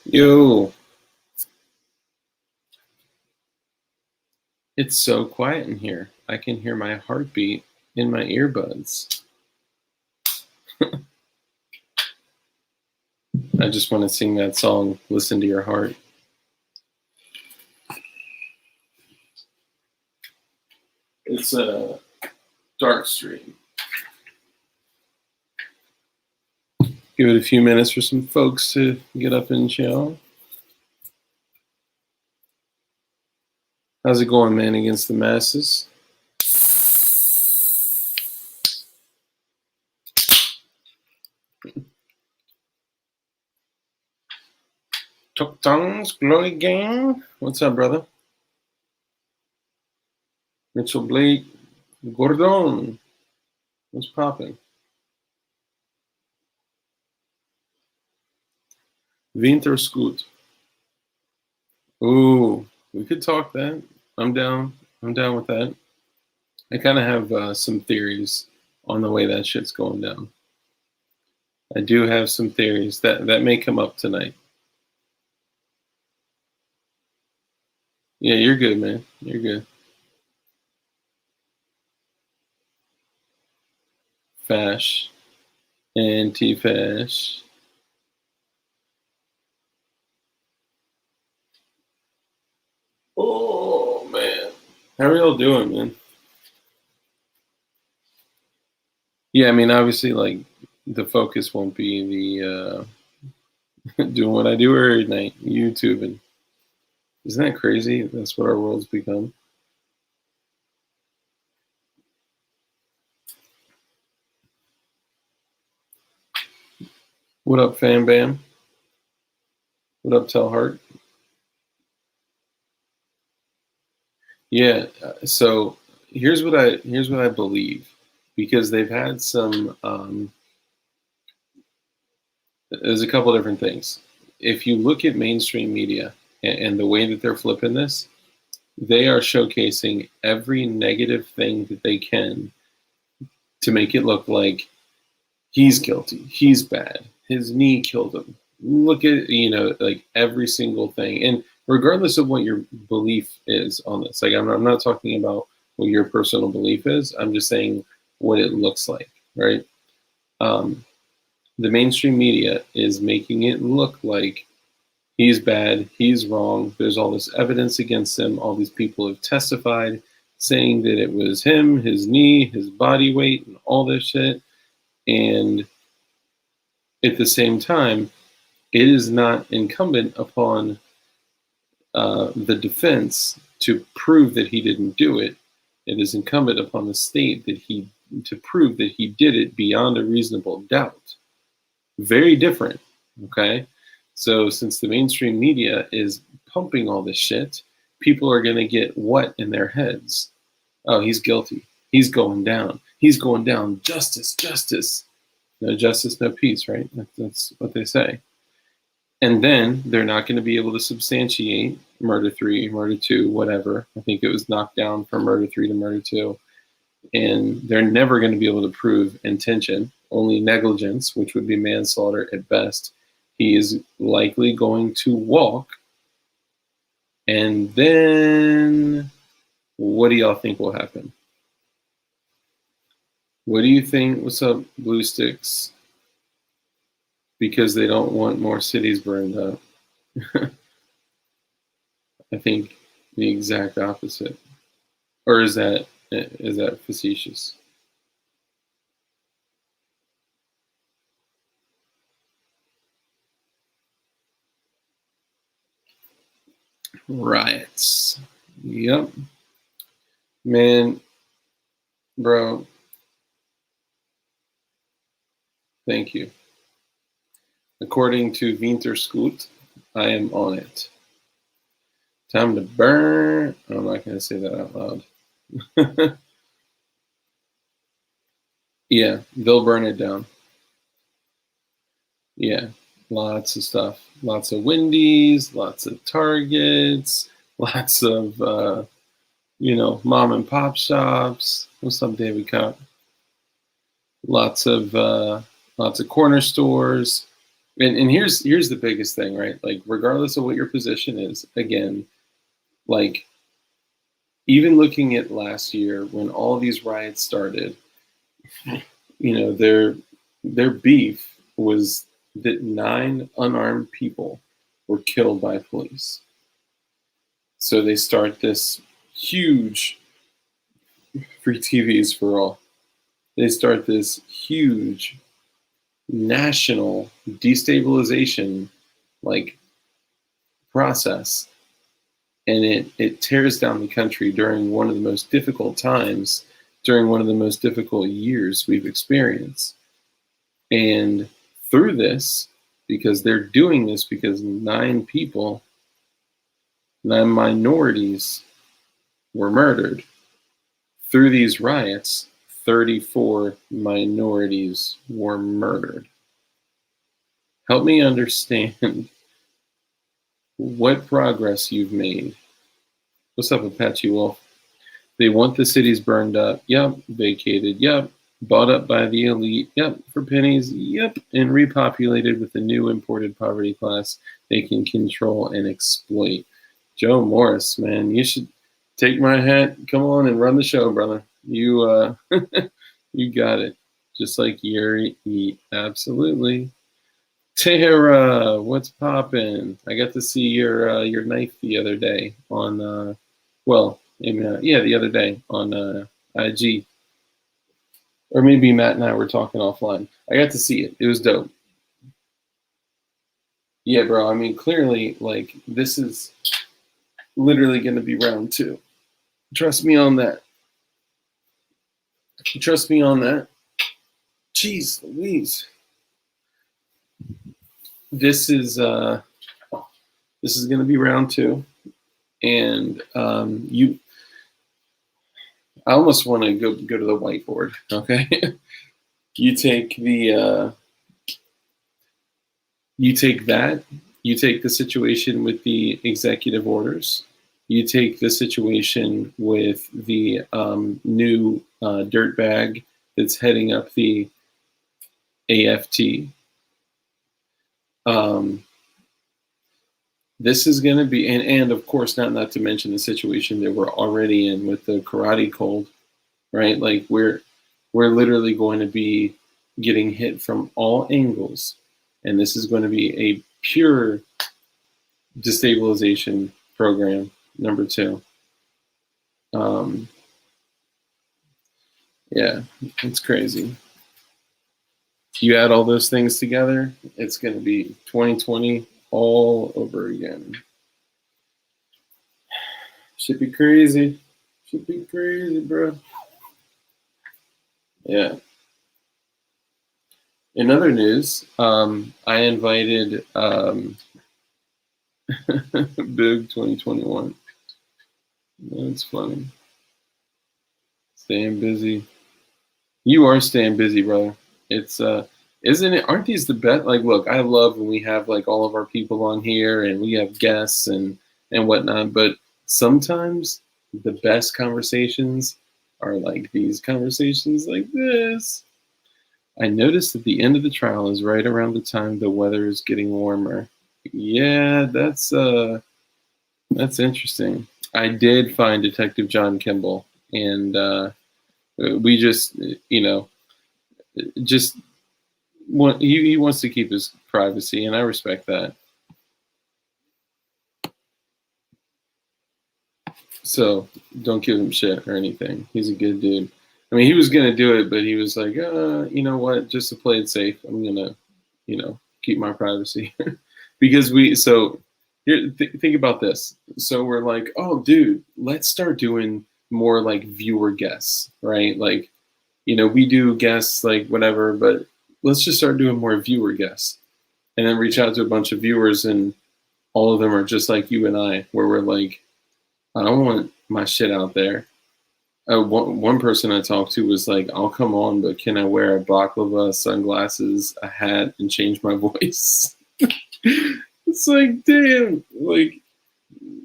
Yo, it's so quiet in here. I can hear my heartbeat in my earbuds. I just want to sing that song, Listen to Your Heart. It's a dark stream. Give it a few minutes for some folks to get up and chill. How's it going, man, against the masses? Tok Tongues, Glory Gang. What's up, brother? Mitchell Blake, Gordon. What's popping? Winterscoot. Ooh, we could talk that. I'm down. I'm down with that. I kind of have some theories on the way that shit's going down. I do have some theories that may come up tonight. Yeah, you're good, man. You're good. Fash. Anti-fash. Oh, man. How are y'all doing, man? Yeah, I mean, obviously, like, the focus won't be the doing what I do every night, YouTubing. Isn't that crazy? That's what our world's become. What up, Fam Bam? What up, Telheart? Yeah, so here's what I believe, because they've had some there's a couple different things. If you look at mainstream media and the way that they're flipping this, they are showcasing every negative thing that they can to make it look like he's guilty, he's bad, his knee killed him. Look at, like every single thing. And regardless of what your belief is on this, like I'm not talking about what your personal belief is, I'm just saying what it looks like, right? The mainstream media is making it look like he's bad, he's wrong, there's all this evidence against him, all these people have testified saying that it was him, his knee, his body weight, and all this shit. And at the same time, it is not incumbent upon the defense to prove that he didn't do it. It is incumbent upon the state to prove that he did it beyond a reasonable doubt. Very different, okay? So since the mainstream media is pumping all this shit, people are going to get what in their heads? Oh, he's guilty. He's going down. He's going down. Justice, justice. No justice, no peace, right? That's what they say. And then they're not going to be able to substantiate murder 3, murder 2, whatever. I think it was knocked down from murder 3 to murder 2. And they're never going to be able to prove intention, only negligence, which would be manslaughter at best. He is likely going to walk. And then what do y'all think will happen? What do you think? What's up, Blue Sticks? Because they don't want more cities burned up. I think the exact opposite. Or is that facetious? Riots. Yep. Man, bro. Thank you. According to Winterscoot, I am on it. Time to burn. I'm not going to say that out loud. Yeah, they'll burn it down. Yeah, lots of stuff. Lots of Wendy's, lots of Targets, lots of, mom and pop shops. What's up, David Cup? Lots of corner stores. And here's the biggest thing, right? Like, regardless of what your position is, again, like, even looking at last year when all these riots started, their beef was that 9 unarmed people were killed by police. So they start this huge free TVs for all. They start this huge national destabilization like process, and it tears down the country during one of the most difficult times, during one of the most difficult years we've experienced. And through this, because they're doing this because 9 people, 9 minorities were murdered. Through these riots, 34 minorities were murdered. Help me understand what progress you've made. What's up, Apache Wolf? They want the cities burned up. Yep. Vacated. Yep. Bought up by the elite. Yep. For pennies. Yep. And repopulated with a new imported poverty class they can control and exploit. Joe Morris, man, you should take my hat. Come on and run the show, brother. You you got it. Just like Yuri E. Absolutely. Tara, what's poppin'? I got to see your knife the other day on the other day on IG, or maybe Matt and I were talking offline. I got to see it. It was dope. Yeah, bro. I mean, clearly, like, this is literally going to be round 2. Trust me on that. Trust me on that. Jeez Louise. This is going to be round 2, and I almost want to go to the whiteboard. Okay, you take the you take the situation with the executive orders. You take the situation with the new dirtbag that's heading up the AFT. This is going to be, and of course, not to mention the situation that we're already in with the karate cold, right? Like, we're literally going to be getting hit from all angles, and this is going to be a pure destabilization program, number 2. Yeah, it's crazy. You add all those things together, it's going to be 2020 all over again. Should be crazy. Should be crazy, bro. Yeah. In other news, I invited Big 2021. That's funny. Staying busy. You are staying busy, brother. It's isn't it? Aren't these the best? Like, look, I love when we have like all of our people on here and we have guests and whatnot. But sometimes the best conversations are like these conversations like this. I noticed that the end of the trial is right around the time the weather is getting warmer. Yeah, that's interesting. I did find Detective John Kimball, and we just, just he wants to keep his privacy, and I respect that. So don't give him shit or anything. He's a good dude. I mean, he was gonna do it, but he was like, you know what? Just to play it safe, I'm gonna, keep my privacy because here, think about this. So we're like, oh, dude, let's start doing more like viewer guests, right? Like, we do guests like whatever, but let's just start doing more viewer guests, and then reach out to a bunch of viewers, and all of them are just like you and I, where we're like, I don't want my shit out there. One person I talked to was like, I'll come on, but can I wear a baklava, sunglasses, a hat, and change my voice? It's like, damn, like,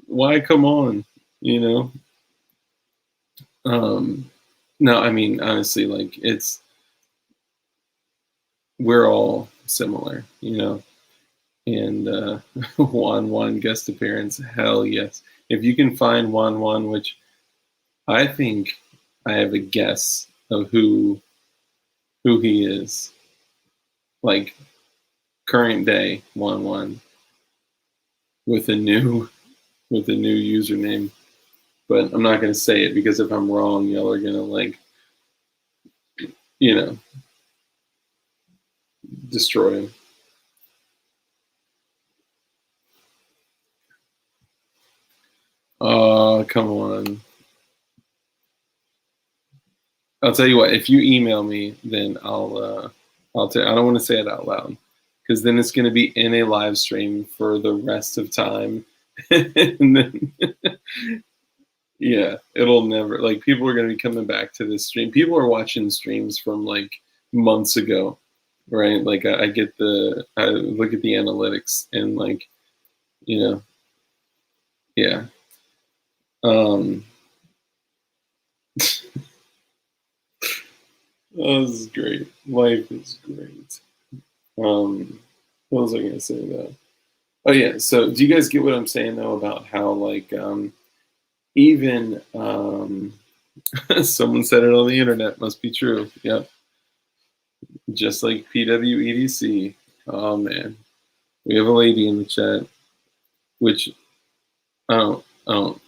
why come on, No, I mean, honestly, like, we're all similar, And Juan guest appearance, hell yes. If you can find Juan, which I think I have a guess of who he is, like current day Juan with a new username. But I'm not gonna say it because if I'm wrong, y'all are gonna like, you know, destroy him. Oh, come on. I'll tell you what, if you email me, then I'll tell I don't want to say it out loud because then it's going to be in a live stream for the rest of time. And then, yeah, it'll never, like, people are going to be coming back to this stream. People are watching streams from like months ago, right? Like, I look at the analytics and, like, you know, yeah. Um, oh, this is great. Life is great. What was I going to say though? Oh yeah. So do you guys get what I'm saying though about how like even someone said it on the internet, must be true. Yep. Just like PWEDC. Oh man. We have a lady in the chat, which I don't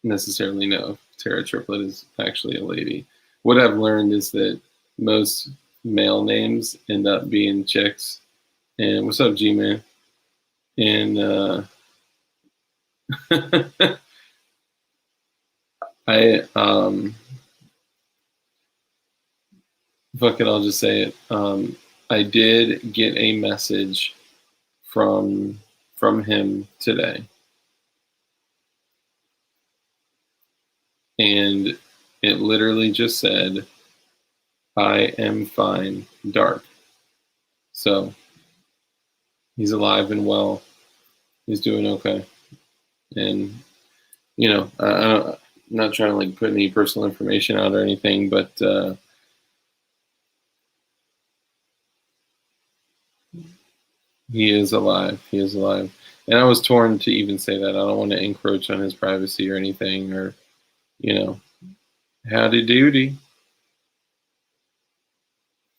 necessarily know if Tara Triplet is actually a lady. What I've learned is that most male names end up being chicks. And what's up, G Man? And I fuck it, I'll just say it. I did get a message from him today, and it literally just said, "I am fine, Dark." So he's alive and well. He's doing okay, and you know, I'm not trying to like put any personal information out or anything, but he is alive. He is alive. And I was torn to even say that. I don't want to encroach on his privacy or anything, or, you know, howdy doody.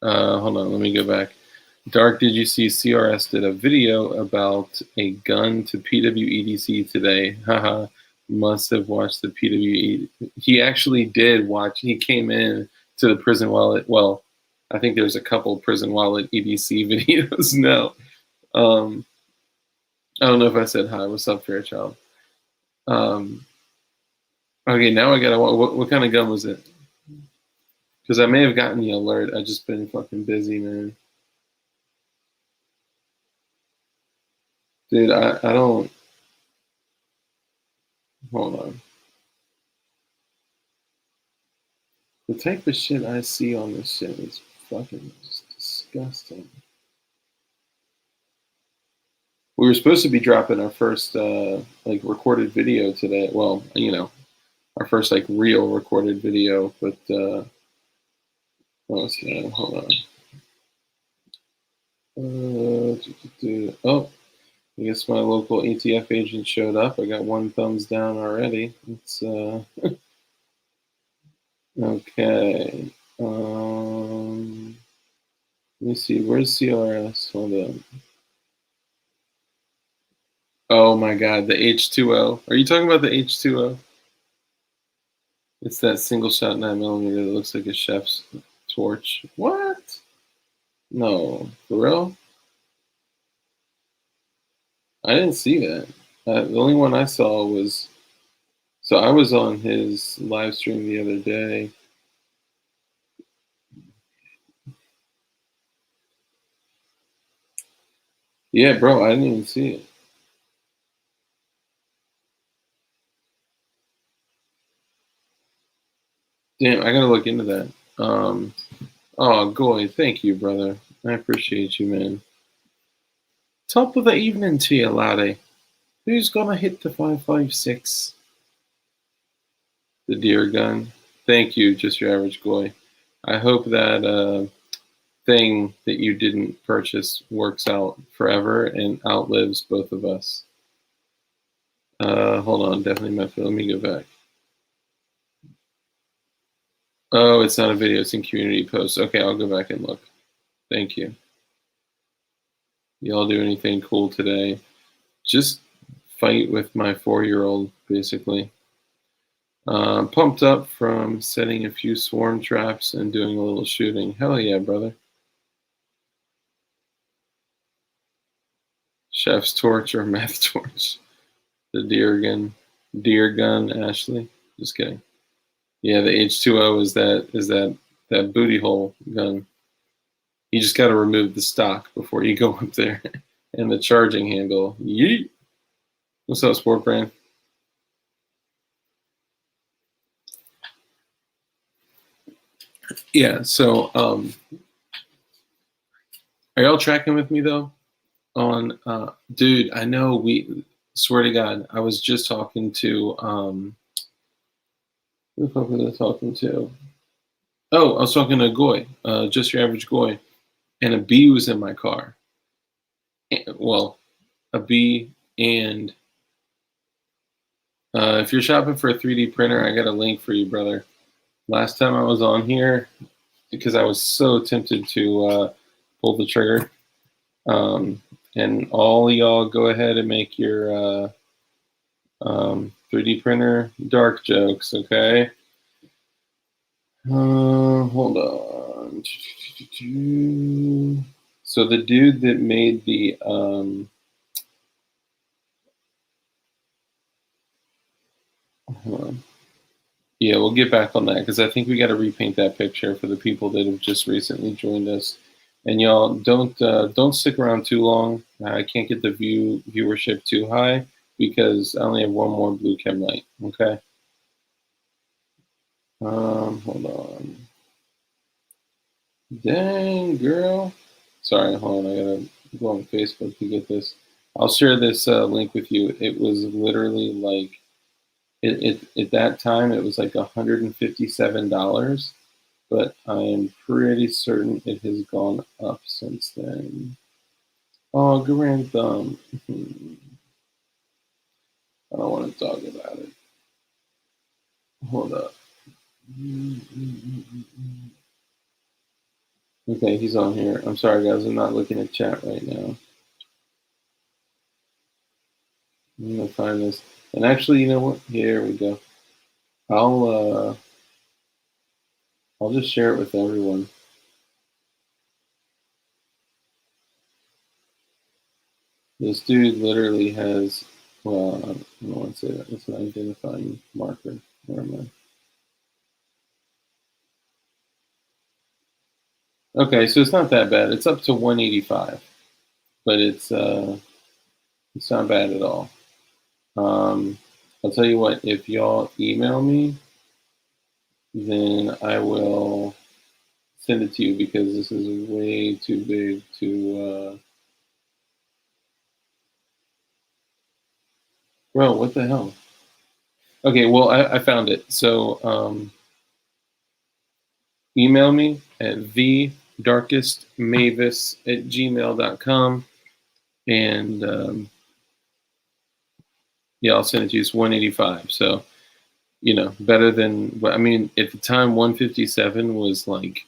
Hold on, let me go back. Dark, did you see CRS did a video about a gun to PWEDC today? Haha, must have watched the PWE. He actually did watch. He came in to the Prison Wallet. Well, I think there's a couple Prison Wallet EDC videos now. I don't know if I said hi. What's up, Fairchild? Okay, now I gotta. What kind of gun was it? Because I may have gotten the alert. I just been fucking busy, man. Dude, I don't. Hold on. The type of shit I see on this shit is fucking just disgusting. We were supposed to be dropping our first like recorded video today. Well, you know, our first like real recorded video, but hold on. Oh, I guess my local ATF agent showed up. I got one thumbs down already. It's okay. Let me see. Where's CRS? Hold on. Oh my God, the H2O. Are you talking about the H2O? It's that single shot 9mm that looks like a chef's torch. What? No, for real? I didn't see that. The only one I saw was, so I was on his live stream the other day. Yeah, bro, I didn't even see it. Damn, I gotta look into that. Oh, Goy, thank you, brother. I appreciate you, man. Top of the evening to you, laddie. Who's gonna hit the 5.56? The deer gun. Thank you, just your average Goy. I hope that thing that you didn't purchase works out forever and outlives both of us. Hold on, definitely my phone. Let me go back. Oh, it's not a video, it's in community posts. Okay, I'll go back and look. Thank you. Y'all do anything cool today? Just fight with my 4-year-old, basically. Pumped up from setting a few swarm traps and doing a little shooting. Hell yeah, brother. Chef's torch or meth torch. The deer gun, Ashley. Just kidding. Yeah, the H2O is that booty hole gun. You just got to remove the stock before you go up there, and the charging handle. Yeet. What's up, Sport Brand? Yeah. So, are y'all tracking with me though? On dude, I know we. Swear to God, I was just talking to who the fuck was I talking to? Oh, I was talking to a Goy, just your average Goy, and a bee was in my car. Well, a bee, and if you're shopping for a 3D printer, I got a link for you, brother. Last time I was on here, because I was so tempted to pull the trigger, and all y'all go ahead and make your 3D printer dark jokes, okay? Hold on. So the dude that made the hold on. Yeah, we'll get back on that because I think we got to repaint that picture for the people that have just recently joined us. And y'all don't stick around too long. I can't get the viewership too high because I only have one more blue chem light. Okay. Hold on. Dang, girl. Sorry, hold on. I gotta go on Facebook to get this. I'll share this link with you. It was literally like, at that time, it was like $157, but I am pretty certain it has gone up since then. Oh, Grand Thumb. I don't want to talk about it. Hold up. Okay, he's on here. I'm sorry, guys. I'm not looking at chat right now. I'm gonna find this. And actually, you know what? Here we go. I'll just share it with everyone. This dude literally has, well, I don't want to say that. It's an identifying marker. Never mind. Okay, so it's not that bad. It's up to 185, but it's not bad at all. I'll tell you what, if y'all email me, then I will send it to you because this is way too big to. Bro, what the hell? Okay, well, I found it. So email me at thedarkestmavis@gmail.com, and yeah, I'll send it to you. It's 185. So, you know, better than, I mean, at the time, 157 was like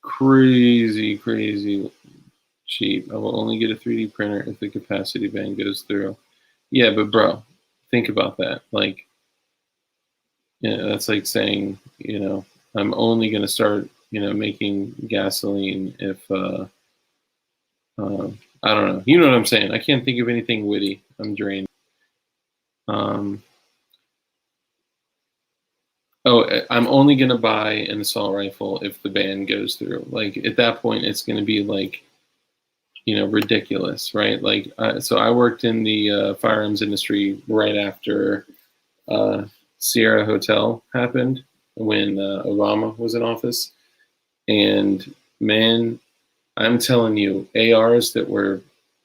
crazy cheap. I will only get a 3D printer if the capacity band goes through. Yeah, but bro, think about that. Like, yeah, that's like saying, you know, I'm only going to start, you know, making gasoline if, I don't know. You know what I'm saying? I can't think of anything witty. I'm drained. Oh, I'm only going to buy an assault rifle if the band goes through. Like, at that point, it's going to be like, you know, ridiculous, right? Like, so I worked in the firearms industry right after Sierra Hotel happened when Obama was in office. And man, I'm telling you, ARs that were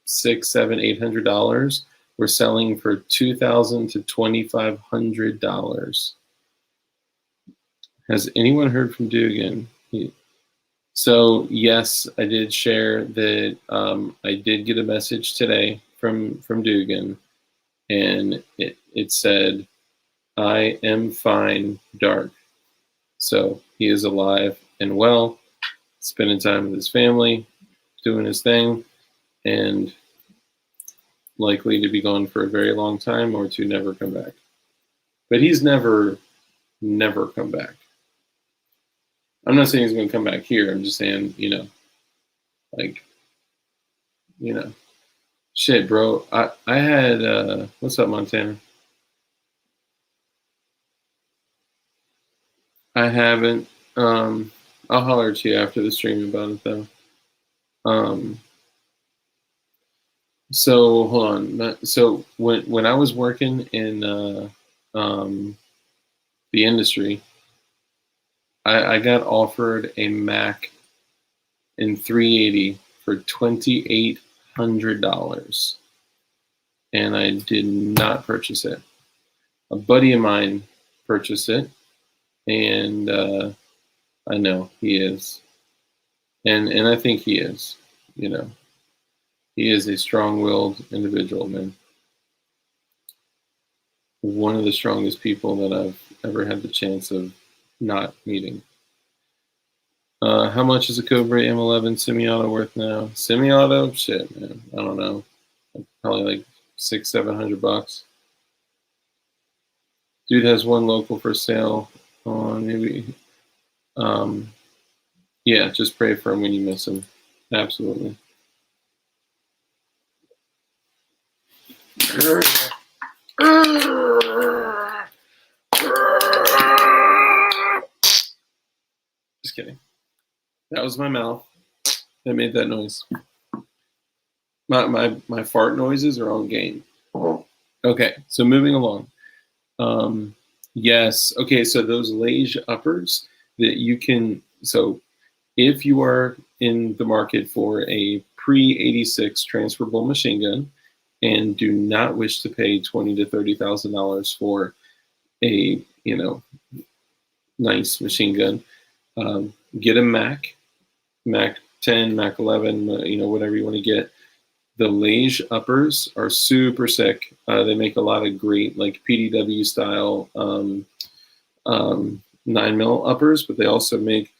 $600, $700, $800 were selling for $2,000 to $2,500. Has anyone heard from Dugan? So yes, I did share that I did get a message today from Dugan, and it said, "I am fine, dark." So he is alive and well, spending time with his family, doing his thing, and likely to be gone for a very long time or to never come back. But he's never come back. I'm not saying he's going to come back here. I'm just saying, like, shit, bro. I had, what's up, Montana? I haven't. I'll holler at you after the stream about it, though. So hold on. So when I was working in the industry, I got offered a Mac in 380 for $2,800, and I did not purchase it. A buddy of mine purchased it, and I know he is, and I think he is. He is a strong-willed individual, man. One of the strongest people that I've ever had the chance of not meeting. How much is a Cobra M11 semi-auto worth now? Semi-auto? Shit, man. I don't know. Probably like $600-700. Dude has one local for sale on maybe. Yeah, just pray for him when you miss him. Absolutely. Just kidding. That was my mouth that made that noise. My fart noises are on game. Okay, so moving along. Yes. Okay, so those Lage uppers that you can. So if you are in the market for a pre-86 transferable machine gun and do not wish to pay $20,000 to $30,000 for a nice machine gun, get a Mac 10, Mac 11, whatever you want to get. The Lage uppers are super sick. They make a lot of great, like PDW style 9mm uppers, but they also make,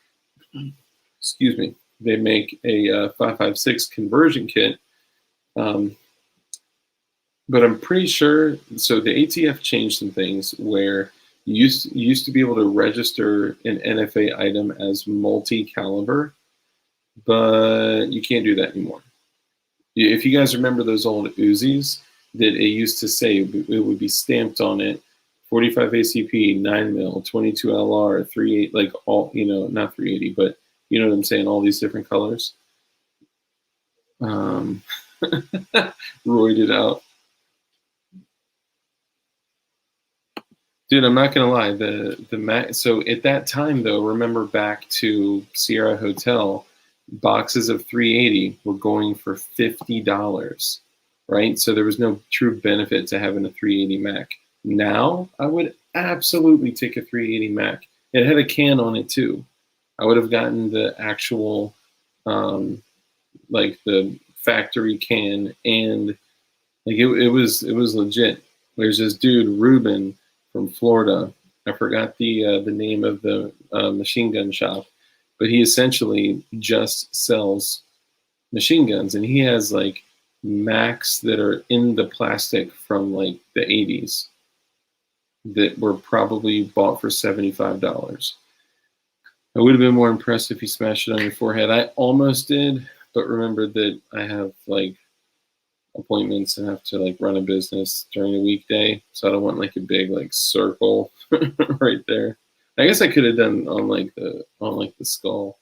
they make a 5.56 conversion kit. But I'm pretty sure, so the ATF changed some things where you used to be able to register an NFA item as multi-caliber, but you can't do that anymore. If you guys remember those old Uzis, that it used to say, it would be stamped on it, 45 ACP, 9mm, 22 LR, 38, like all, not 380, but you know what I'm saying, all these different colors. Roided out. Dude, I'm not gonna lie. So at that time though, remember back to Sierra Hotel, boxes of 380 were going for $50, right? So there was no true benefit to having a 380 Mac. Now I would absolutely take a 380 Mac. It had a can on it too. I would have gotten the actual, like the factory can, and like it was legit. There's this dude Ruben from Florida. I forgot the name of the machine gun shop, but he essentially just sells machine guns, and he has like Macs that are in the plastic from like the 80s that were probably bought for $75. I would have been more impressed if you smashed it on your forehead. I almost did, but remembered that I have like appointments and have to like run a business during a weekday, so I don't want like a big like circle right there. I guess I could have done on like the skull.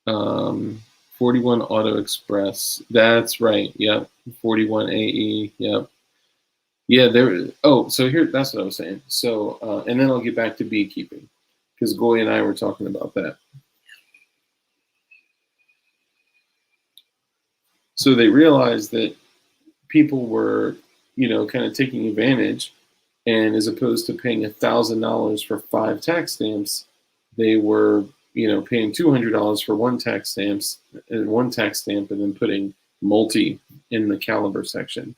41 Auto Express. That's right. Yep. 41 AE. Yep. Yeah. There. Oh, so here. That's what I was saying. So, and then I'll get back to beekeeping, because Goy and I were talking about that. So they realized that people were, kind of taking advantage, and as opposed to paying $1,000 for 5 tax stamps, they were paying $200 for one tax stamp, and then putting multi in the caliber section.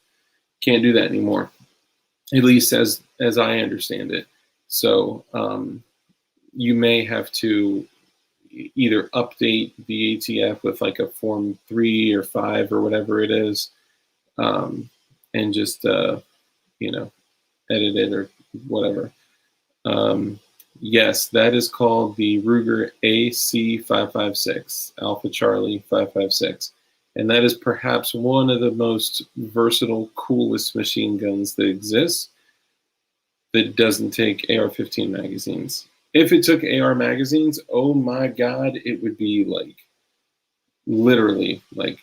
Can't do that anymore, at least as I understand it. So you may have to either update the ATF with like a Form 3 or 5 or whatever it is, and just edit it or whatever. Yes, that is called the Ruger AC556, Alpha Charlie 556. And that is perhaps one of the most versatile, coolest machine guns that exists that doesn't take AR-15 magazines. If it took AR magazines, oh my God, it would be like, literally, like,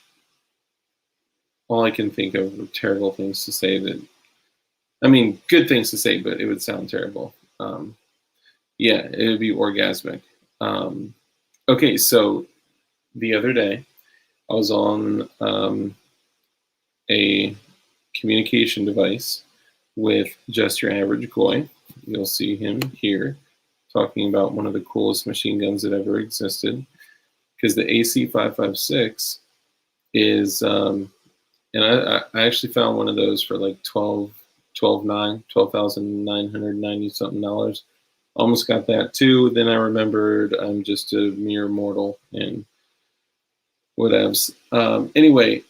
all I can think of are terrible things to say that, I mean, good things to say, but it would sound terrible. Yeah, it would be orgasmic. Okay, so the other day, I was on a communication device with just your average goy. You'll see him here talking about one of the coolest machine guns that ever existed. Because the AC556 is, and I actually found one of those for like $12,990 something dollars. Almost got that too. Then I remembered I'm just a mere mortal and whatevs. Anyway,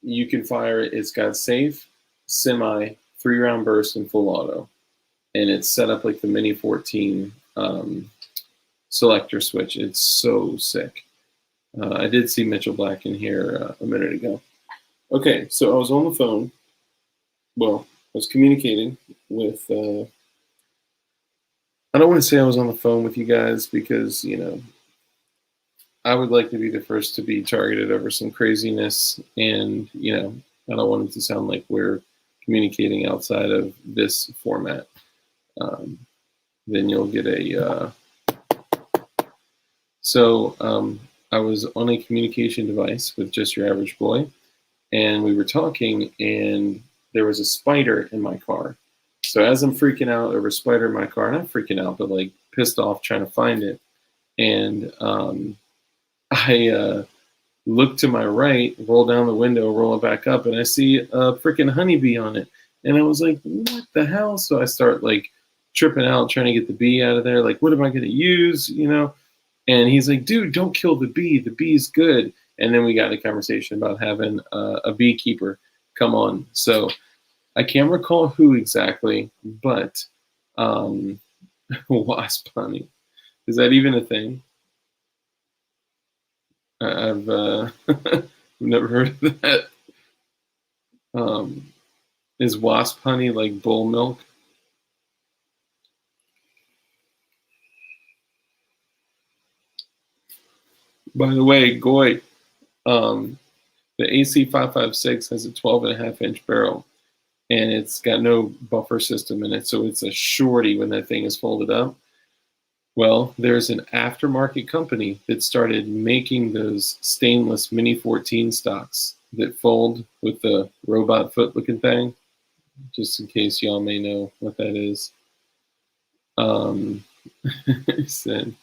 you can fire it. It's got safe, semi, 3-round burst, and full auto. And it's set up like the Mini 14 selector switch. It's so sick. I did see Mitchell Black in here a minute ago. Okay, so I was on the phone. Well, I was communicating with I don't want to say I was on the phone with you guys because, I would like to be the first to be targeted over some craziness. And, I don't want it to sound like we're communicating outside of this format. Then you'll get a. So I was on a communication device with just your average boy. And we were talking, and there was a spider in my car. So as I'm freaking out over a spider in my car, not freaking out, but like pissed off trying to find it. And I look to my right, roll down the window, roll it back up, and I see a freaking honeybee on it. And I was like, what the hell? So I start like tripping out, trying to get the bee out of there. Like, what am I going to use? And he's like, dude, don't kill the bee. The bee's good. And then we got a conversation about having a beekeeper come on. So I can't recall who exactly, but wasp honey. Is that even a thing? I've never heard of that. Is wasp honey like bull milk? By the way, Goy, the AC556 has a 12.5-inch barrel, and it's got no buffer system in it, so it's a shorty when that thing is folded up. Well, there's an aftermarket company that started making those stainless Mini 14 stocks that fold with the robot foot looking thing, just in case y'all may know what that is. Said,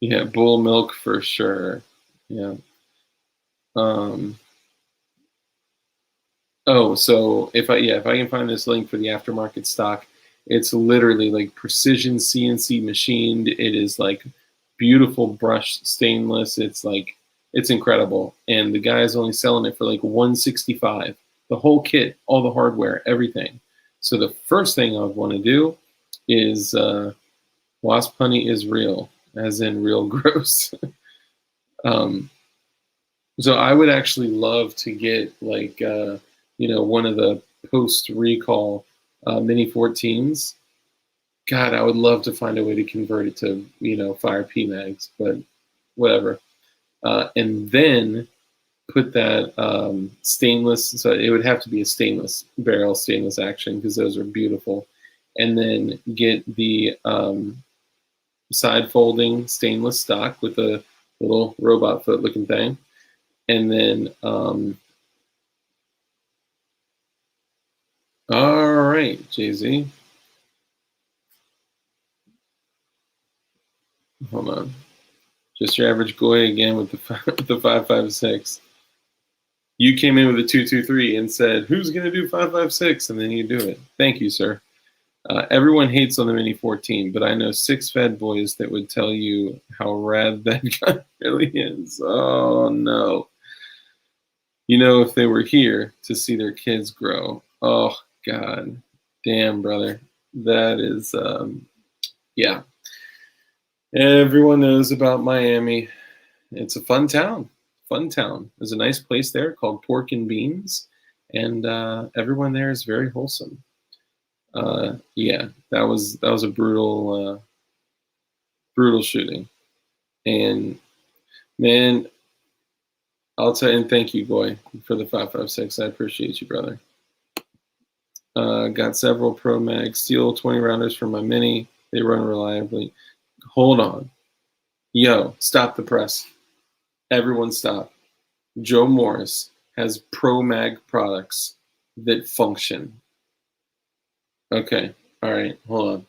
yeah, bull milk for sure. Yeah. Oh, so if I can find this link for the aftermarket stock, it's literally like precision CNC machined. It is like beautiful brushed stainless. It's incredible. And the guy is only selling it for like $165. The whole kit, all the hardware, everything. So the first thing I would want to do is wasp honey is real, as in real gross. So I would actually love to get like one of the post recall Mini 14s. God, I would love to find a way to convert it to fire PMags, but whatever. And then put that stainless. So it would have to be a stainless barrel, stainless action, because those are beautiful. And then get the side folding stainless stock with a little robot foot looking thing. And then, all right, Jay-Z. Hold on. Just your average goy again with the 5.56. You came in with a 2.23 and said, "Who's going to do 5.56?" And then you do it. Thank you, sir. Everyone hates on the Mini 14, but I know 6 Fed boys that would tell you how rad that gun really is. Oh no! You know, if they were here to see their kids grow, oh God, damn, brother, that is, yeah. Everyone knows about Miami. It's a fun town. Fun town. There's a nice place there called Pork and Beans, and everyone there is very wholesome. Yeah, that was a brutal shooting, and man, I'll tell you, and thank you, Goy, for the 5.56. I appreciate you, brother. Got several Pro Mag Steel 20 rounders for my Mini. They run reliably. Hold on, yo, stop the press. Everyone, stop. Joe Morris has Pro Mag products that function. Okay, all right, hold on.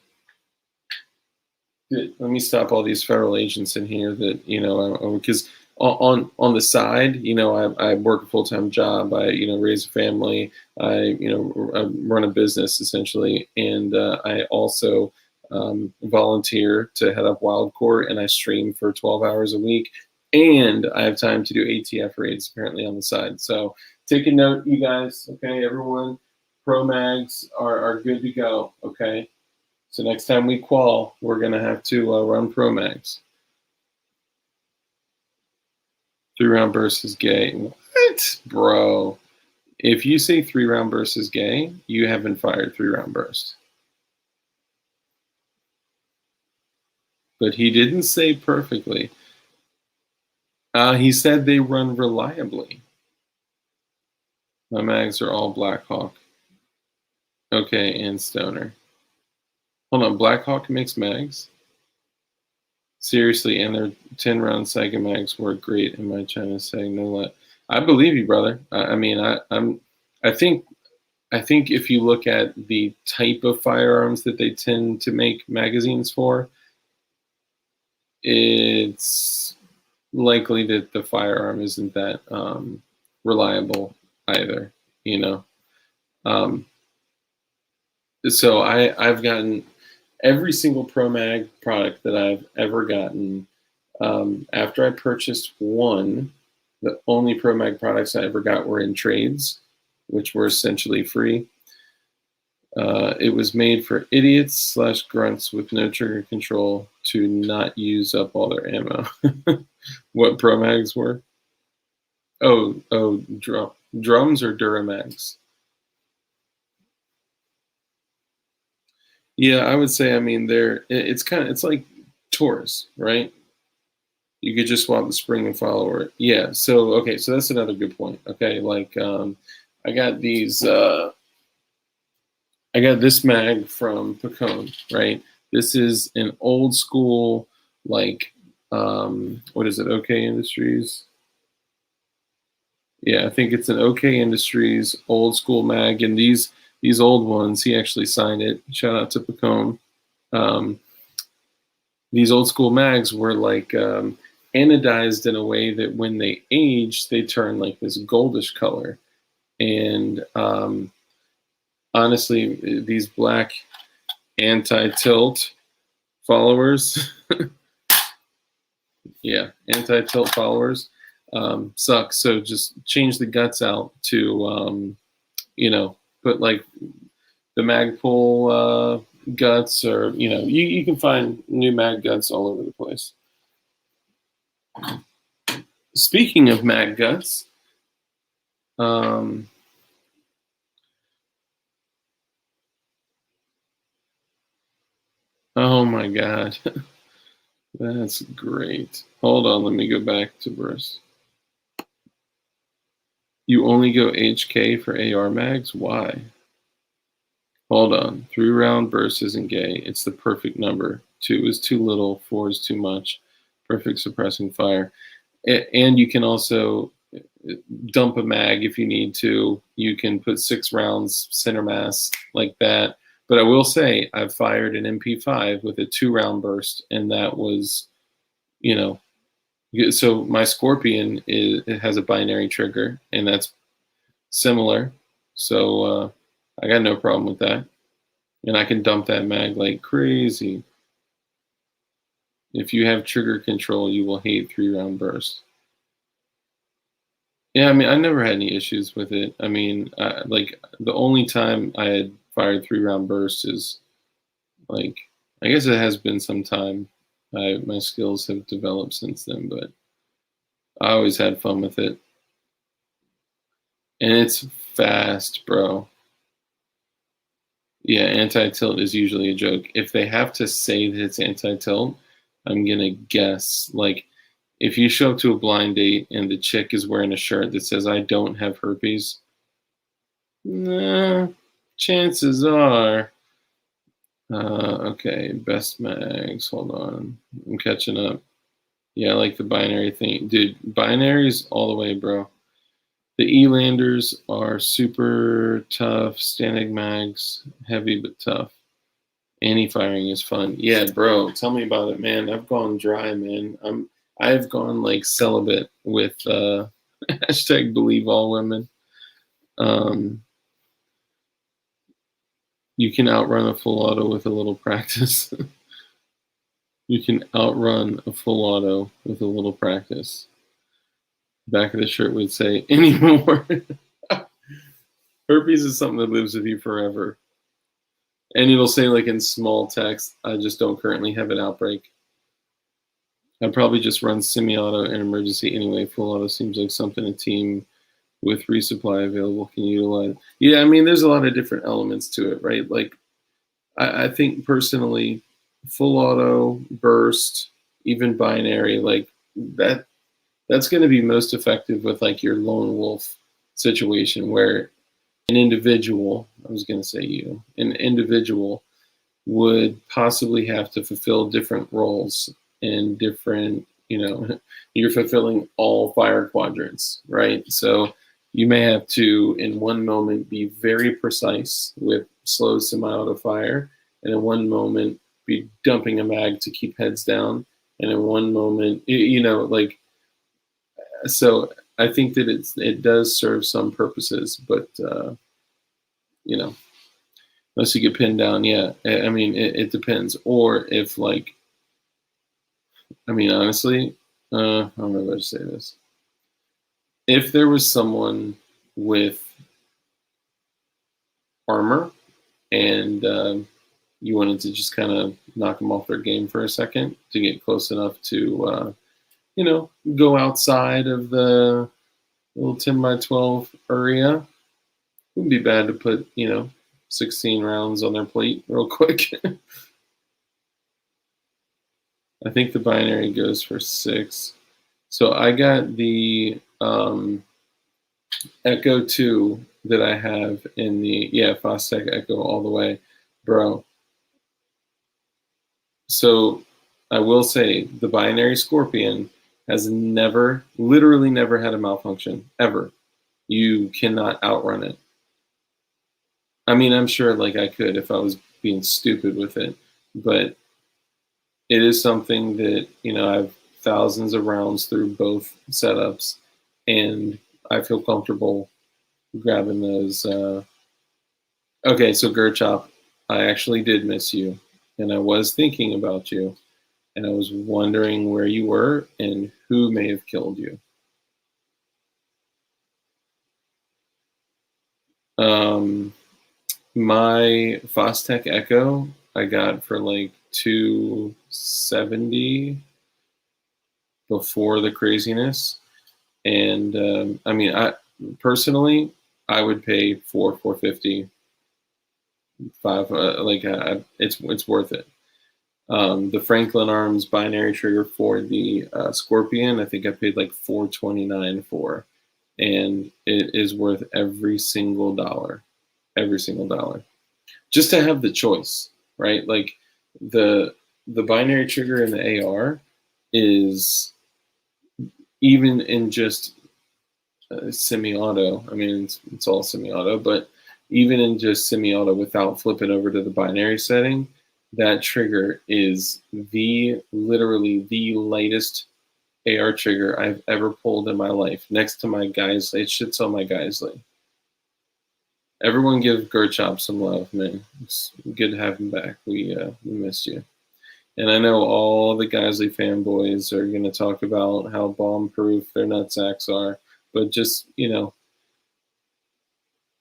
Let me stop all these federal agents in here that, you know, because on the side, you know, I work a full-time job, I, you know, raise a family, I run a business essentially, and I also volunteer to head up Wild Court, and I stream for 12 hours a week, and I have time to do ATF raids apparently on the side. So take a note, you guys, okay, everyone, Pro Mags are good to go, okay? So next time we qual, we're going to have to run Pro Mags. 3-round burst is gay. What? Bro. If you say 3-round burst is gay, you haven't fired 3-round burst. But he didn't say perfectly. He said they run reliably. My mags are all Blackhawk. Okay, and Stoner. Hold on, Blackhawk makes mags? Seriously, and their 10-round Saiga mags work great in my China saying no let. I believe you, brother. I mean, I think if you look at the type of firearms that they tend to make magazines for, it's likely that the firearm isn't that reliable either, you know. So I've gotten every single Pro Mag product that I've ever gotten. After I purchased one, the only Pro Mag products I ever got were in trades, which were essentially free. It was made for idiots / grunts with no trigger control to not use up all their ammo. What Pro Mags were? Oh, drums or Duramags? Yeah, I would say, I mean, it's like Taurus, right? You could just swap the spring and follower. Yeah, so, okay, so that's another good point. Okay, like, I got these, I got this mag from Pacone, right? This is an old school, like, what is it, OK Industries? Yeah, I think it's an OK Industries old school mag, and these old ones, he actually signed it. Shout out to Pacone. These old school mags were like anodized in a way that when they age, they turn like this goldish color. And honestly, these black anti-tilt followers, yeah, anti-tilt followers suck. So just change the guts out to, you know, put like the Magpul guts, or, you know, you can find new mag guts all over the place. Speaking of mag guts, oh my God, that's great. Hold on, let me go back to burst. You only go HK for AR mags? Why? Hold on. 3-round burst isn't gay. It's the perfect number. 2 is too little. 4 is too much. Perfect suppressing fire. And you can also dump a mag if you need to. You can put 6 rounds center mass like that. But I will say I've fired an MP5 with a 2-round burst, and that was, you know, So my Scorpion it has a binary trigger, and that's similar. So I got no problem with that, and I can dump that mag like crazy. If you have trigger control, you will hate 3-round burst. Yeah, I mean, I never had any issues with it. I mean, like the only time I had fired 3-round bursts is like, I guess it has been some time. My skills have developed since then, but I always had fun with it. And it's fast, bro. Yeah, anti-tilt is usually a joke. If they have to say that it's anti-tilt, I'm gonna guess. Like, if you show up to a blind date and the chick is wearing a shirt that says "I don't have herpes," nah, chances are. Okay, best mags. Hold on, I'm catching up. Yeah, I like the binary thing, dude. Binaries all the way, bro. The Elanders are super tough. Standing mags, heavy but tough. Anti-firing is fun. Yeah, bro. Tell me about it, man. I've gone dry, man. I've gone like celibate with hashtag believe all women. Um, you can outrun a full auto with a little practice. You can outrun a full auto with a little practice. Back of the shirt would say anymore. Herpes is something that lives with you forever. And it'll say like in small text, I just don't currently have an outbreak. I'd probably just run semi-auto and emergency anyway. Full auto seems like something a team with resupply available can utilize. Yeah, I mean, there's a lot of different elements to it, right? Like, I think personally, full auto, burst, even binary, like that. That's going to be most effective with like your lone wolf situation where an individual, I was going to say you, an individual would possibly have to fulfill different roles in different, you're fulfilling all fire quadrants, right? So you may have to, in one moment, be very precise with slow semi-auto fire, and in one moment, be dumping a mag to keep heads down, and in one moment, like, so I think that it does serve some purposes, but you know, unless you get pinned down, yeah. I mean, it depends. Or if like, I mean, honestly, I don't know how to say this. If there was someone with armor and you wanted to just kind of knock them off their game for a second to get close enough to, go outside of the little 10 by 12 area, wouldn't be bad to put, 16 rounds on their plate real quick. I think the binary goes for 6. So I got the Echo 2 that I have in the, Fostech Echo all the way. Bro. So I will say the binary Scorpion has literally never had a malfunction, ever. You cannot outrun it. I mean, I'm sure like I could if I was being stupid with it, but it is something that, I have thousands of rounds through both setups, and I feel comfortable grabbing those. Okay, so Gerchop, I actually did miss you, and I was thinking about you, and I was wondering where you were and who may have killed you. My Fostech Echo I got for like 270 before the craziness, and I mean, I personally I would pay 450, 5. It's worth it. The Franklin Arms binary trigger for the Scorpion, I think I paid like 429 for, and it is worth every single dollar, just to have the choice, right? Like the binary trigger in the AR is, even in just semi-auto. I mean, it's all semi-auto, but even in just semi-auto without flipping over to the binary setting, that trigger is literally the lightest AR trigger I've ever pulled in my life, next to my Geisley. It shits on my Geisley. Everyone give Gerchop some love, man. It's good to have him back. We missed you. And I know all the Geisley fanboys are going to talk about how bomb-proof their nutsacks are, but just,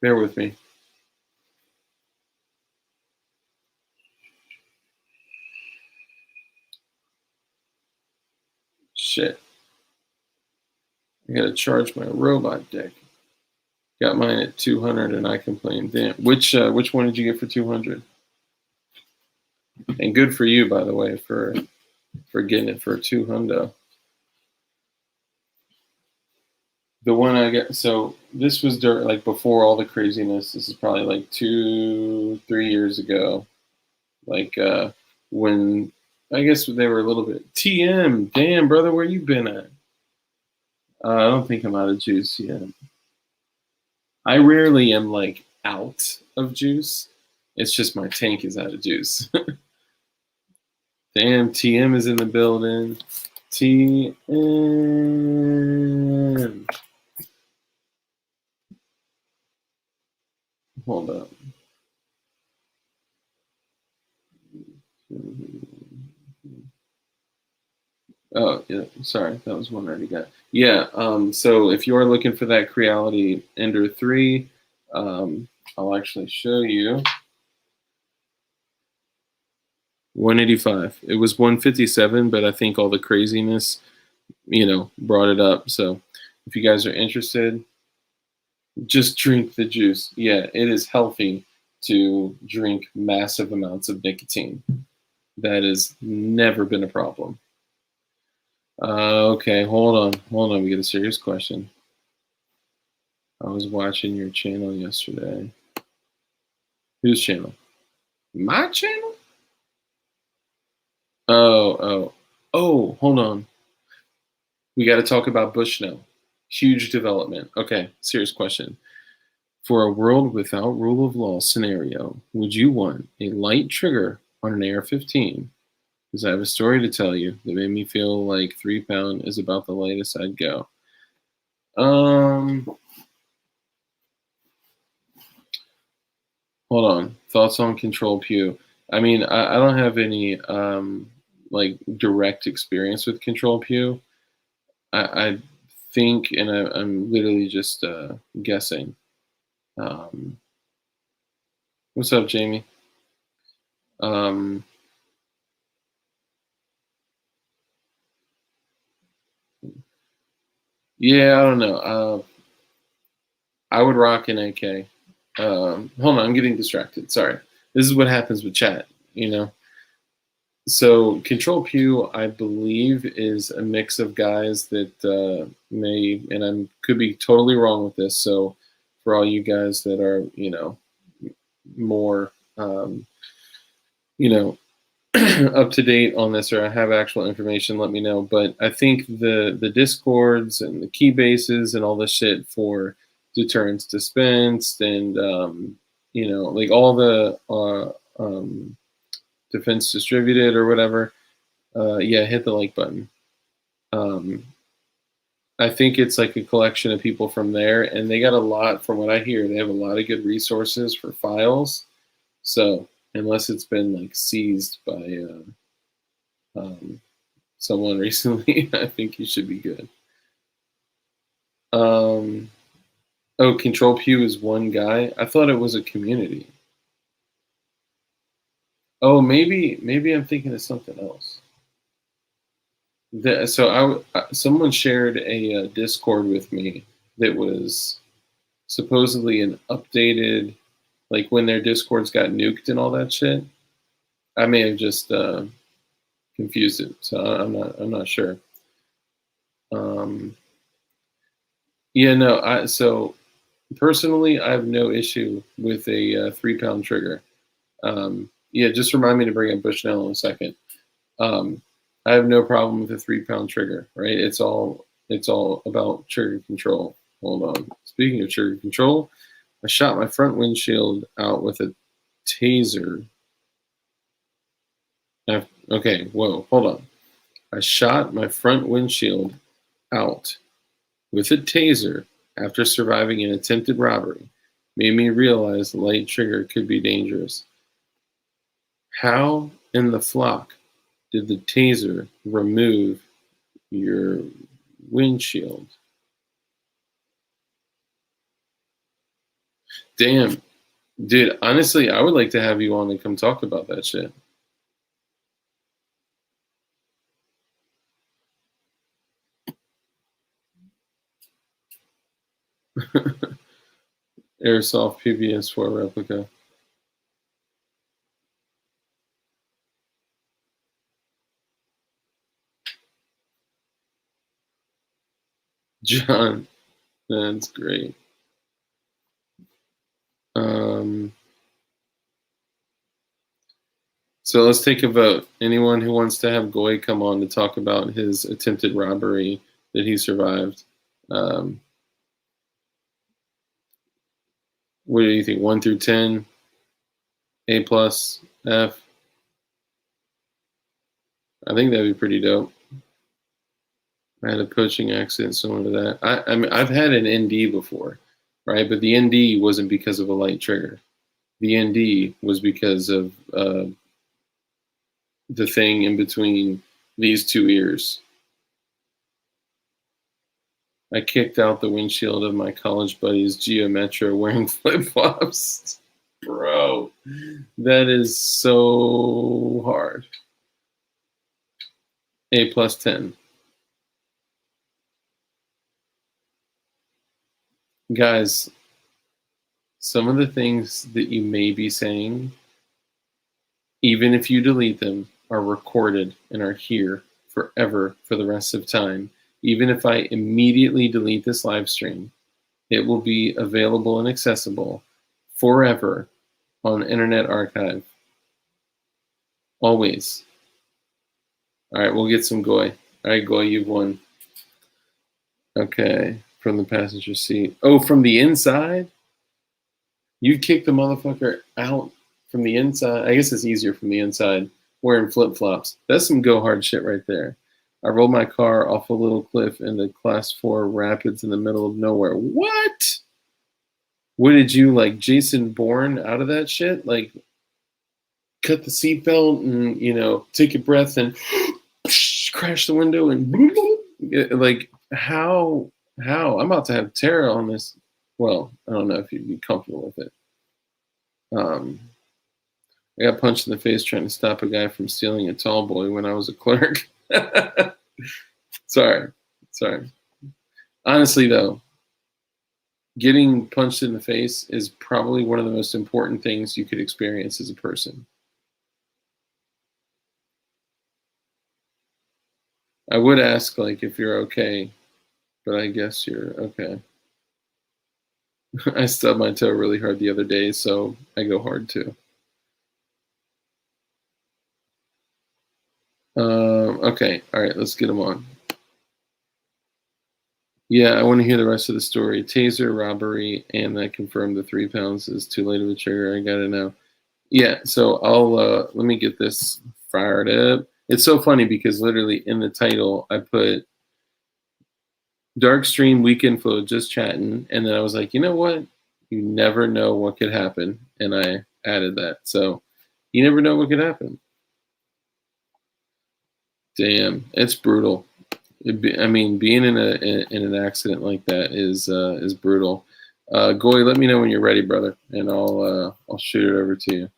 bear with me. Shit. I gotta charge my robot deck. Got mine at 200 and I complain. Damn. Which one did you get for 200? And good for you, by the way, for getting it for 200. The one I got, so this was like before all the craziness. This is probably like 2-3 years ago. Like when I guess they were a little bit TM. Damn, brother, where you been at? I don't think I'm out of juice yet. I rarely am like out of juice. It's just my tank is out of juice. Damn, TM is in the building. TM. Hold up. Oh, yeah, sorry. That was one I already got. Yeah, so if you are looking for that Creality Ender 3, I'll actually show you. 185. It was 157, but I think all the craziness, brought it up. So if you guys are interested, just drink the juice. Yeah, it is healthy to drink massive amounts of nicotine. That has never been a problem. Okay, hold on. We get a serious question. I was watching your channel yesterday. Whose channel? My channel? Oh, hold on. We got to talk about Bushnell. Huge development. Okay, serious question. For a world without rule of law scenario, would you want a light trigger on an AR-15? Because I have a story to tell you that made me feel like 3 pound is about the lightest I'd go. Hold on. Thoughts on Control Pew? I mean, I don't have any like direct experience with Control Pew. I think, and I'm literally just guessing. What's up, Jamie? Yeah, I don't know. I would rock an AK. Hold on, I'm getting distracted. Sorry. This is what happens with chat, So Control Pew, I believe, is a mix of guys that may, and I could be totally wrong with this. So for all you guys that are, more, up to date on this, or I have actual information, let me know. But I think the discords and the key bases and all this shit for deterrence dispensed and like all the defense distributed or whatever, yeah, hit the like button. I think it's like a collection of people from there, and they got a lot, from what I hear, they have a lot of good resources for files. So unless it's been like seized by someone recently, I think you should be good. Oh, Control Pew is one guy. I thought it was a community. Oh, maybe I'm thinking of something else. So someone shared a Discord with me that was supposedly an updated, like when their Discords got nuked and all that shit. I may have just confused it, so I'm not sure. Yeah, no. So personally, I have no issue with a 3 pound trigger. Yeah, just remind me to bring up Bushnell in a second. I have no problem with a 3 pound trigger, right? It's all about trigger control. Hold on. Speaking of trigger control, I shot my front windshield out with a taser. Okay, whoa, hold on. I shot my front windshield out with a taser after surviving an attempted robbery. Made me realize the light trigger could be dangerous. How in the flock did the taser remove your windshield? Damn. Dude, honestly, I would like to have you on and come talk about that shit. Airsoft PBS4 replica. John, that's great. So let's take a vote. Anyone who wants to have Goy come on to talk about his attempted robbery that he survived. What do you think? 1 through 10? A plus? F? I think that'd be pretty dope. I had a poaching accident similar to that. I mean, I've had an ND before, right? But the ND wasn't because of a light trigger. The ND was because of the thing in between these two ears. I kicked out the windshield of my college buddy's Geo Metro wearing flip-flops. Bro, that is so hard. A plus 10. Guys, some of the things that you may be saying, even if you delete them, are recorded and are here forever for the rest of time. Even if I immediately delete this live stream, it will be available and accessible forever on Internet Archive. Always. All right, we'll get some Goy. All right, Goy, you've won. Okay, from the passenger seat. Oh, from the inside? You kicked the motherfucker out from the inside. I guess it's easier from the inside, wearing flip-flops. That's some go hard shit right there. I rolled my car off a little cliff into class 4 rapids in the middle of nowhere. What? What did you, like, Jason Bourne out of that shit? Like, cut the seatbelt and, you know, take a breath and crash the window and like, how? I'm about to have terror on this. Well, I don't know if you'd be comfortable with it. I got punched in the face trying to stop a guy from stealing a tall boy when I was a clerk. Sorry. Honestly, though, getting punched in the face is probably one of the most important things you could experience as a person. I would ask, like, if you're okay, but I guess you're okay. I stubbed my toe really hard the other day, so I go hard too. Okay, all right, let's get them on. Yeah, I want to hear the rest of the story. Taser, robbery, and I confirmed the 3 pounds is too late of a trigger. I gotta know. Yeah, so I'll let me get this fired up. It's so funny because literally in the title I put Dark Stream Weekend Flow just chatting, and then I was like, you know what? You never know what could happen, and I added that. So you never know what could happen. Damn, it's brutal. I mean, being in an accident like that is brutal. Goy, let me know when you're ready, brother, and I'll shoot it over to you.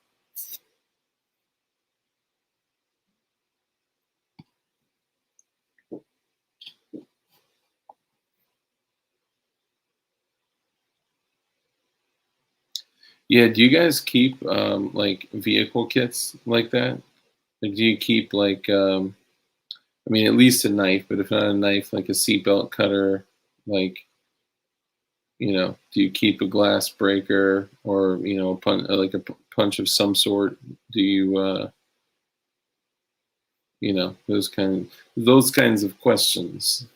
Yeah, do you guys keep like vehicle kits like that? Like, do you keep like I mean, at least a knife, but if not a knife, like a seatbelt cutter, like, you know, do you keep a glass breaker or, you know, like a punch of some sort? Do you, you know, those kinds of questions?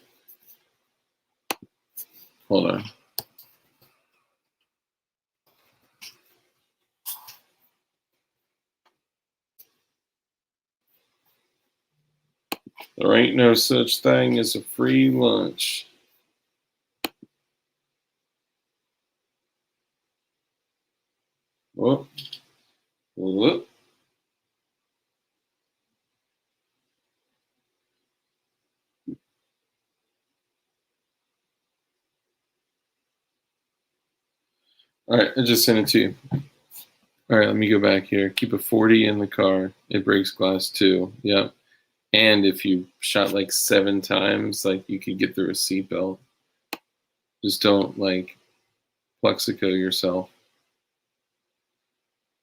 Hold on. There ain't no such thing as a free lunch. Whoop. Whoop. All right, I just sent it to you. All right, let me go back here. Keep a 40 in the car. It breaks glass too. Yep. And if you shot like 7 times, like you could get through a seatbelt. Just don't like plexico yourself.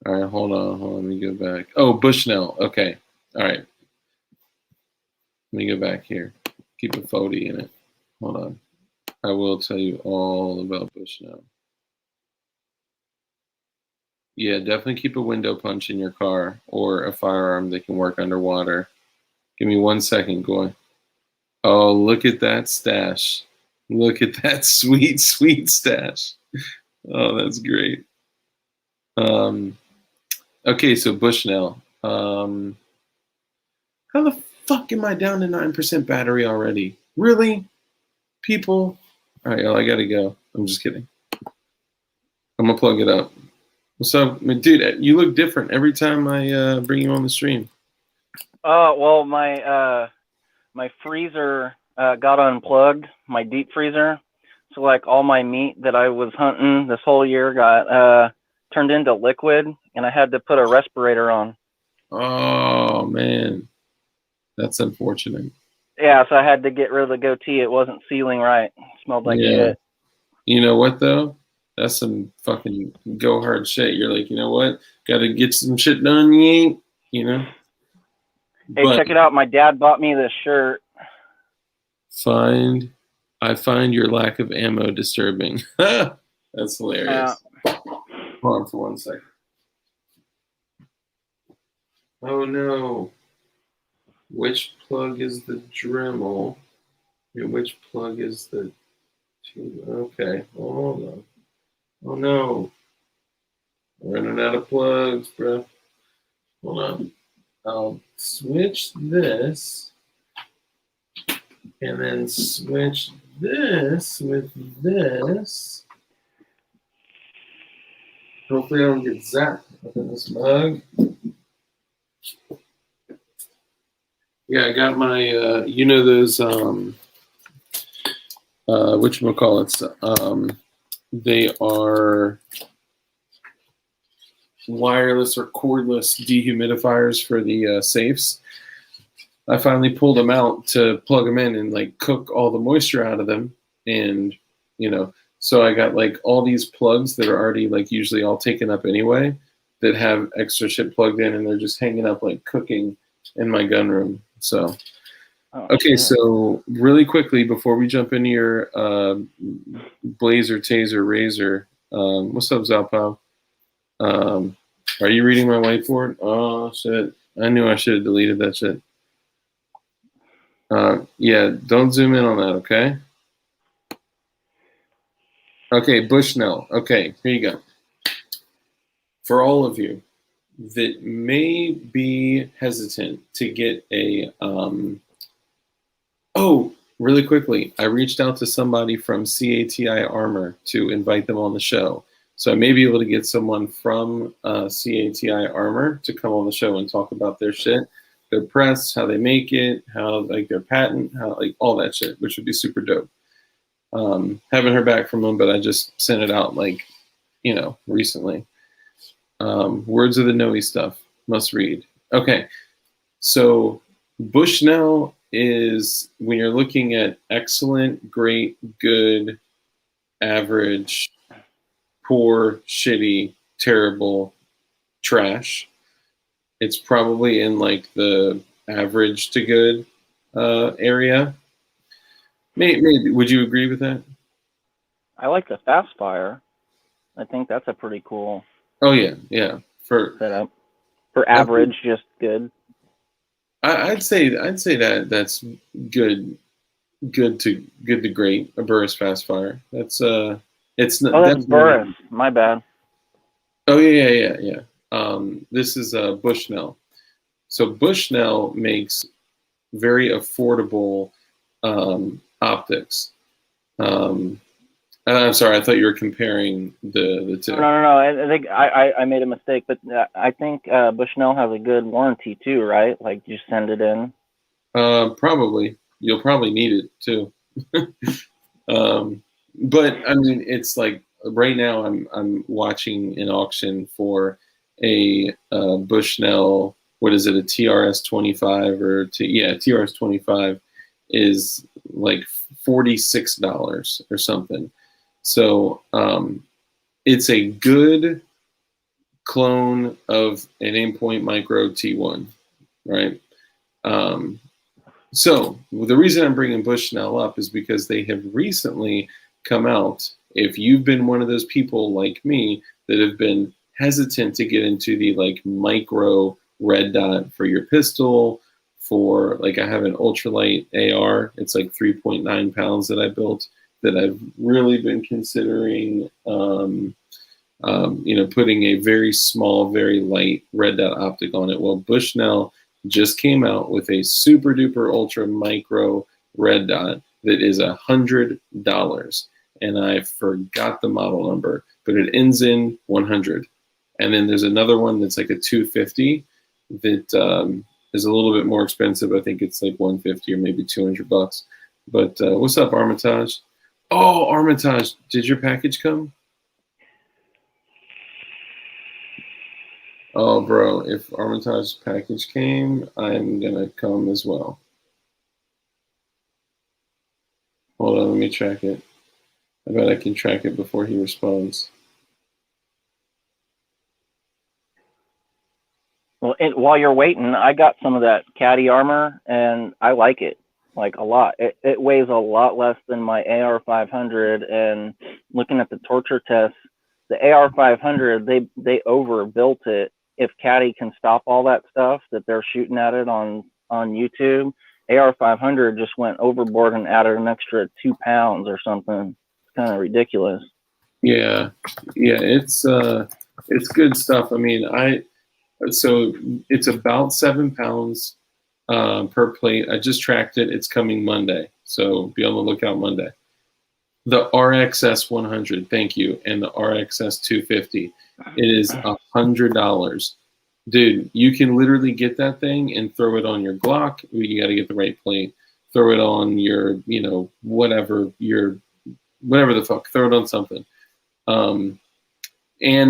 All right, hold on. Let me go back. Oh, Bushnell. Okay. All right. Let me go back here. Keep a 40 in it. Hold on. I will tell you all about Bushnell. Yeah, definitely keep a window punch in your car or a firearm that can work underwater. Give me 1 second, Goy. Oh, look at that stash. Look at that sweet, sweet stash. Oh, that's great. Okay, so Bushnell. How the fuck am I down to 9% battery already? Really? People? All right, y'all, I gotta go. I'm just kidding. I'm gonna plug it up. What's up? I mean, dude, you look different every time I bring you on the stream. Well, my freezer got unplugged, my deep freezer. So like all my meat that I was hunting this whole year got turned into liquid, and I had to put a respirator on. Oh man, that's unfortunate. Yeah, so I had to get rid of the goatee. It wasn't sealing right. It smelled like shit. You know what though? That's some fucking go hard shit. You're like, you know what? Got to get some shit done. You ain't, you know. Hey, check it out. My dad bought me this shirt. I find your lack of ammo disturbing. That's hilarious. Hold on for 1 second. Oh no. Which plug is the Dremel? And which plug is the tube? Okay, hold on. Oh no. I'm running out of plugs, bro. Hold on. I'll switch this and then switch this with this. Hopefully I don't get zapped up in this mug. Yeah, I got my, you know those, whatchamacallits, they are wireless or cordless dehumidifiers for the safes. I finally pulled them out to plug them in and like cook all the moisture out of them. And, you know, so I got like all these plugs that are already like usually all taken up anyway that have extra shit plugged in, and they're just hanging up like cooking in my gun room. So, okay, so really quickly before we jump into your Blazer, Taser, Razor, what's up, Zalpao? Are you reading my whiteboard? Oh, shit. I knew I should have deleted that shit. Yeah, don't zoom in on that, okay? Okay, Bushnell. Okay, here you go. For all of you that may be hesitant to get a, really quickly, I reached out to somebody from CATI Armor to invite them on the show. So I may be able to get someone from CATI Armor to come on the show and talk about their shit, their press, how they make it, how like their patent, how like all that shit, which would be super dope. Haven't heard back from them, but I just sent it out like, you know, recently. Words of the Noe stuff, must read. Okay, so Bushnell is when you're looking at excellent, great, good, average, poor, shitty, terrible, trash. It's probably in like the average to good area. Maybe. Would you agree with that? I like the fast fire. I think that's a pretty cool. Oh yeah. For setup. For average, just good. I'd say that that's good to great. A Burris fast fire. That's it's not. Oh, that's Burris. My bad. Oh yeah. This is Bushnell. So Bushnell makes very affordable optics. I'm sorry, I thought you were comparing the two. No. I think I made a mistake, but I think Bushnell has a good warranty too, right? Like you send it in. Probably. You'll probably need it too. But I mean, it's like right now I'm watching an auction for a Bushnell. What is it? A TRS 25 or TRS 25 is like $46 or something. So it's a good clone of an Aimpoint Micro T1, right? So the reason I'm bringing Bushnell up is because they have recently come out. If you've been one of those people like me that have been hesitant to get into the like micro red dot for your pistol, for like I have an ultralight AR, it's like 3.9 pounds that I built, that I've really been considering, putting a very small, very light red dot optic on it. Well, Bushnell just came out with a super duper ultra micro red dot that is $100, and I forgot the model number, but it ends in 100. And then there's another one that's like a 250 that is a little bit more expensive. I think it's like 150 or maybe $200. But what's up, Armitage? Oh, Armitage, did your package come? Oh, bro, if Armitage's package came, I'm going to come as well. Hold on, let me track it. I bet I can track it before he responds. Well, while you're waiting, I got some of that caddy armor, and I like it like a lot. It weighs a lot less than my AR-500, and looking at the torture tests, the AR-500, they overbuilt it. If caddy can stop all that stuff that they're shooting at it on YouTube, AR-500 just went overboard and added an extra 2 pounds or something. It's kind of ridiculous. Yeah, it's good stuff. I mean, so it's about 7 pounds per plate. I just tracked it. It's coming Monday, so be on the lookout Monday. The RXS 100, thank you, and the RXS 250. It is $100. Dude, you can literally get that thing and throw it on your Glock. You got to get the right plate. Throw it on your, whatever the fuck. Throw it on something. And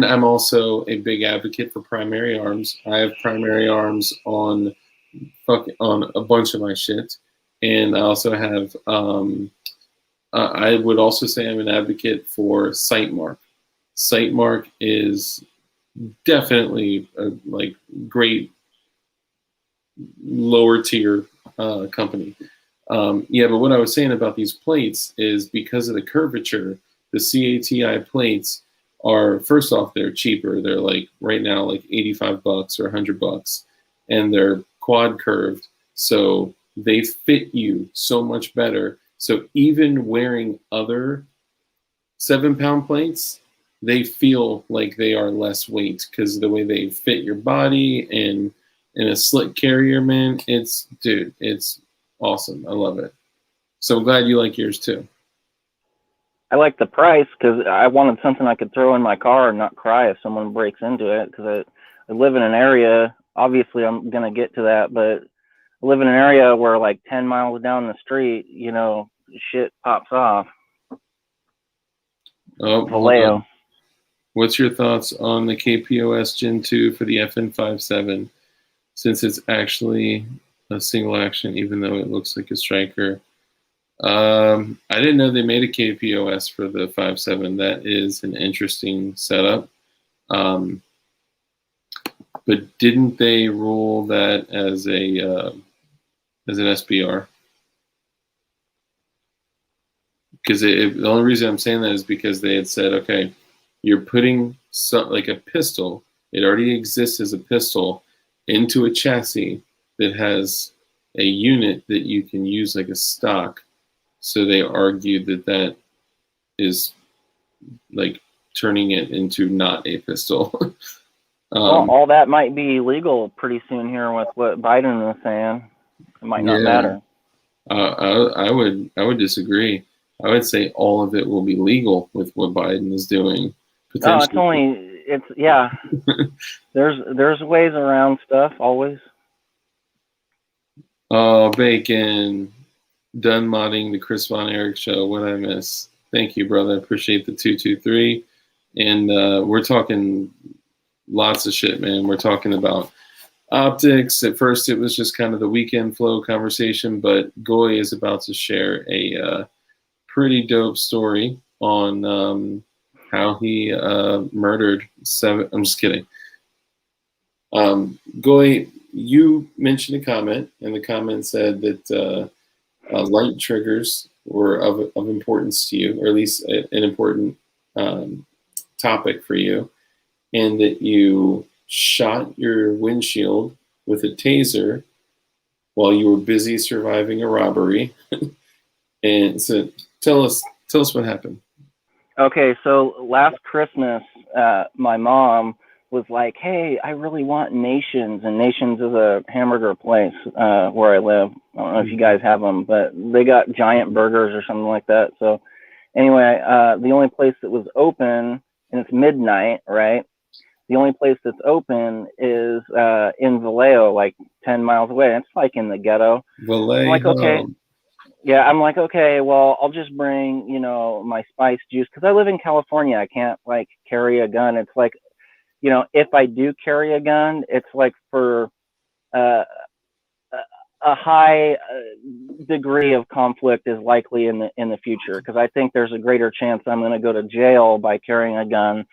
I'm also a big advocate for primary arms. I have primary arms on a bunch of my shit, and I also have. I would also say I'm an advocate for Sightmark. Sightmark is definitely a great lower tier company. But what I was saying about these plates is because of the curvature, the CATI plates are, first off, they're cheaper. They're like right now like $85 or $100, and they're quad curved, so they fit you so much better. So even wearing other 7-pound plates, they feel like they are less weight because of the way they fit your body, and in a slick carrier, man, it's awesome. I love it. So I'm glad you like yours too. I like the price because I wanted something I could throw in my car and not cry if someone breaks into it, because I live in an area, obviously I'm going to get to that, but I live in an area where like 10 miles down the street, shit pops off. Oh, Vallejo. What's your thoughts on the KPOS Gen 2 for the FN57, since it's actually a single action, even though it looks like a striker? I didn't know they made a KPOS for the 5.7. That is an interesting setup. But didn't they rule that as an SBR? Because the only reason I'm saying that is because they had said, okay, you're putting like a pistol, it already exists as a pistol, into a chassis that has a unit that you can use like a stock. So they argued that is like turning it into not a pistol. Well, all that might be legal pretty soon here with what Biden is saying. It might not matter. I would disagree. I would say all of it will be legal with what Biden is doing. Potentially. There's ways around stuff always. Oh, Bacon. Done modding the Chris Von Erich show. What I miss? Thank you, brother. Appreciate the 223. And we're talking lots of shit, man. We're talking about optics. At first, it was just kind of the weekend flow conversation, but Goy is about to share a pretty dope story on how he murdered 7. I'm just kidding. Goy, you mentioned a comment, and the comment said that light triggers were of importance to you, or at least an important topic for you, and that you shot your windshield with a taser while you were busy surviving a robbery. And so tell us what happened. Okay, so last Christmas, my mom was like, "Hey, I really want Nations," and Nations is a hamburger place where I live. I don't know if you guys have them, but they got giant burgers or something like that. So anyway, the only place that was open, and it's midnight, right? The only place that's open is in Vallejo, like 10 miles away. It's like in the ghetto. Vallejo. I'm like, okay. Yeah, I'm like, okay, well, I'll just bring, my spice juice, because I live in California. I can't, like, carry a gun. It's like, if I do carry a gun, it's like for a high degree of conflict is likely in the future, because I think there's a greater chance I'm going to go to jail by carrying a gun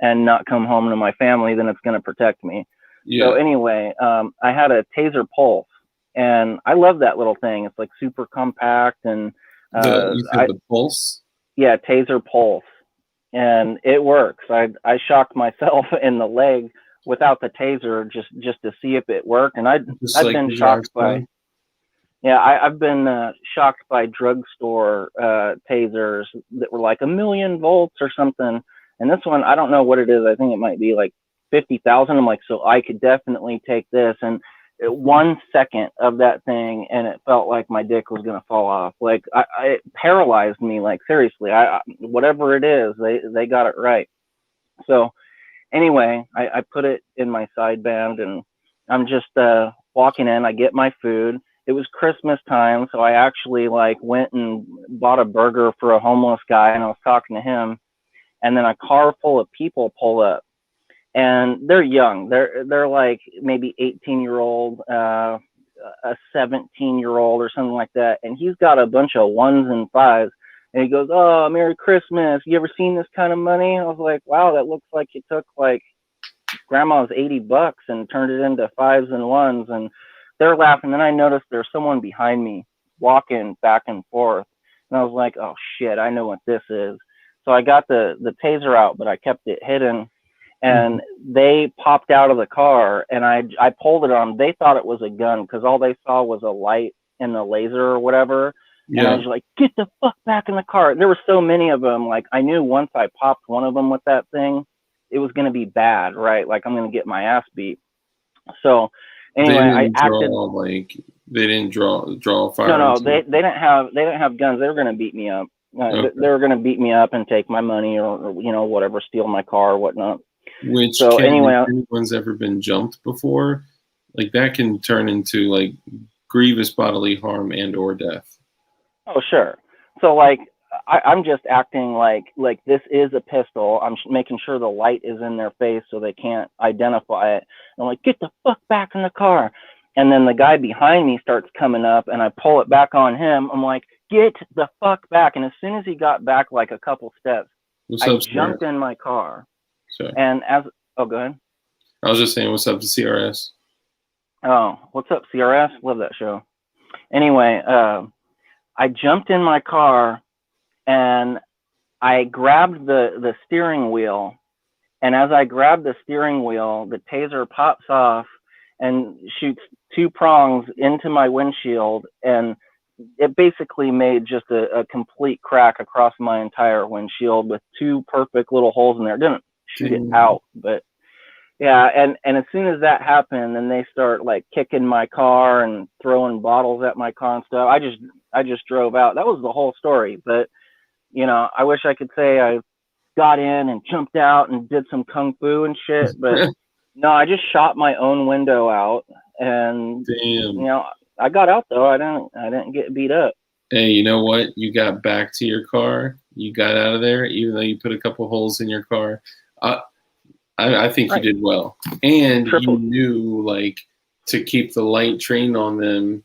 and not come home to my family than it's going to protect me. Yeah. So anyway, I had a Taser Pulse, and I love that little thing. It's like super compact, and you said the Pulse? Yeah, Taser Pulse, and it works. I shocked myself in the leg without the taser just to see if it worked, and I've been shocked by. Yeah, I've been shocked by drugstore tasers that were like 1,000,000 volts or something. And this one, I don't know what it is. I think it might be like 50,000. I'm like, so I could definitely take this. And 1 second of that thing, and it felt like my dick was gonna fall off. Like it paralyzed me. Like seriously, whatever it is, they got it right. So anyway, I put it in my sideband, and I'm just walking in. I get my food. It was Christmas time, so I actually like went and bought a burger for a homeless guy, and I was talking to him. And then a car full of people pull up, and they're young. They're like maybe 18-year-old, a 17-year-old or something like that. And he's got a bunch of 1s and 5s. And he goes, "Oh, Merry Christmas. You ever seen this kind of money?" I was like, wow, that looks like you took like grandma's $80 and turned it into 5s and 1s. And they're laughing. Then I noticed there's someone behind me walking back and forth. And I was like, oh shit, I know what this is. So I got the taser out, but I kept it hidden, and they popped out of the car, and I pulled it on. They thought it was a gun because all they saw was a light and the laser or whatever. Yeah. And I was like, get the fuck back in the car. There were so many of them. Like I knew once I popped one of them with that thing, it was going to be bad, right? Like I'm going to get my ass beat. So anyway, they didn't draw fire. No, they didn't have guns. They were going to beat me up. Okay. They were going to beat me up and take my money or whatever, steal my car or whatnot. If anyone's ever been jumped before, like that can turn into like grievous bodily harm and or death. Oh, sure. So like I'm just acting like this is a pistol. I'm making sure the light is in their face so they can't identify it. I'm like, get the fuck back in the car. And then the guy behind me starts coming up, and I pull it back on him. I'm like, get the fuck back. And as soon as he got back like a couple steps, I jumped in my car. Sure. And go ahead. I was just saying, what's up to CRS? Oh, what's up, CRS? Love that show. Anyway, I jumped in my car, and I grabbed the steering wheel. And as I grabbed the steering wheel, the taser pops off and shoots 2 prongs into my windshield, and it basically made just a complete crack across my entire windshield with 2 perfect little holes in there. It didn't shoot it out, but Yeah, and as soon as that happened, then they start like kicking my car and throwing bottles at my car and stuff. I just drove out. That was the whole story. But I wish I could say I got in and jumped out and did some kung fu and shit. But no, I just shot my own window out, and Damn. I got out though. I didn't get beat up. Hey, you know what? You got back to your car. You got out of there, even though you put a couple holes in your car. I think you did well, and you knew like to keep the light trained on them,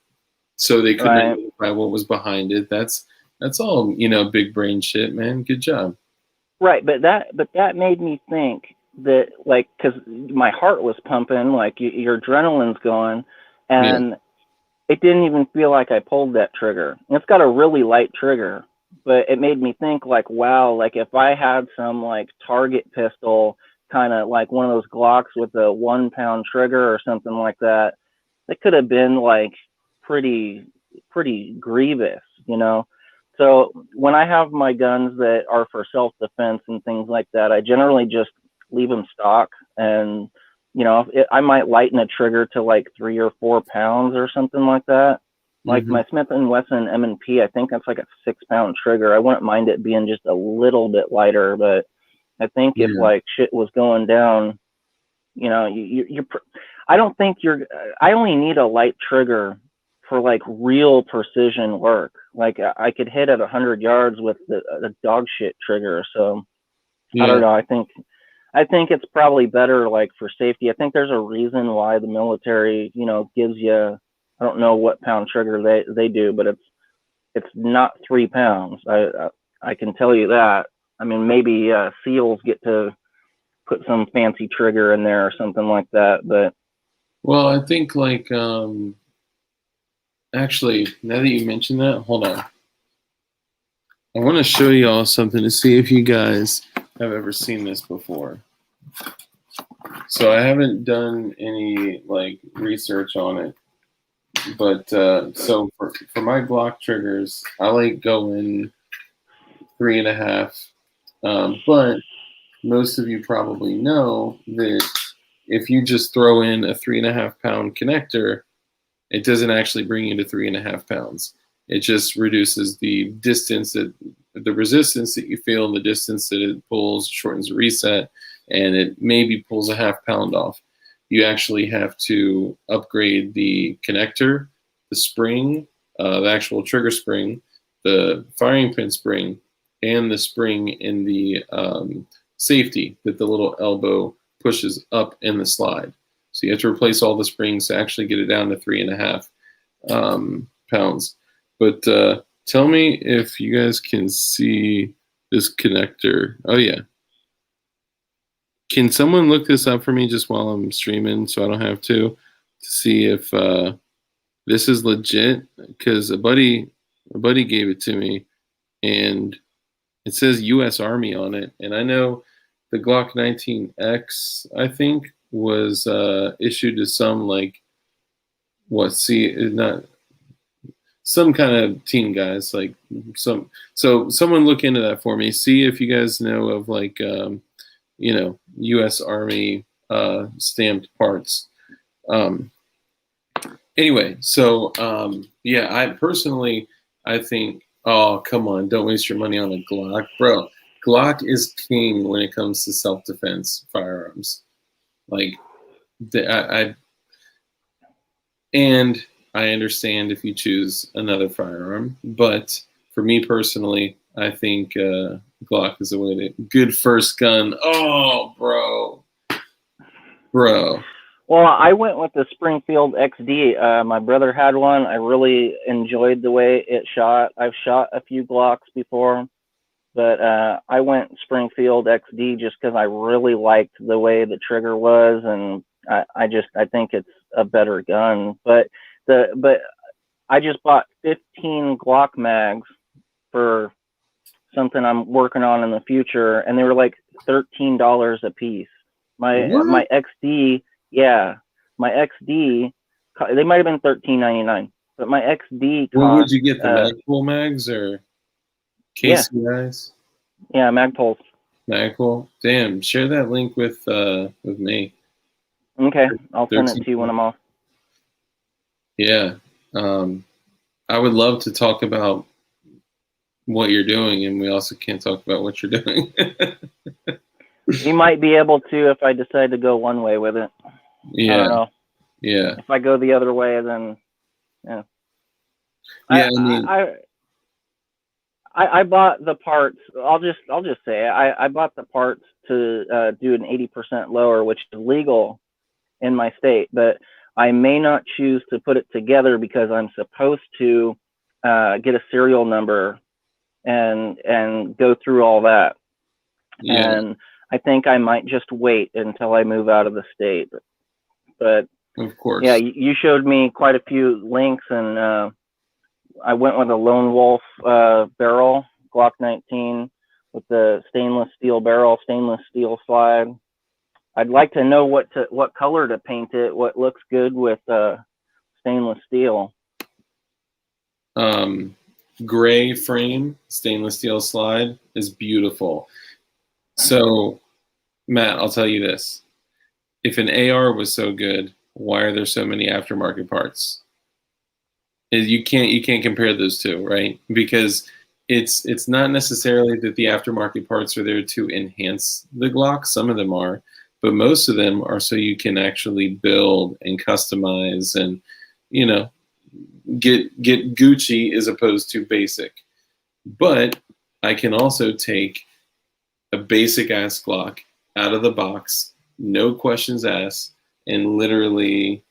so they couldn't identify what was behind it. That's all big brain shit, man. Good job. Right, but that made me think that like because my heart was pumping, like your adrenaline's going, and it didn't even feel like I pulled that trigger. It's got a really light trigger, but it made me think like, wow, like if I had some like target pistol, kind of like one of those Glocks with a 1 pound trigger or something like that, that could have been like pretty grievous, So when I have my guns that are for self-defense and things like that, I generally just leave them stock, and I might lighten a trigger to like 3 or 4 pounds or something like that. Like my Smith & Wesson M&P, I think that's like a 6 pound trigger. I wouldn't mind it being just a little bit lighter, but I think if like shit was going down, I don't think I only need a light trigger for like real precision work. Like I could hit at 100 yards with a dog shit trigger. So I don't know. I think it's probably better like for safety. I think there's a reason why the military, gives you, I don't know what pound trigger they do, but it's not 3 pounds. I can tell you that. I mean, maybe SEALs get to put some fancy trigger in there or something like that. But well, I think like actually, now that you mentioned that, hold on. I want to show you all something to see if you guys have ever seen this before. So I haven't done any like research on it, but so for my Glock triggers, I like going 3.5. But most of you probably know that if you just throw in a 3.5 pound connector, it doesn't actually bring you to 3.5 pounds. It just reduces the distance the resistance that you feel, and the distance that it pulls, shortens the reset, and it maybe pulls a 0.5 pound off. You actually have to upgrade the connector, the spring, the actual trigger spring, the firing pin spring, and the spring in the safety that the little elbow pushes up in the slide. So you have to replace all the springs to actually get it down to 3.5 pounds. But tell me if you guys can see this connector. Oh yeah. Can someone look this up for me just while I'm streaming so I don't have to see if this is legit? Because a buddy gave it to me, and it says U.S. Army on it, and I know the Glock 19X, I think, was issued to some like some kind of team guys, like so someone look into that for me. See if you guys know of like U.S. Army stamped parts. Anyway, so I think, oh, come on, don't waste your money on a Glock, bro. Glock is king when it comes to self-defense firearms. Like, and I understand if you choose another firearm, but for me personally, I think Glock is a way to good first gun. Oh, bro. Well, I went with the Springfield XD. My brother had one. I really enjoyed the way it shot. I've shot a few Glocks before, but I went Springfield XD just because I really liked the way the trigger was, and I think it's a better gun. But I just bought 15 Glock mags for something I'm working on in the future, and they were like $13 a piece. My XD, yeah, my XD, they might have been $13.99, but my XD. What would you get, the Magpul mags or KCIs? Yeah, Magpuls. Magpul. Damn, share that link with me. Okay, I'll send it 13. to you when I'm off. Yeah. I would love to talk about what you're doing, and we also can't talk about what you're doing. We might be able to if I decide to go one way with it. Yeah. I don't know. Yeah. If I go the other way, then yeah. Yeah. I mean, I bought the parts. I'll just say I bought the parts to do an 80% lower, which is legal in my state, but I may not choose to put it together because I'm supposed to get a serial number and go through all that. yeah. And I think I might just wait until I move out of the state. But Of course. yeah, you showed me quite a few links, and I went with a Lone Wolf barrel, Glock 19, with the stainless steel barrel, stainless steel slide. I'd like to know what color to paint it, what looks good with stainless steel. Gray frame, stainless steel slide is beautiful. So, Matt, I'll tell you this. If an AR was so good, why are there so many aftermarket parts? You can't compare those two, right? Because it's not necessarily that the aftermarket parts are there to enhance the Glock. Some of them are, but most of them are so you can actually build and customize and, you know, get Gucci as opposed to basic. But I can also take a basic ass Glock out of the box, no questions asked, and literally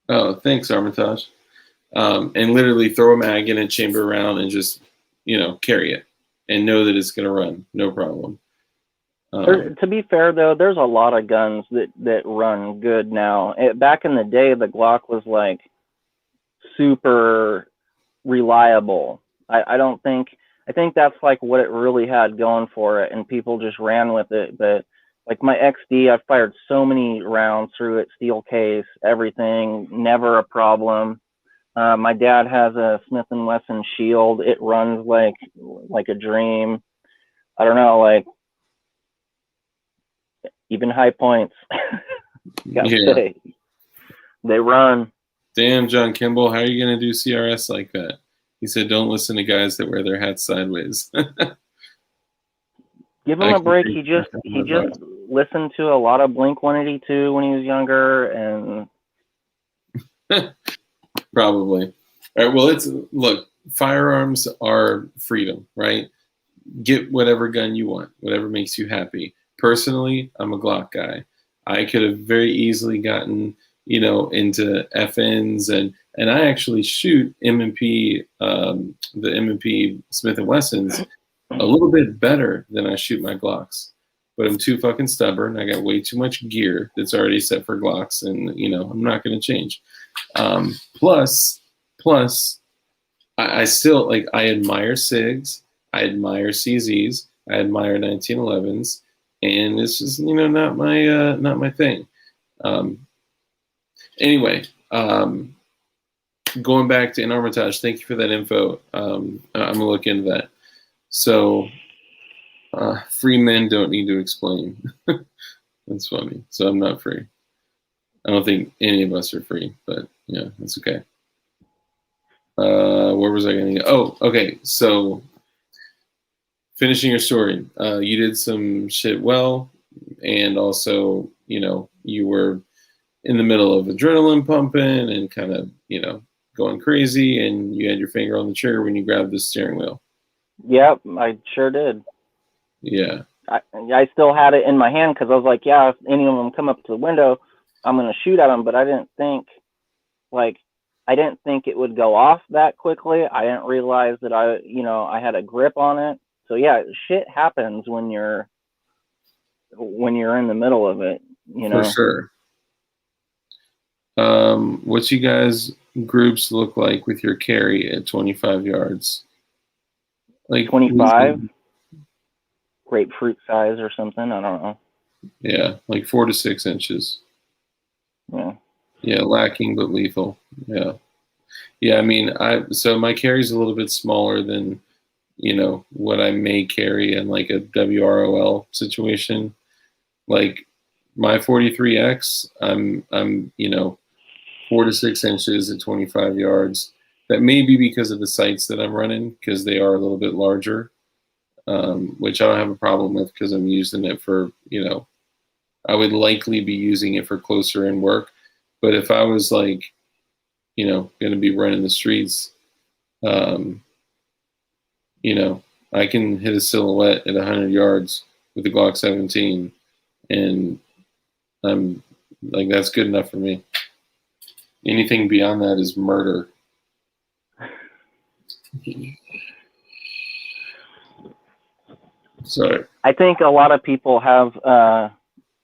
oh, thanks, Armitage. And literally throw a mag in a chamber around and just, carry it and know that it's going to run. No problem. To be fair, though, there's a lot of guns that run good now. Back in the day, the Glock was like super reliable. I think that's like what it really had going for it, and people just ran with it. But like my XD, I've fired so many rounds through it, steel case, everything, never a problem. My dad has a Smith & Wesson Shield. It runs like a dream. I don't know, like even high points. Gotta say, they run. Damn, John Kimball, how are you going to do CRS like that? He said, don't listen to guys that wear their hats sideways. Give him a break. He just listened to a lot of Blink 182 when he was younger, and probably. All right. Well, look. Firearms are freedom, right? Get whatever gun you want, whatever makes you happy. Personally, I'm a Glock guy. I could have very easily gotten, into FNs, and I actually shoot M&P, the M&P Smith & Wessons a little bit better than I shoot my Glocks. But I'm too fucking stubborn. I got way too much gear that's already set for Glocks, and, I'm not going to change. Plus, I still, I admire SIGs, I admire CZs, I admire 1911s, and it's just, not my thing. Anyway, going back to Armitage, thank you for that info. I'm gonna look into that. So, free men don't need to explain. That's funny. So I'm not free. I don't think any of us are free, but yeah, that's okay. Where was I going to go? Oh, okay. So, finishing your story, you did some shit well, and also, you were in the middle of adrenaline pumping and kind of, going crazy, and you had your finger on the trigger when you grabbed the steering wheel. Yep, I sure did. Yeah. I still had it in my hand because I was like, yeah, if any of them come up to the window, I'm going to shoot at them. But I didn't think it would go off that quickly. I didn't realize that I had a grip on it. So yeah, shit happens when you're in the middle of it, For sure. What's you guys groups look like with your carry at 25 yards? Like 25? Grapefruit size or something. I don't know. Yeah, like 4 to 6 inches. Yeah. Yeah, lacking but lethal. Yeah. Yeah, I mean, so my carry's a little bit smaller than what I may carry in like a WROL situation. Like my 43X, I'm 4 to 6 inches at 25 yards. That may be because of the sights that I'm running, because they are a little bit larger, which I don't have a problem with because I'm using it for, I would likely be using it for closer in work. But if I was like, going to be running the streets, I can hit a silhouette at 100 yards with the Glock 17, and I'm like, that's good enough for me. Anything beyond that is murder. Sorry. I think a lot of people have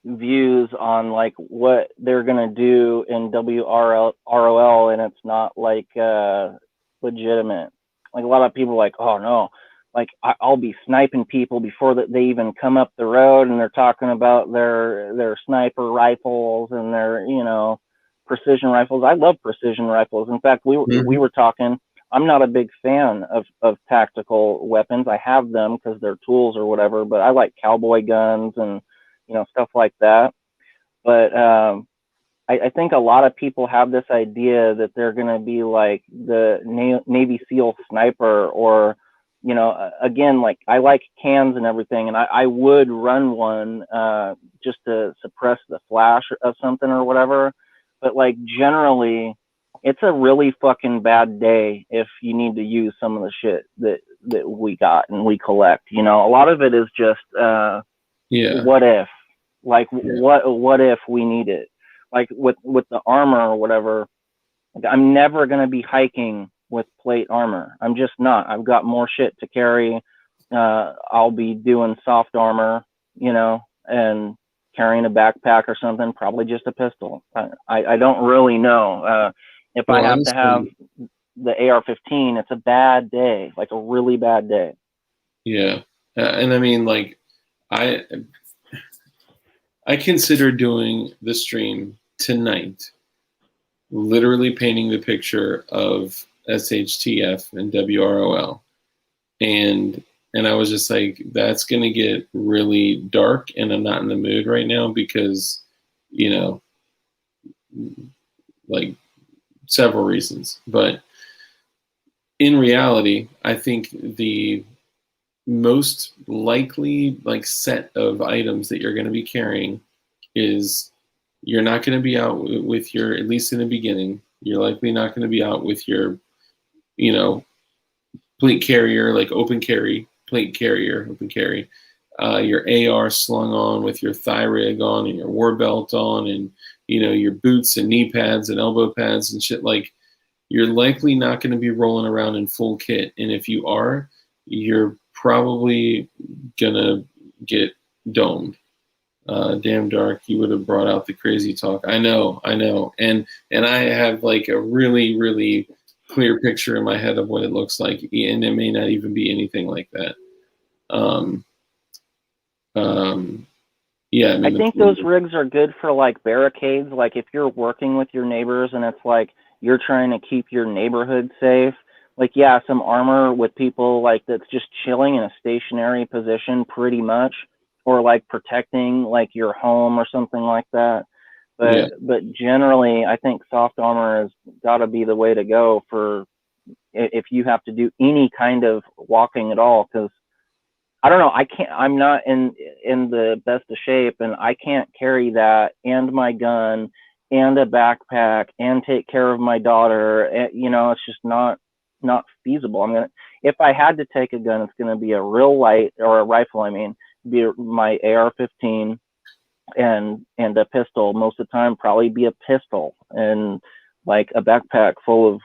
views on like what they're gonna do in WROL, and it's not like legitimate. Like a lot of people are like, oh no, like I'll be sniping people before that they even come up the road, and they're talking about their sniper rifles and their precision rifles. I love precision rifles. In fact, we were talking. I'm not a big fan of tactical weapons. I have them because they're tools or whatever, but I like cowboy guns and stuff like that. But I think a lot of people have this idea that they're going to be like the Navy SEAL sniper, or again, like I like cans and everything, and I would run one just to suppress the flash of something or whatever. But like generally, it's a really fucking bad day if you need to use some of the shit that we got and we collect. A lot of it is just what if, like what if we need it, like with the armor or whatever. I'm never going to be hiking with plate armor. I'm just not. I've got more shit to carry. I'll be doing soft armor, and carrying a backpack or something, probably just a pistol. I don't really know. If I have to have the AR-15, it's a bad day, like a really bad day. Yeah. And I mean, like, I consider doing the stream tonight, literally painting the picture of SHTF and WROL. And I was just like, that's going to get really dark, and I'm not in the mood right now because, like, several reasons. But in reality, I think the most likely like set of items that you're going to be carrying is you're not going to be out with your, at least in the beginning, you're likely not going to be out with your, plate carrier, like open carry, plate carrier, open carry, your AR slung on with your thigh rig on and your war belt on, and your boots and knee pads and elbow pads and shit. Like, you're likely not going to be rolling around in full kit, and if you are, you're probably gonna get domed. Damn Dark, you would have brought out the crazy talk. I know, and I have like a really, really clear picture in my head of what it looks like, and it may not even be anything like that. Yeah, I think those rigs are good for like barricades. Like if you're working with your neighbors and it's like you're trying to keep your neighborhood safe. Like, yeah, some armor with people like that's just chilling in a stationary position pretty much, or like protecting like your home or something like that. But generally, I think soft armor has got to be the way to go for if you have to do any kind of walking at all. Because I don't know, I'm not in the best of shape, and I can't carry that and my gun and a backpack and take care of my daughter. It's just not feasible. If I had to take a gun, it's gonna be a real light, or a rifle. I mean, be my AR-15 and a pistol. Most of the time, probably be a pistol and like a backpack full of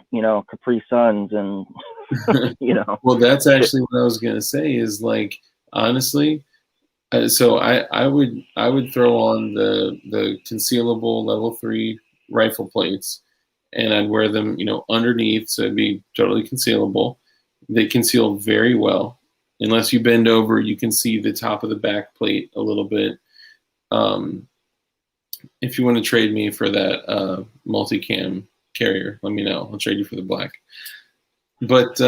Capri Suns and Well, that's actually what I was gonna say. Is like, honestly, so I would throw on the concealable level 3 rifle plates, and I'd wear them, underneath, so it'd be totally concealable. They conceal very well. Unless you bend over, you can see the top of the back plate a little bit. If you want to trade me for that multicam carrier, let me know. I'll trade you for the black. But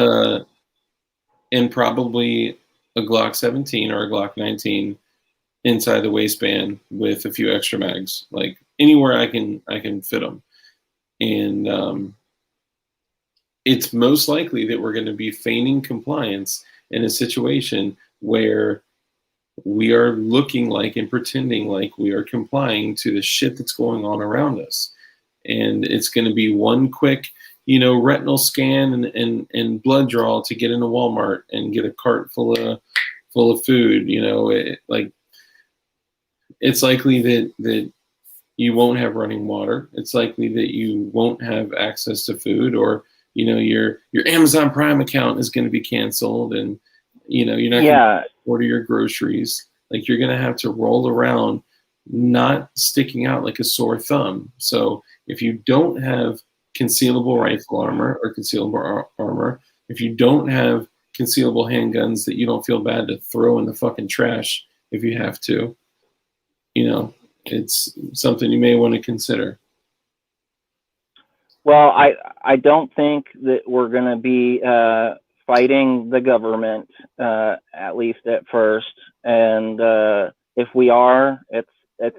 and probably a Glock 17 or a Glock 19 inside the waistband with a few extra mags, like anywhere I can fit them. And it's most likely that we're going to be feigning compliance in a situation where we are looking like and pretending like we are complying to the shit that's going on around us. And it's going to be one quick, retinal scan and blood draw to get into Walmart and get a cart full of food. It's likely that you won't have running water. It's likely that you won't have access to food, or your Amazon Prime account is going to be canceled, and you're not going to order your groceries. Like, you're going to have to roll around not sticking out like a sore thumb. So if you don't have concealable rifle armor or concealable armor, if you don't have concealable handguns that you don't feel bad to throw in the fucking trash if you have to, it's something you may want to consider. Well, I don't think that we're going to be fighting the government, at least at first. And if we are, it's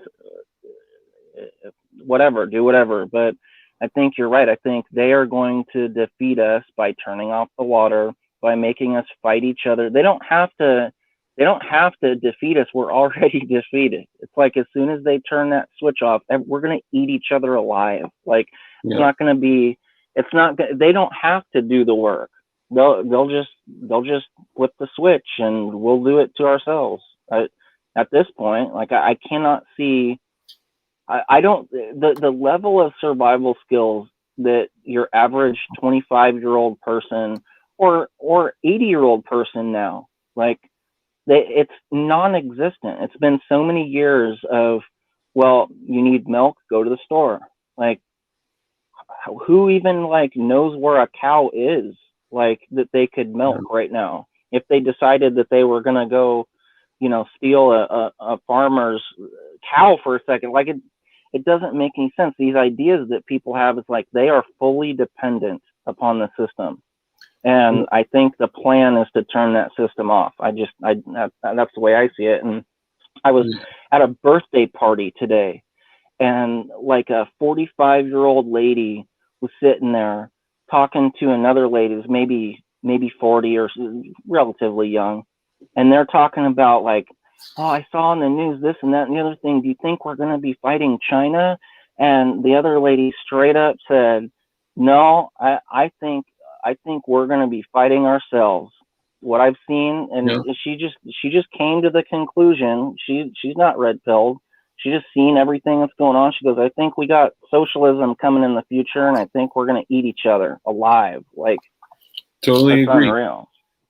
whatever, do whatever. But I think you're right. I think they are going to defeat us by turning off the water, by making us fight each other. They don't have to defeat us. We're already defeated. It's like, as soon as they turn that switch off, we're going to eat each other alive. Like, it's not going to be, they don't have to do the work. They'll just flip the switch and we'll do it to ourselves. At this point, like, I cannot see, the level of survival skills that your average 25-year-old person or 80-year-old person now, like, it's non-existent. It's been so many years of, well, you need milk, go to the store. Like, who even knows where a cow is, that they could milk right now? If they decided that they were gonna go, steal a farmer's cow for a second, it doesn't make any sense. These ideas that people have is like they are fully dependent upon the system. And I think the plan is to turn that system off. That's the way I see it. And I was at a birthday party today, and a 45-year-old lady was sitting there talking to another lady who's maybe 40 or relatively young. And they're talking about oh, I saw on the news this and that and the other thing. Do you think we're going to be fighting China? And the other lady straight up said, no, I think we're going to be fighting ourselves. What I've seen, and she just came to the conclusion. She's not red pilled. She just seen everything that's going on. She goes, I think we got socialism coming in the future, and I think we're going to eat each other alive. Totally agree. Unreal.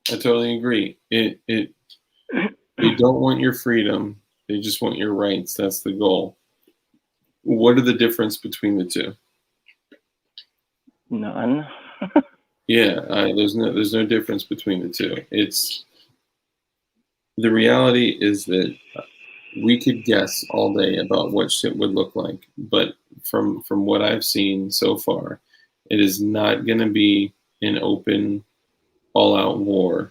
I totally agree. They don't want your freedom. They just want your rights. That's the goal. What are the difference between the two? None. There's no difference between the two. The reality is that we could guess all day about what shit would look like, but from what I've seen so far, it is not going to be an open, all-out war.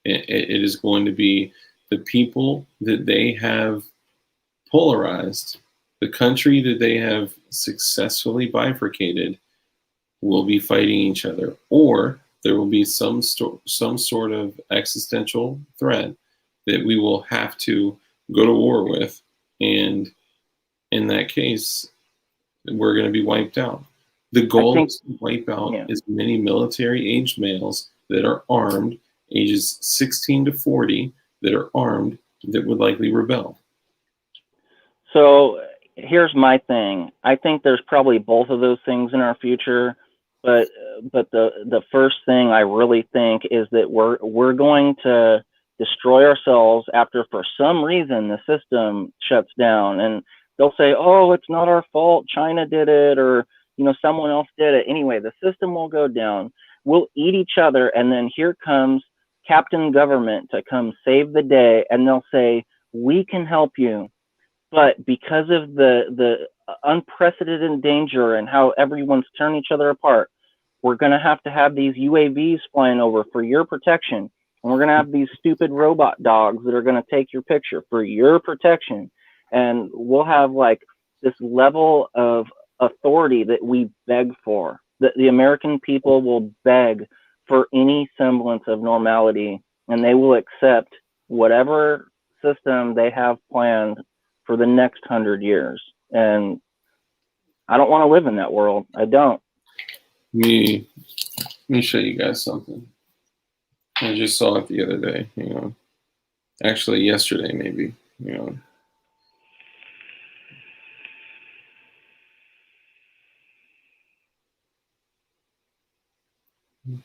It is going to be the people that they have polarized, the country that they have successfully bifurcated, will be fighting each other, or there will be some sort of existential threat that we will have to go to war with, and in that case, we're going to be wiped out. The goal is to wipe out as many military-aged males that are armed, ages 16 to 40, that are armed, that would likely rebel. So here's my thing. I think there's probably both of those things in our future. But the first thing I really think is that we're going to destroy ourselves after, for some reason, the system shuts down, and they'll say, oh, it's not our fault, China did it, or someone else did it. Anyway, the system will go down. We'll eat each other, and then here comes Captain Government to come save the day, and they'll say, we can help you. But because of the unprecedented danger and how everyone's turning each other apart, we're going to have these UAVs flying over for your protection. And we're going to have these stupid robot dogs that are going to take your picture for your protection. And we'll have like this level of authority that we beg for, that the American people will beg for any semblance of normality, and they will accept whatever system they have planned for the next 100 years. And I don't want to live in that world. I don't. Let me show you guys something. I just saw it the other day, actually yesterday maybe,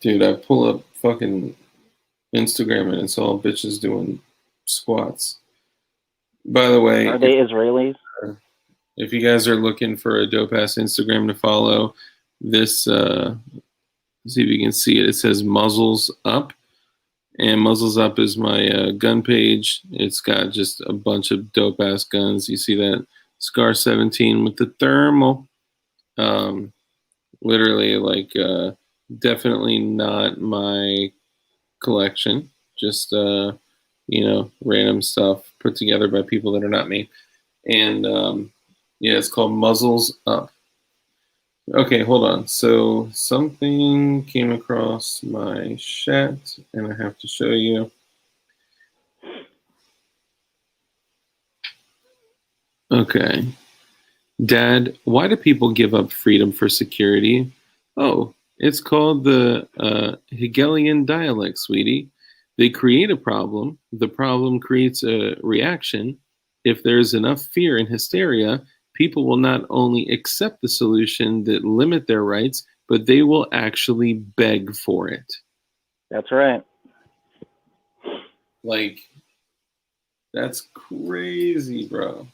Dude, I pull up fucking Instagram and it's all bitches doing squats. By the way, are they Israelis? If you guys are looking for a dope ass Instagram to follow, this see if you can see it. It says Muzzles Up, and Muzzles Up is my gun page. It's got just a bunch of dope ass guns. You see that Scar 17 with the thermal. Literally, like, definitely not my collection. Just random stuff put together by people that are not me. And yeah, it's called Muzzles Up. Okay, hold on. So something came across my chat, and I have to show you. Okay. Dad, why do people give up freedom for security? Oh, it's called the Hegelian dialect, sweetie. They create a problem. The problem creates a reaction. If there's enough fear and hysteria, people will not only accept the solution that limit their rights, but they will actually beg for it. That's right. Like, that's crazy, bro.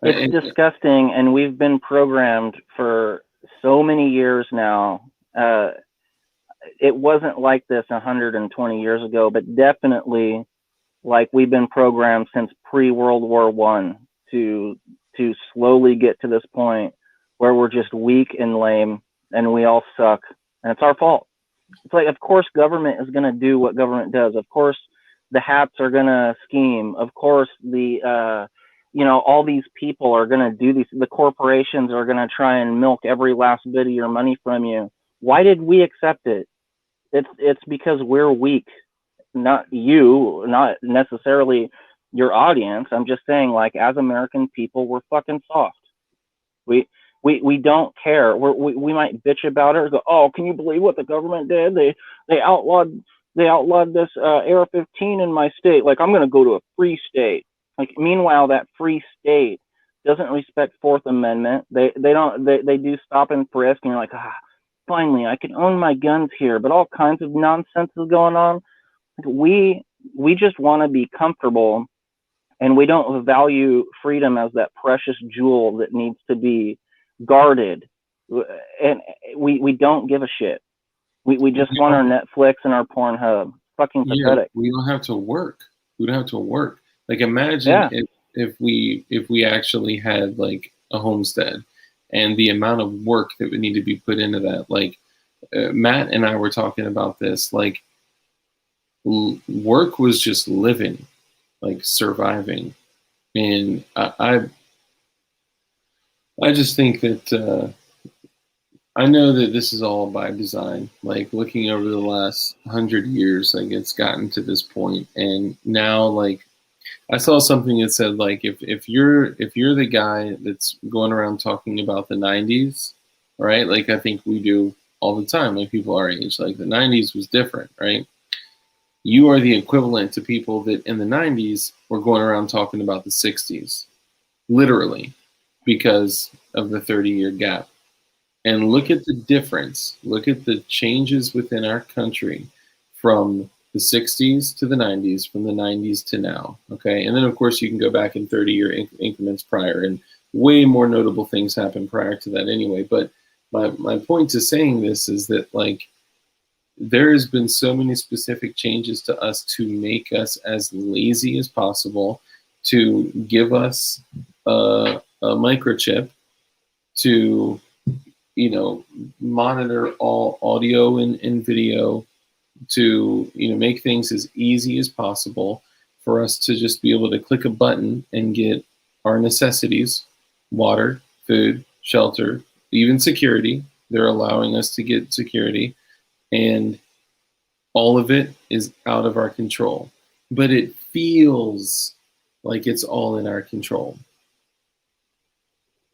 It's disgusting, and we've been programmed for so many years now. It wasn't like this 120 years ago, but definitely like we've been programmed since pre-World War I to slowly get to this point where we're just weak and lame and we all suck, and it's our fault. It's like, of course government is going to do what government does. Of course the hats are going to scheme. Of course all these people are going to do these. The corporations are going to try and milk every last bit of your money from you. Why did we accept it? It's because we're weak. Not you, not necessarily your audience. I'm just saying, like, as American people, we're fucking soft. We don't care. We might bitch about it or go, oh, can you believe what the government did? They outlawed this AR-15 in my state. Like, I'm going to go to a free state. Like, meanwhile, that free state doesn't respect Fourth Amendment. They do stop and frisk, and you're like, finally, I can own my guns here. But all kinds of nonsense is going on. We just want to be comfortable, and we don't value freedom as that precious jewel that needs to be guarded. And we don't give a shit. We just want our Netflix and our Pornhub. Fucking pathetic. We don't have to work. We don't have to work. Like, imagine if we actually had like a homestead, and the amount of work that would need to be put into that. Like, Matt and I were talking about this. Like, work was just living, like surviving, and I just think that I know that this is all by design. Like, looking over the last 100 years, like, it's gotten to this point, and now, like, I saw something that said, like, if you're the guy that's going around talking about the 90s, right? Like, I think we do all the time, like people our age, like the 90s was different, right? You are the equivalent to people that in the 90s were going around talking about the 60s, literally, because of the 30-year gap. And look at the difference. Look at the changes within our country from the 60s to the 90s, from the 90s to now, okay? And then, of course, you can go back in 30-year increments prior, and way more notable things happened prior to that anyway. But my point to saying this is that, like, there has been so many specific changes to us to make us as lazy as possible, to give us a microchip, to monitor all audio and video, to make things as easy as possible for us to just be able to click a button and get our necessities, water, food, shelter, even security. They're allowing us to get security, and all of it is out of our control. But it feels like it's all in our control.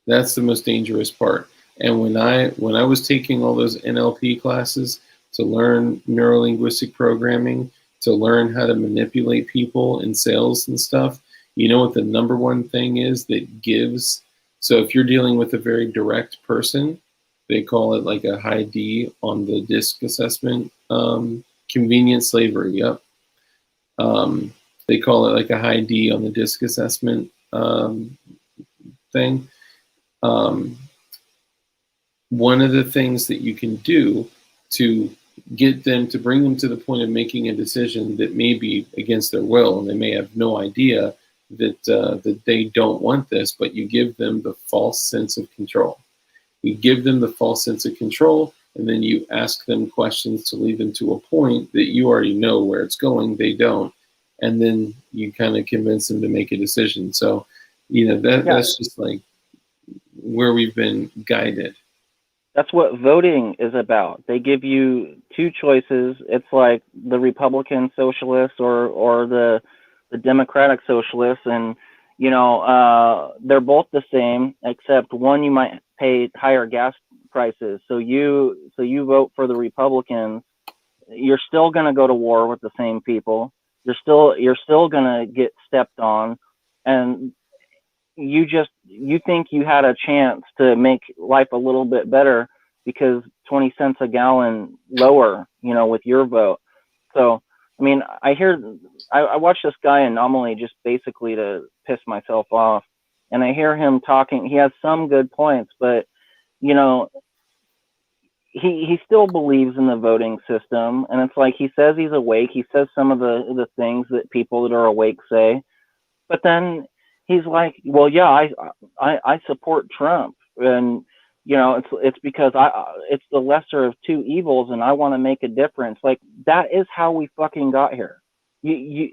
That's the most dangerous part. And when I was taking all those NLP classes to learn neurolinguistic programming, to learn how to manipulate people in sales and stuff, you know what the number one thing is that gives? So if you're dealing with a very direct person, they call it like a high D on the DISC assessment. Convenient slavery, yep. They call it like a high D on the DISC assessment thing. One of the things that you can do to get them, to bring them to the point of making a decision that may be against their will, and they may have no idea that they don't want this, but you give them the false sense of control. You give them the false sense of control, and then you ask them questions to lead them to a point that you already know where it's going, they don't, and then you kind of convince them to make a decision. So, that's just like where we've been guided. That's what voting is about. They give you two choices. It's like the Republican socialists or the Democratic socialists, and they're both the same, except one you might pay higher gas prices. So you vote for the Republicans. You're still going to go to war with the same people. You're still going to get stepped on, and you think you had a chance to make life a little bit better because 20 cents a gallon lower, with your vote. So, I mean, I watch this guy Anomaly just basically to piss myself off, and I hear him talking. He has some good points, but, he still believes in the voting system. And it's like, he says he's awake. He says some of the things that people that are awake say, but then he's like, well, yeah, I support Trump, and it's because it's the lesser of two evils, and I want to make a difference. Like, that is how we fucking got here. The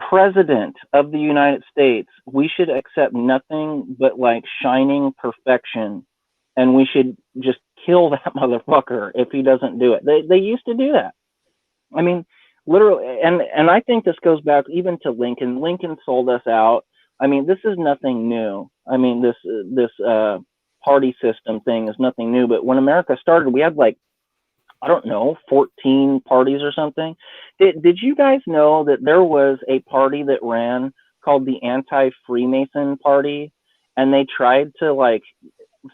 president of the United States, we should accept nothing but like shining perfection, and we should just kill that motherfucker if he doesn't do it. They used to do that. I mean, literally, and I think this goes back even to Lincoln. Lincoln sold us out. I mean, this is nothing new. I mean, this party system thing is nothing new. But when America started, we had like, I don't know, 14 parties or something. Did you guys know that there was a party that ran called the Anti-Freemason Party, and they tried to like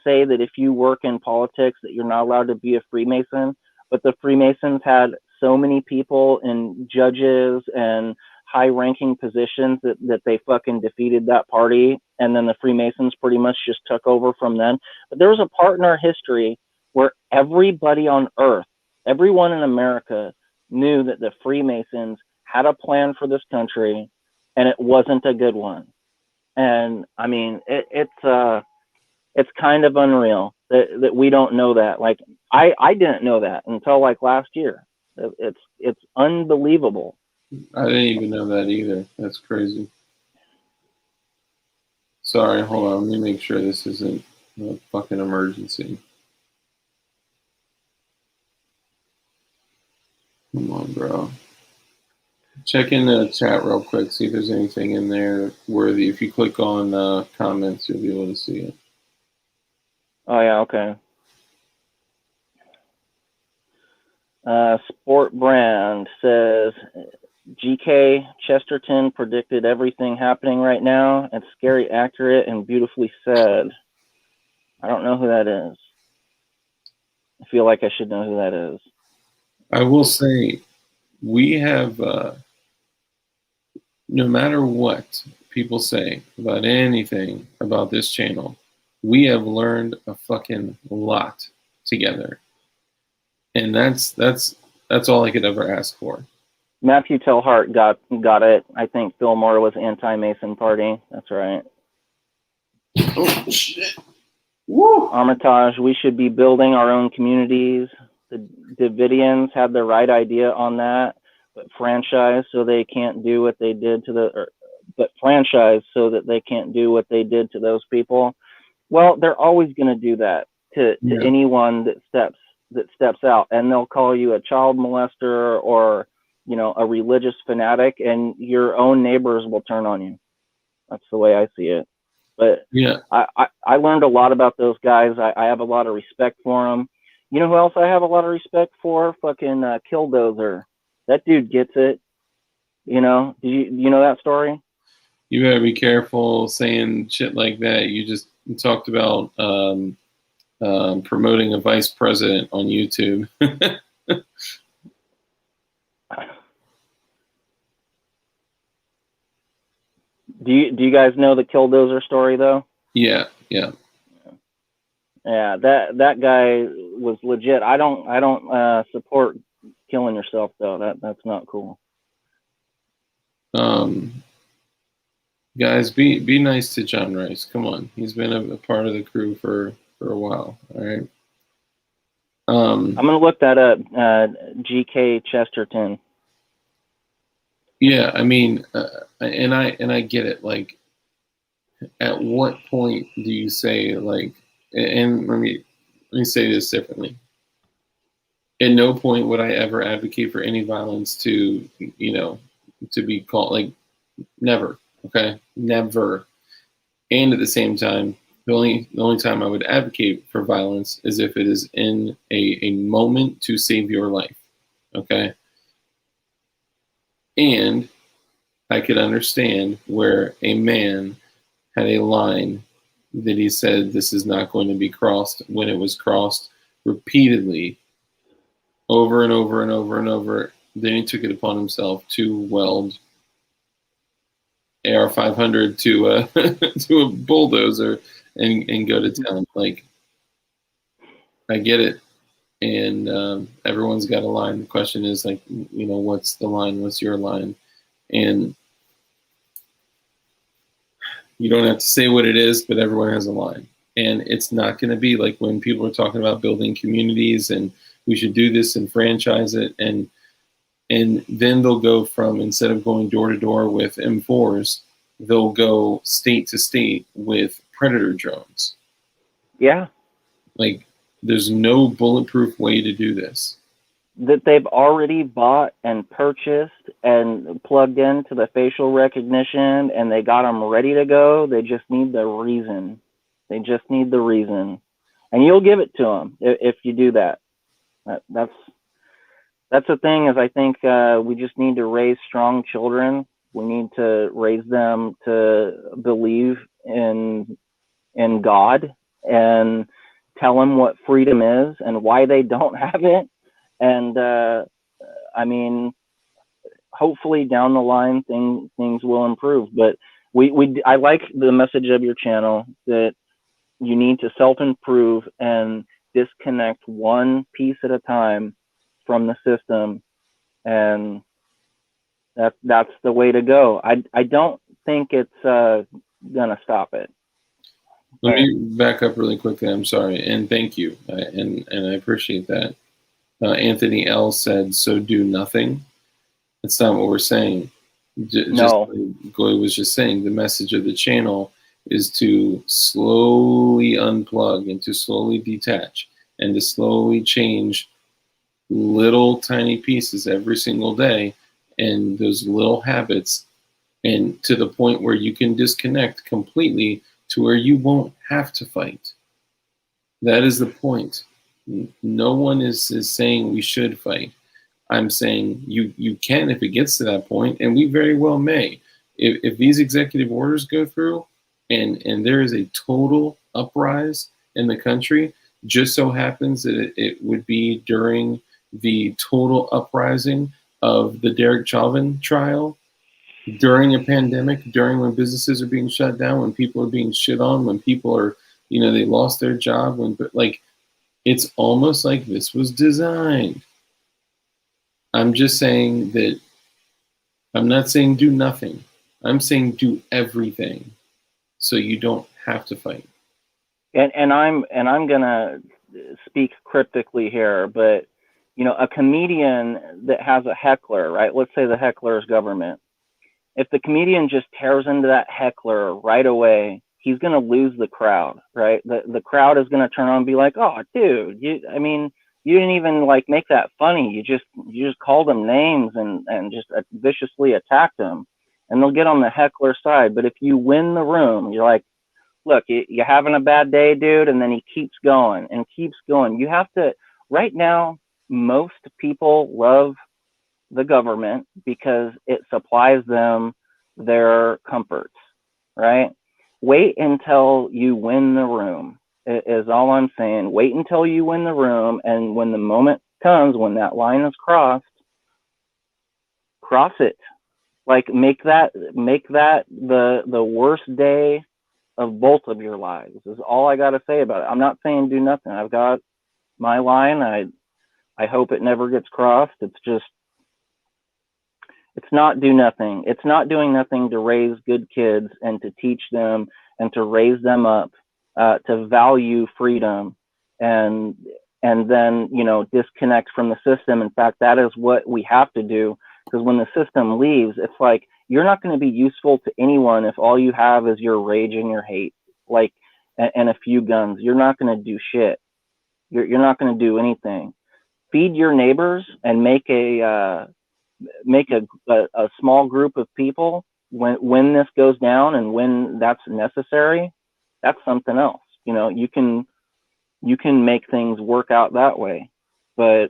say that if you work in politics that you're not allowed to be a Freemason, but the Freemasons had so many people in judges and high-ranking positions that they fucking defeated that party, and then the Freemasons pretty much just took over from then. But there was a part in our history where everybody on Earth, everyone in America, knew that the Freemasons had a plan for this country, and it wasn't a good one. And I mean, it's kind of unreal that we don't know that. Like, I didn't know that until like last year. It's unbelievable. I didn't even know that either. That's crazy. Sorry, hold on. Let me make sure this isn't a fucking emergency. Come on, bro. Check in the chat real quick. See if there's anything in there worthy. If you click on comments, you'll be able to see it. Oh, yeah, okay. Sport Brand says, GK Chesterton predicted everything happening right now. It's scary, accurate, and beautifully said. I don't know who that is. I feel like I should know who that is. I will say, we have, no matter what people say about anything about this channel, we have learned a fucking lot together. And that's all I could ever ask for. Matthew Tellhart got it. I think Fillmore was anti-Mason Party. That's right. Oh, shit. Woo! Armitage, we should be building our own communities. the Davidians had the right idea on that, but franchise so they can't do what they did to but franchise so that they can't do what they did to those people. Well, they're always going to do that to anyone that steps out, and they'll call you a child molester or, you know, a religious fanatic, and your own neighbors will turn on you. That's the way I see it. But Yeah. I learned a lot about those guys. I have a lot of respect for them. You know who else I have a lot of respect for? Fucking Killdozer. That dude gets it. You know, you know that story? You better be careful saying shit like that. You just talked about promoting a vice president on YouTube. Do you guys know the Killdozer story though? Yeah. Yeah, that guy was legit. I don't support killing yourself though. That's not cool. Guys, be nice to John Rice. Come on, he's been a part of the crew for a while. All right. I'm gonna look that up. G.K. Chesterton. Yeah, I mean, and I get it. Like, at what point do you say like? And let me say this differently. At no point would I ever advocate for any violence to, you know, to be called like never. Okay, never. And at the same time, the only time I would advocate for violence is if it is in a moment to save your life. Okay. And I could understand where a man had a line that he said this is not going to be crossed when it was crossed repeatedly over and over and over and over. Then he took it upon himself to weld AR-500 to a to a bulldozer and go to town. Like, I get it, and everyone's got a line. The question is, like, you know, what's the line? What's your line? And you don't have to say what it is, but everyone has a line. And it's not going to be like when people are talking about building communities and we should do this and franchise it, and then they'll go from, instead of going door to door with M4s, they'll go state to state with Predator drones. Yeah. Like, there's no bulletproof way to do this. That they've already bought and purchased and plugged into the facial recognition, and they got them ready to go. They just need the reason. They just need the reason, and you'll give it to them if you do that. That's the thing. Is I think we just need to raise strong children. We need to raise them to believe in God and tell them what freedom is and why they don't have it. And I mean, hopefully down the line things will improve. But I like the message of your channel that you need to self-improve and disconnect one piece at a time from the system, and that's the way to go. I don't think it's gonna stop it. Let me back up really quickly. I'm sorry, and thank you, and I appreciate that. Anthony L. said, "So do nothing." That's not what we're saying. No. Like Goy was just saying, the message of the channel is to slowly unplug and to slowly detach and to slowly change little tiny pieces every single day, and those little habits, and to the point where you can disconnect completely to where you won't have to fight. That is the point. No one is saying we should fight. I'm saying you can if it gets to that point, and we very well may. If these executive orders go through and there is a total uprise in the country, just so happens that it would be during the total uprising of the Derek Chauvin trial, during a pandemic, during when businesses are being shut down, when people are being shit on, when people are, you know, they lost their job, when, like, it's almost like this was designed. I'm just saying that I'm not saying do nothing. I'm saying do everything so you don't have to fight. And I'm gonna speak cryptically here, but You know, a comedian that has a heckler, right? Let's say the heckler is government. If the comedian just tears into that heckler right away, he's going to lose the crowd, right? The crowd is going to turn on and be like, "Oh, dude, I mean, you didn't even like make that funny. You just called them names and just viciously attacked them." And they'll get on the heckler side. But if you win the room, you're like, "Look, you having a bad day, dude?" And then he keeps going and keeps going. You have to, right now, most people love the government because it supplies them their comforts, right? Wait until you win the room, is all I'm saying. Wait until you win the room, and when the moment comes, when that line is crossed, cross it. Like make that the worst day of both of your lives is all I got to say about it. I'm not saying do nothing. I've got my line. I hope it never gets crossed. It's just, it's not do nothing. It's not doing nothing to raise good kids and to teach them and to raise them up to value freedom and then, you know, disconnect from the system. In fact, that is what we have to do, because when the system leaves, it's like you're not going to be useful to anyone if all you have is your rage and your hate, like, and a few guns. You're not going to do shit. You're not going to do anything. Feed your neighbors and make a small group of people when this goes down and when that's necessary. That's something else. You know, you can make things work out that way, but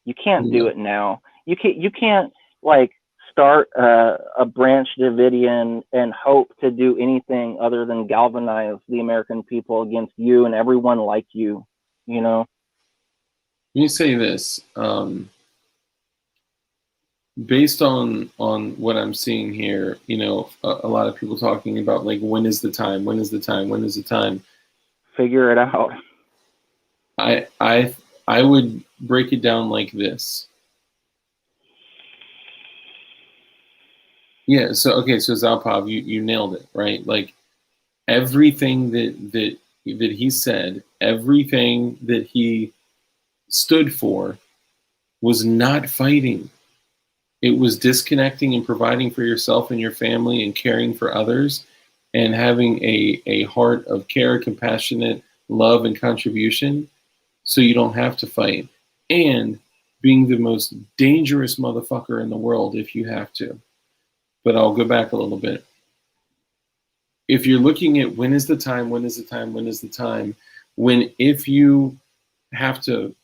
you can't do it now. You can't like start a branch Davidian and hope to do anything other than galvanize the American people against you and everyone like you, you know? You say this, based on what I'm seeing here, you know, a lot of people talking about like, when is the time? When is the time? When is the time? Figure it out. I would break it down like this. Yeah. So okay. So Zalpov, you nailed it, right? Like everything that he said, everything that he stood for, was not fighting. It was disconnecting and providing for yourself and your family and caring for others and having a heart of care, compassionate love, and contribution so you don't have to fight. And being the most dangerous motherfucker in the world if you have to. But I'll go back a little bit. If you're looking at when is the time, when is the time, when is the time, when if you have to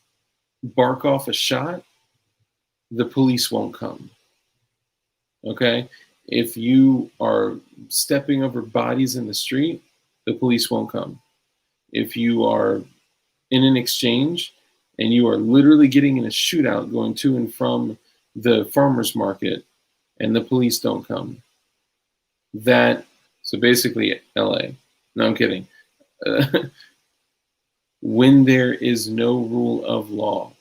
bark off a shot, the police won't come. Okay? If you are stepping over bodies in the street, the police won't come. If you are in an exchange and you are literally getting in a shootout going to and from the farmer's market and the police don't come, so basically LA. No, I'm kidding. When there is no rule of law,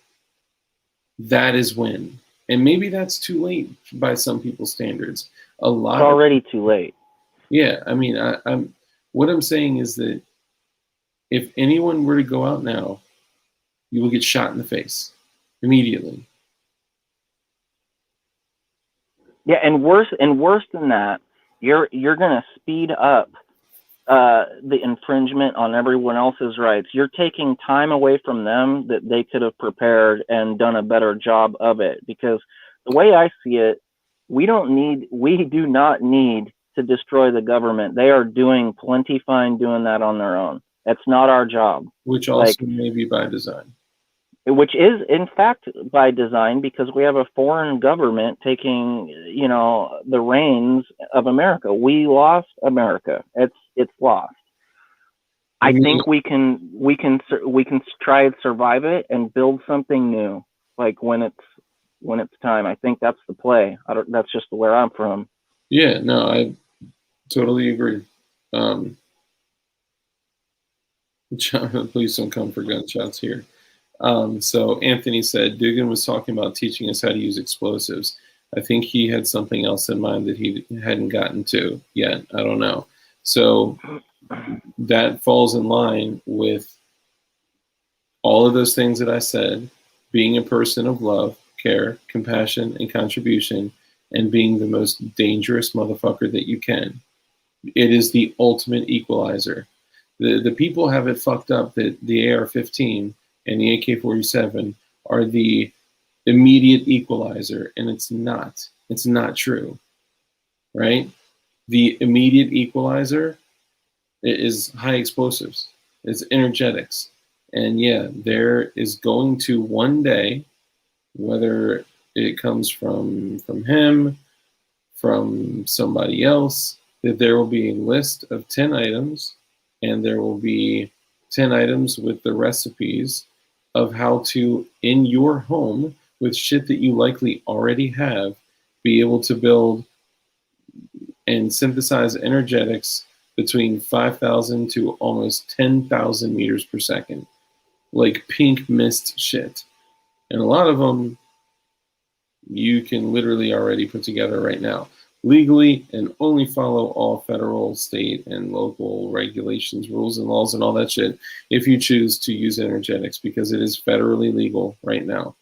that is when. And maybe that's too late by some people's standards. It's already too late. Yeah, I mean, what I'm saying is that if anyone were to go out now, you will get shot in the face immediately. Yeah, and worse than that, you're gonna speed up the infringement on everyone else's rights. You're taking time away from them that they could have prepared and done a better job of it. Because the way I see it, we do not need to destroy the government. They are doing plenty fine doing that on their own. That's not our job. Which also may be by design. Which is in fact by design, because we have a foreign government taking, you know, the reins of America. We lost America. It's lost. I think we can try and survive it and build something new. Like when it's time. I think that's the play. That's just where I'm from. Yeah, no, I totally agree. Please don't come for gunshots here. So Anthony said, Dugan was talking about teaching us how to use explosives. I think he had something else in mind that he hadn't gotten to yet. I don't know. So that falls in line with all of those things that I said. being a person of love, care, compassion, and contribution, and being the most dangerous motherfucker that you can. It is the ultimate equalizer. The people have it fucked up that the AR-15 and the AK-47 are the immediate equalizer, and it's not. It's not true, right? The immediate equalizer is high explosives. It's energetics. And yeah, there is going to one day, whether it comes from him, from somebody else, that there will be a list of 10 items, and there will be 10 items with the recipes of how to, in your home, with shit that you likely already have, be able to build and synthesize energetics between 5,000 to almost 10,000 meters per second. Like pink mist shit. And a lot of them you can literally already put together right now. Legally, and only follow all federal, state, and local regulations, rules, and laws, and all that shit if you choose to use energetics, because it is federally legal right now.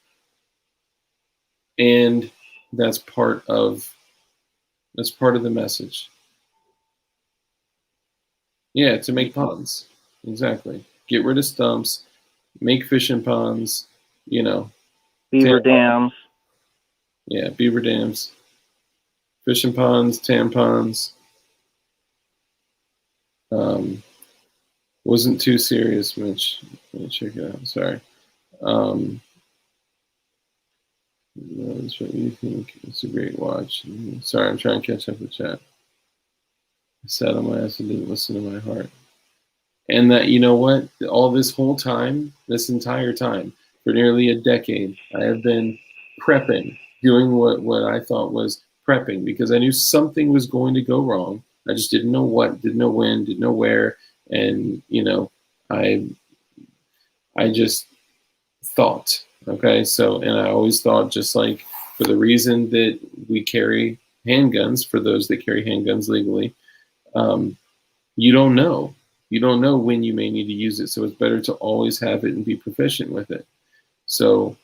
And that's part of the message. Yeah, to make ponds. Exactly. Get rid of stumps, make fishing ponds, you know. Beaver dams. Yeah, beaver dams. Fishing ponds, tampons. Wasn't too serious, Mitch. Let me check it out. Sorry. That's what you think. It's a great watch. Sorry, I'm trying to catch up with chat. I sat on my ass and didn't listen to my heart. And that, you know what? All this whole time, this entire time, for nearly a decade, I have been prepping, doing what I thought was prepping, because I knew something was going to go wrong. I just didn't know what, didn't know when, didn't know where. And, you know, I just thought, okay? So, and I always thought, just like for the reason that we carry handguns, for those that carry handguns legally, you don't know. You don't know when you may need to use it. So it's better to always have it and be proficient with it. So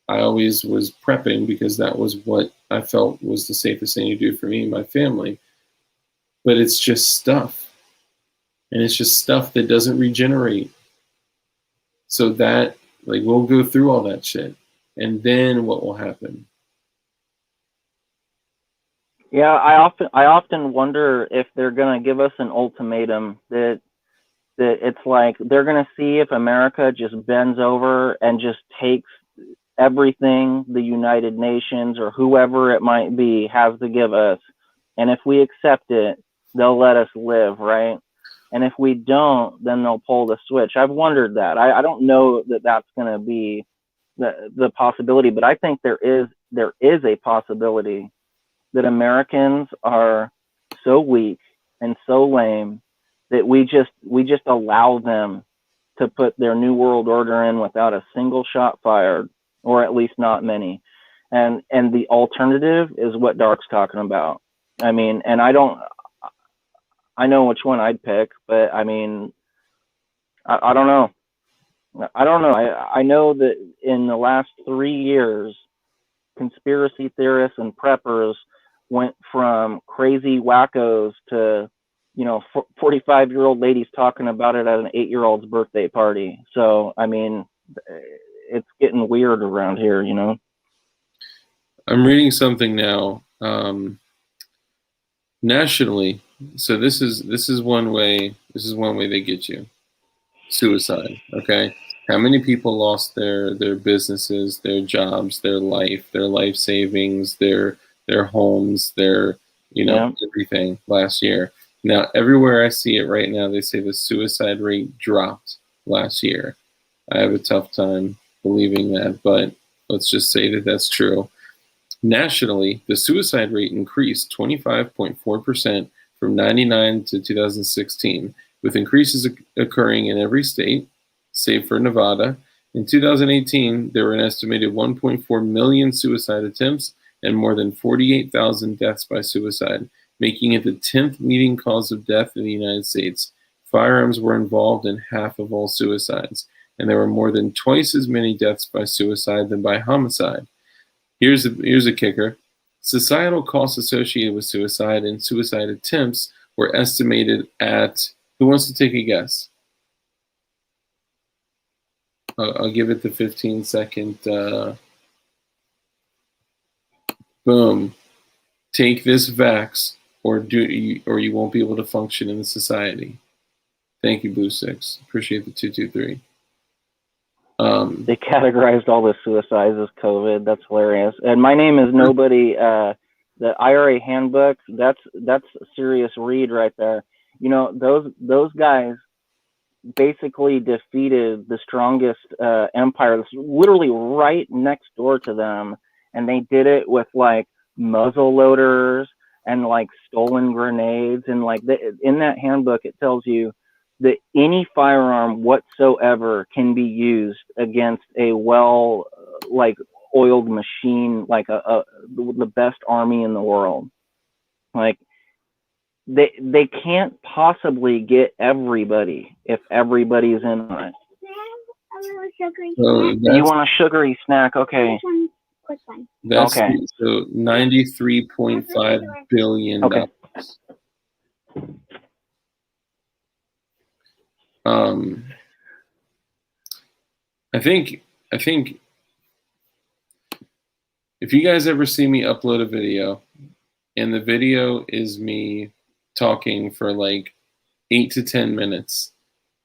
I always was prepping because that was what I felt was the safest thing to do for me and my family. But it's just stuff. And it's just stuff that doesn't regenerate. So that, like, we'll go through all that shit. And then what will happen? Yeah, I often wonder if they're gonna give us an ultimatum that it's like they're gonna see if America just bends over and just takes everything the United Nations or whoever it might be has to give us, and if we accept it, they'll let us live, right? And if we don't, then they'll pull the switch. I've wondered that. I don't know that that's going to be the possibility, but I think there is a possibility that Americans are so weak and so lame that we just allow them to put their new world order in without a single shot fired, or at least not many. And the alternative is what Dark's talking about. I mean, and I know which one I'd pick, but I mean, I don't know. I don't know. I know that in the last 3 years, conspiracy theorists and preppers went from crazy wackos to, 45-year-old ladies talking about it at an 8-year-old's birthday party. So, I mean, it's getting weird around here, I'm reading something now. Nationally, so this is one way they get you. Suicide, okay? How many people lost their businesses, their jobs, their life savings, their homes, their everything last year? Now, everywhere I see it right now, they say the suicide rate dropped last year. I have a tough time believing that, but let's just say that that's true. Nationally, the suicide rate increased 25.4% from 1999 to 2016, with increases occurring in every state, save for Nevada. In 2018, there were an estimated 1.4 million suicide attempts and more than 48,000 deaths by suicide, making it the 10th leading cause of death in the United States. Firearms were involved in half of all suicides. and there were more than twice as many deaths by suicide than by homicide. Here's a kicker. Societal costs associated with suicide and suicide attempts were estimated at, who wants to take a guess? I'll give it the 15-second. Boom. Take this vax, or you won't be able to function in the society. Thank you, Blue Six. Appreciate the 223. They categorized all the suicides as COVID. That's hilarious. And my name is nobody. The IRA handbook. That's a serious read right there. You know, those guys basically defeated the strongest empire that's literally right next door to them, and they did it with like muzzle loaders and like stolen grenades, and like in that handbook it tells you that any firearm whatsoever can be used against a well like oiled machine, like the best army in the world. Like they can't possibly get everybody if everybody's in on it. You want a sugary snack? Okay. Quick one. That's okay. So $93.5 billion. Okay. I think if you guys ever see me upload a video and the video is me talking for like 8 to 10 minutes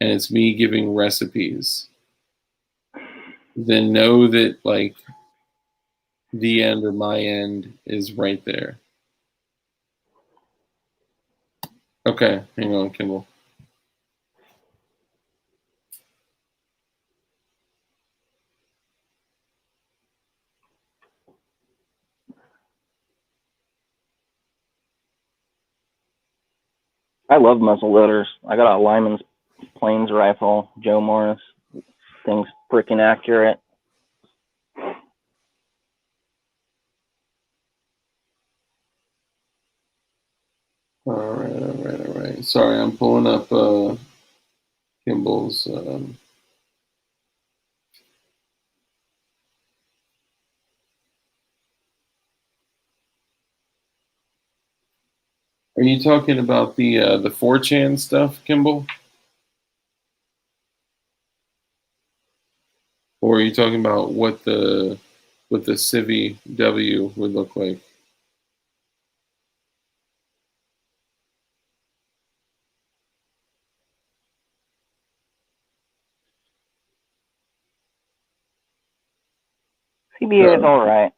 and it's me giving recipes, then know that like the end or my end is right there. Okay, hang on, Kimball. I love muzzle loaders. I got a Lyman's Plains rifle, Joe Morris. Thing's freaking accurate. All right. Sorry, I'm pulling up Kimball's. Are you talking about the 4chan stuff, Kimball? Or are you talking about what the Civi W would look like? CBA is all right.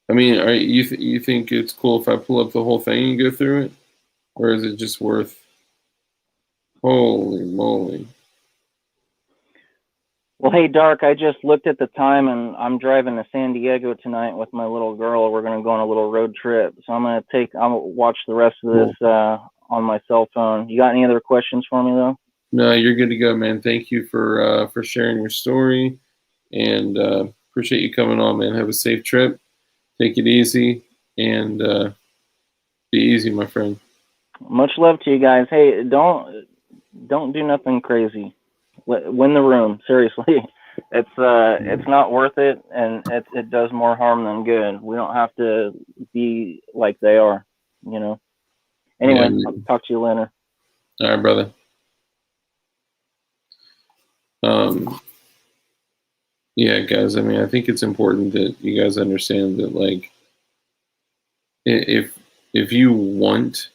I mean, are you think it's cool if I pull up the whole thing and go through it, or is it just worth? Holy moly! Well, hey, Dark, I just looked at the time, and I'm driving to San Diego tonight with my little girl. We're going to go on a little road trip. So I'll watch the rest of this on my cell phone. You got any other questions for me, though? No, you're good to go, man. Thank you for sharing your story, and appreciate you coming on, man. Have a safe trip. Take it easy, and be easy, my friend. Much love to you guys. Hey, don't do nothing crazy. Win the room, seriously. It's not worth it, and it does more harm than good. We don't have to be like they are, you know. Anyway, yeah. I'll talk to you later. All right, brother. Yeah, guys. I mean, I think it's important that you guys understand that, like, if you want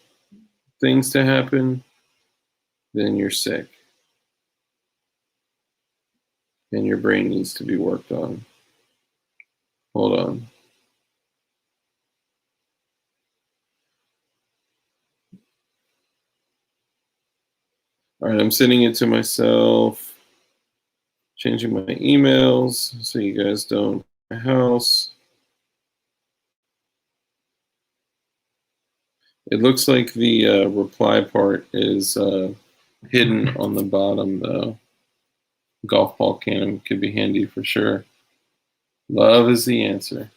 things to happen, then you're sick. And your brain needs to be worked on. Hold on. All right, I'm sending it to myself. Changing my emails so you guys don't my house. It looks like the reply part is hidden on the bottom, though. Golf ball cannon could be handy for sure. Love is the answer.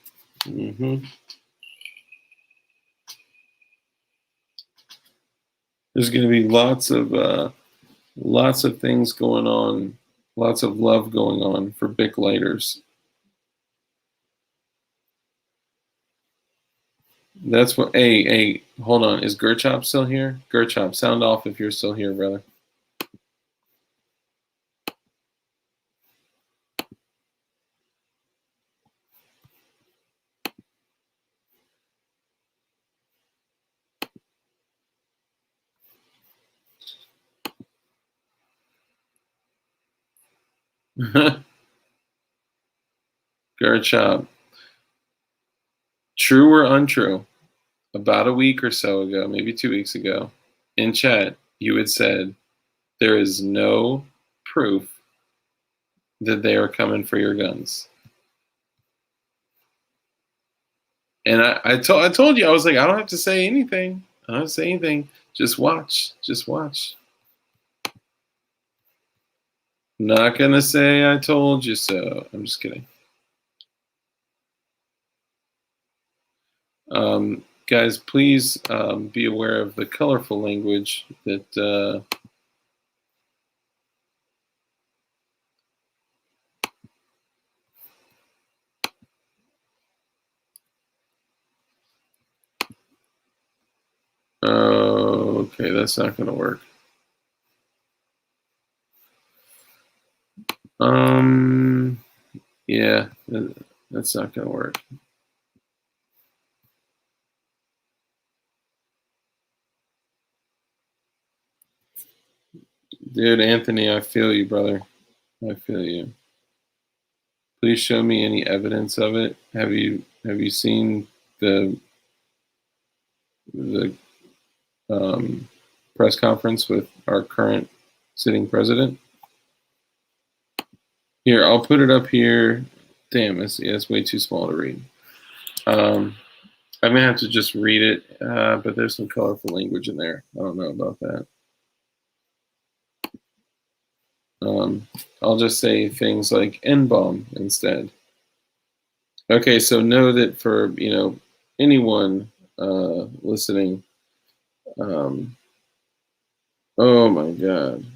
There's going to be lots of Lots of things going on, lots of love going on for Bic lighters. That's what. Hey, hold on. Is Gerchop still here? Gerchop, sound off if you're still here, brother. Gerchop. True or untrue? About a week or so ago, maybe 2 weeks ago, in chat, you had said there is no proof that they are coming for your guns. And I told you, I was like, I don't have to say anything. I don't have to say anything. Just watch. Just watch. Not gonna say I told you so. I'm just kidding. Guys, please be aware of the colorful language that okay, that's not gonna work. Yeah, that's not gonna work. Dude, Anthony, I feel you, brother. I feel you. Please show me any evidence of it. Have you seen the press conference with our current sitting president? Here, I'll put it up here. Damn, it's way too small to read. I'm gonna have to just read it, but there's some colorful language in there. I don't know about that. I'll just say things like N-bomb instead. Okay, so know that for anyone listening, oh my god,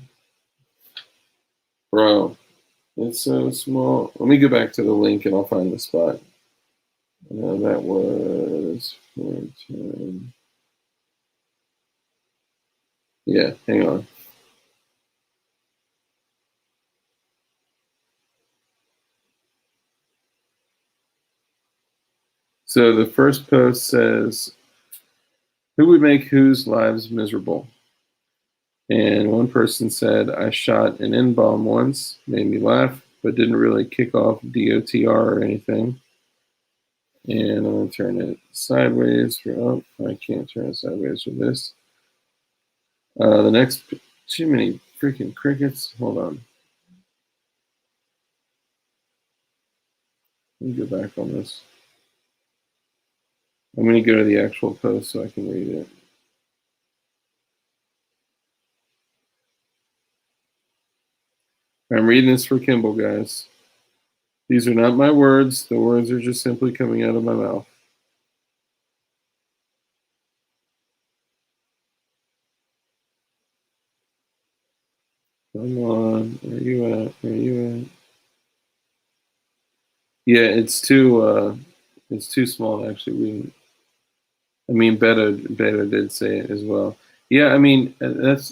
bro, it's so small. Let me go back to the link and I'll find the spot. That was 410. Yeah, hang on. So the first post says, who would make whose lives miserable? And one person said, I shot an N-bomb once, made me laugh, but didn't really kick off DOTR or anything. And I'm going to turn it sideways. Oh, I can't turn it sideways for this. The next, too many freaking crickets. Hold on. Let me go back on this. I'm going to go to the actual post so I can read it. I'm reading this for Kimball, guys. These are not my words. The words are just simply coming out of my mouth. Come on. Where you at? Where you at? Yeah, it's too small to actually read. I mean, Beto did say it as well. Yeah, I mean, no,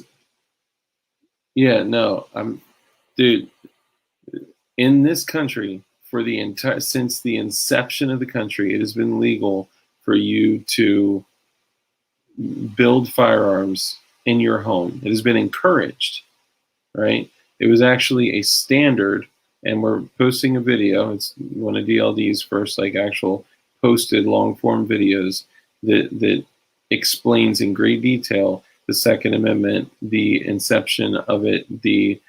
dude, in this country, for the entire, since the inception of the country, it has been legal for you to build firearms in your home. It has been encouraged, right? It was actually a standard, and we're posting a video. It's one of DLD's first actual posted long form videos that explains in great detail the Second Amendment, the inception of it, the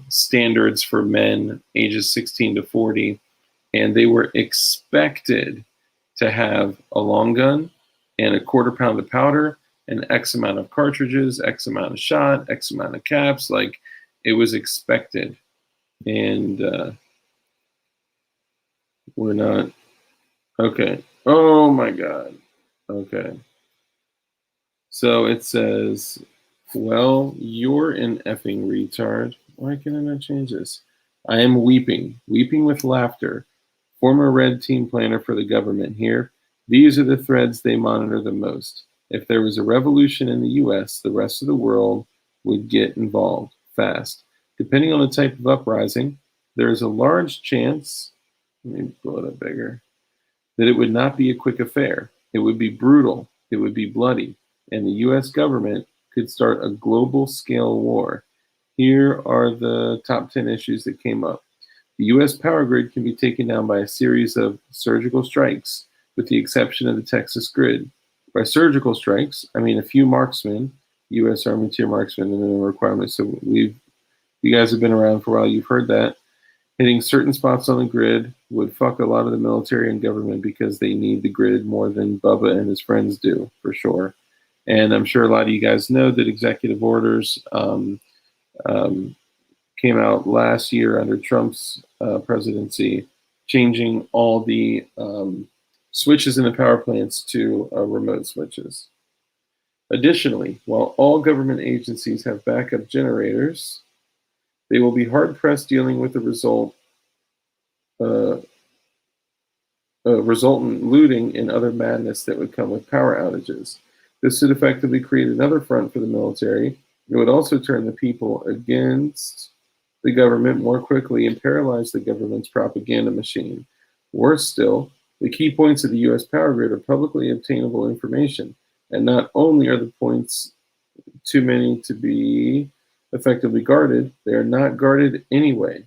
standards for men ages 16 to 40, and they were expected to have a long gun and a quarter-pound of powder and X amount of cartridges, X amount of shot, X amount of caps. Like, it was expected. And we're not. Okay. Oh my God. Okay. So it says Well, you're an effing retard. Why can I not change this? I am weeping, weeping with laughter. Former red team planner for the government here. These are the threads they monitor the most. If there was a revolution in the US, the rest of the world would get involved fast. Depending on the type of uprising, there is a large chance, let me pull it up bigger, that it would not be a quick affair. It would be brutal, it would be bloody, and the US government could start a global scale war. Here are the top 10 issues that came up. The US power grid can be taken down by a series of surgical strikes, with the exception of the Texas grid. By surgical strikes, I mean a few marksmen, US Army tier marksmen, and minimum requirements. So you guys have been around for a while, you've heard that. Hitting certain spots on the grid would fuck a lot of the military and government because they need the grid more than Bubba and his friends do, for sure. And I'm sure a lot of you guys know that executive orders came out last year under Trump's presidency, changing all the switches in the power plants to remote switches. Additionally, while all government agencies have backup generators, they will be hard-pressed dealing with the resultant looting and other madness that would come with power outages. This would effectively create another front for the military. It would also turn the people against the government more quickly and paralyze the government's propaganda machine. Worse still, the key points of the US power grid are publicly obtainable information, and not only are the points too many to be effectively guarded, they are not guarded anyway.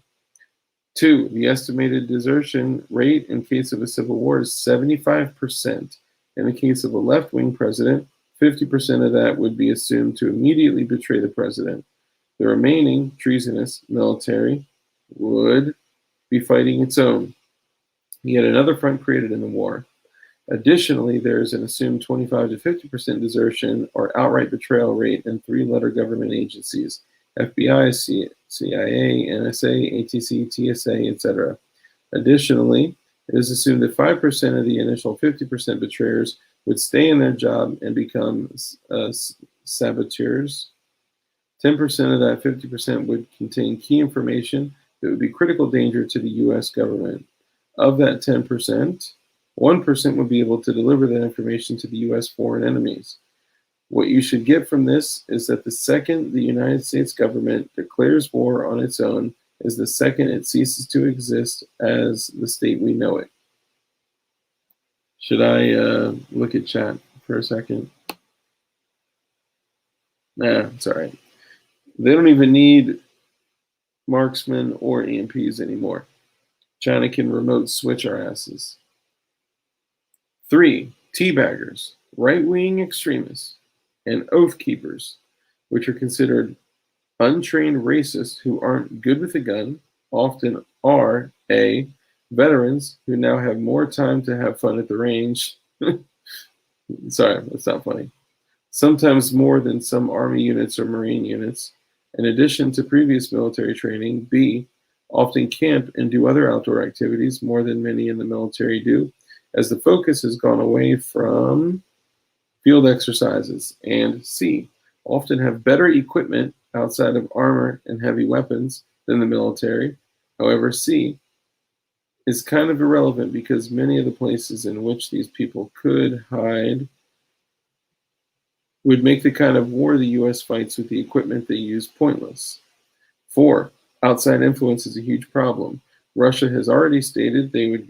2, the estimated desertion rate in case of a civil war is 75%. In the case of a left-wing president, 50% of that would be assumed to immediately betray the president. The remaining treasonous military would be fighting its own. Yet another front created in the war. Additionally, there is an assumed 25 to 50% desertion or outright betrayal rate in 3-letter government agencies: FBI, CIA, NSA, ATC, TSA, etc. Additionally, it is assumed that 5% of the initial 50% betrayers would stay in their job and become saboteurs. 10% of that 50% would contain key information that would be critical danger to the US government. Of that 10%, 1% would be able to deliver that information to the US foreign enemies. What you should get from this is that the second the United States government declares war on its own is the second it ceases to exist as the state we know it. Should I look at chat for a second? Nah, it's all right. They don't even need marksmen or EMPs anymore. China can remote switch our asses. 3, teabaggers, right-wing extremists, and oath keepers, which are considered untrained racists who aren't good with a gun, often are A, veterans who now have more time to have fun at the range. Sorry, that's not funny. Sometimes more than some Army units or Marine units. In addition to previous military training, B, often camp and do other outdoor activities more than many in the military do, as the focus has gone away from field exercises. And C, often have better equipment outside of armor and heavy weapons than the military. However, C is kind of irrelevant because many of the places in which these people could hide would make the kind of war the US fights with the equipment they use pointless. 4, outside influence is a huge problem. Russia has already stated they would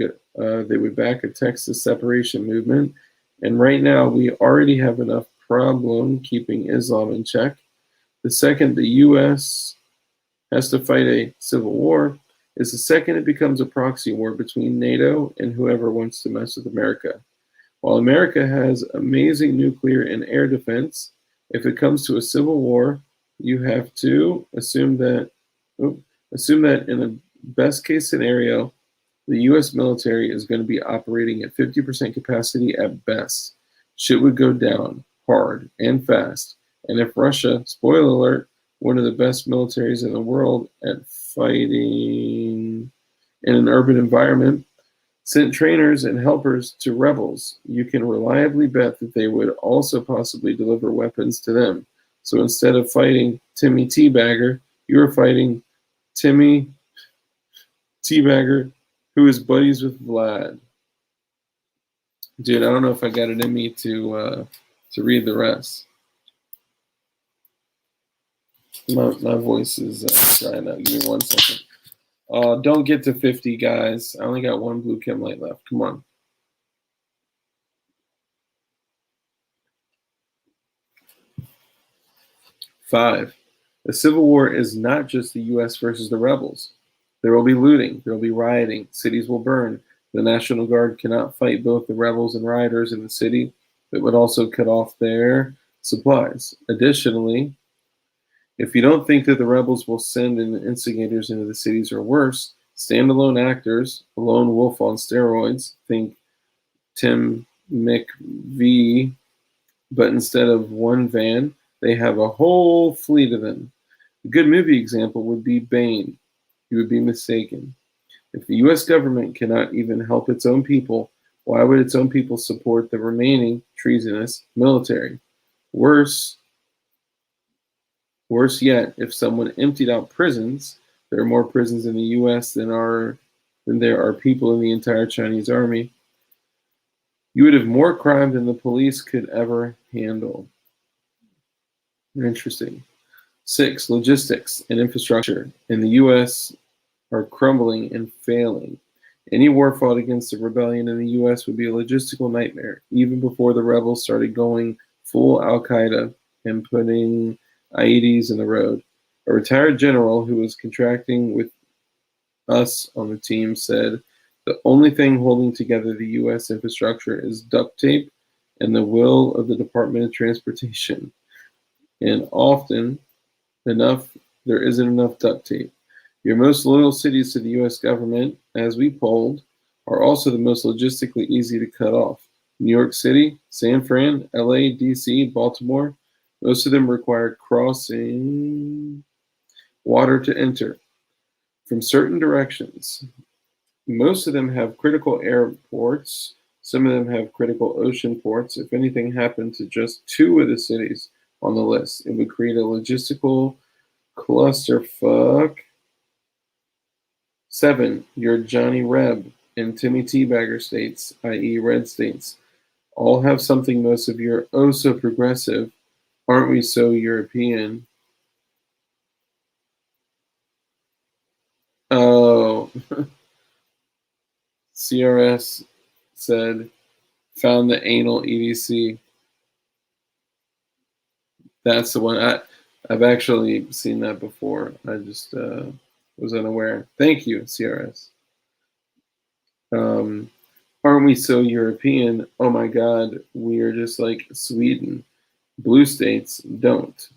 back a Texas separation movement, and right now we already have enough problem keeping Islam in check. The second the US has to fight a civil war is the second it becomes a proxy war between NATO and whoever wants to mess with America. While America has amazing nuclear and air defense, if it comes to a civil war, you have to assume that in a best case scenario, the US military is going to be operating at 50% capacity at best. Shit would go down hard and fast. And if Russia, spoiler alert, one of the best militaries in the world at fighting in an urban environment, sent trainers and helpers to rebels, you can reliably bet that they would also possibly deliver weapons to them. So instead of fighting Timmy Teabagger, you were fighting Timmy Teabagger, who is buddies with Vlad. Dude, I don't know if I got it in me to read the rest. My voice is drying out. Give me 1 second. Don't get to 50, guys. I only got 1 blue chem light left. Come on. Five. The Civil War is not just the U.S. versus the rebels. There will be looting. There will be rioting. Cities will burn. The National Guard cannot fight both the rebels and rioters in the city. It would also cut off their supplies. Additionally, if you don't think that the rebels will send in instigators into the cities or worse, standalone actors, a lone wolf on steroids, think Tim McVie, but instead of one van, they have a whole fleet of them. A good movie example would be Bane. You would be mistaken. If the U.S. government cannot even help its own people, why would its own people support the remaining treasonous military? Worse yet, if someone emptied out prisons, there are more prisons in the U.S. than there are people in the entire Chinese army. You would have more crime than the police could ever handle. Interesting. 6. Logistics and infrastructure in the U.S. are crumbling and failing. Any war fought against a rebellion in the U.S. would be a logistical nightmare, even before the rebels started going full Al-Qaeda and putting IEDs in the road. A retired general who was contracting with us on the team said, the only thing holding together the U.S. infrastructure is duct tape and the will of the Department of Transportation. And often enough, there isn't enough duct tape. Your most loyal cities to the U.S. government, as we polled, are also the most logistically easy to cut off. New York City, San Fran, LA, DC, Baltimore, most of them require crossing water to enter from certain directions. Most of them have critical airports. Some of them have critical ocean ports. If anything happened to just 2 of the cities on the list, it would create a logistical clusterfuck. 7. Your Johnny Reb and Timmy Teabagger states, i.e. red states, all have something most of your oh so progressive, aren't we so European? Oh. CRS said, found the anal EDC. That's the one. I've actually seen that before. I just was unaware. Thank you, CRS. Aren't we so European? Oh my God, we are just like Sweden. Blue states don't.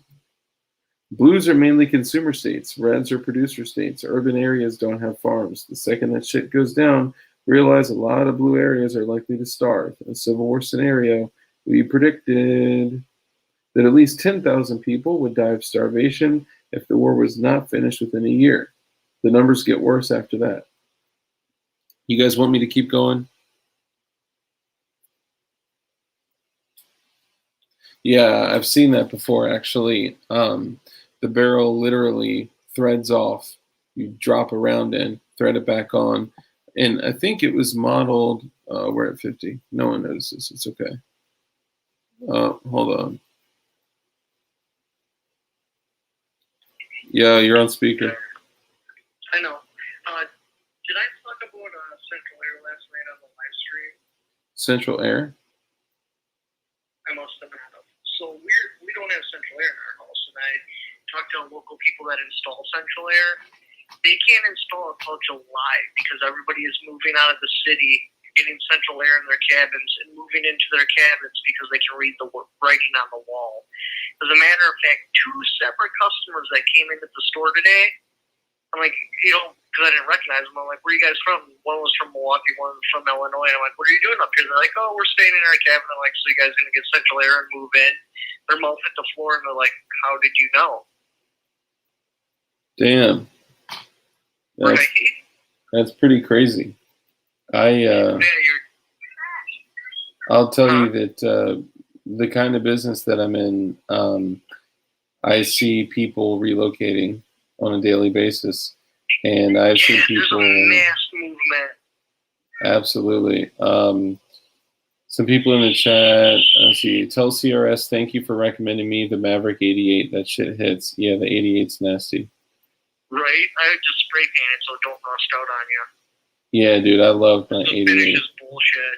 Blues are mainly consumer states. Reds are producer states. Urban areas don't have farms. The second that shit goes down, realize a lot of blue areas are likely to starve. In a Civil War scenario, we predicted that at least 10,000 people would die of starvation if the war was not finished within a year. The numbers get worse after that. You guys want me to keep going? Yeah, I've seen that before, actually. The barrel literally threads off. You drop a round in, thread it back on. And I think it was modeled, we're at 50. No one notices. It's okay. Hold on. Yeah, you're on speaker. I know. Did I talk about Central Air last night on the live stream? Central Air? I must have not have. So we don't have Central Air in our house, and I talked to local people that install Central Air. They can't install it until July because everybody is moving out of the city, getting Central Air in their cabins, and moving into their cabins because they can read the writing on the wall. As a matter of fact, 2 separate customers that came into the store today, I'm like, because I didn't recognize them. I'm like, where are you guys from? One was from Milwaukee, one was from Illinois. I'm like, what are you doing up here? They're like, oh, we're staying in our cabin. I'm like, so you guys going to get Central Air and move in? Their mouth hit the floor, and they're like, how did you know? Damn. That's pretty crazy. I'll tell you that the kind of business that I'm in, I see people relocating on a daily basis, and I've seen people. There's a mass movement. Absolutely. Some people in the chat. Let's see. Tell CRS thank you for recommending me the Maverick 88. That shit hits. Yeah, the 88's nasty. Right? I just spray painted so it don't rust out on you. Yeah, dude, I love my The 88. finish is bullshit.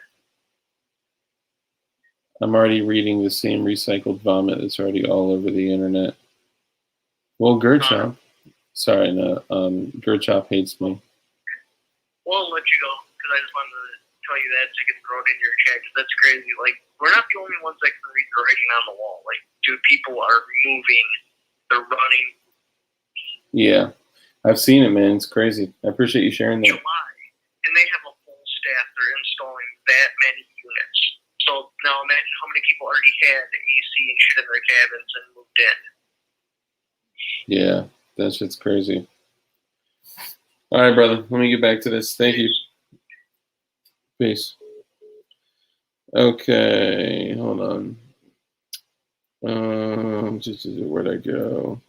I'm already reading the same recycled vomit that's already all over the internet. Well, Gerchop. Sorry, no. Gerchop hates me. Well, I'll let you go because I just wanted to tell you that so you can throw it in your chat because that's crazy. Like, we're not the only ones that can read the writing on the wall. Like, dude, people are moving. They're running. Yeah. I've seen it, man. It's crazy. I appreciate you sharing that. July, and they have a full staff. They're installing that many units. So now imagine how many people already had AC and shit in their cabins and moved in. Yeah, that shit's crazy. All right, brother. Let me get back to this. Thank you. Peace. Okay, hold on. Where'd I go?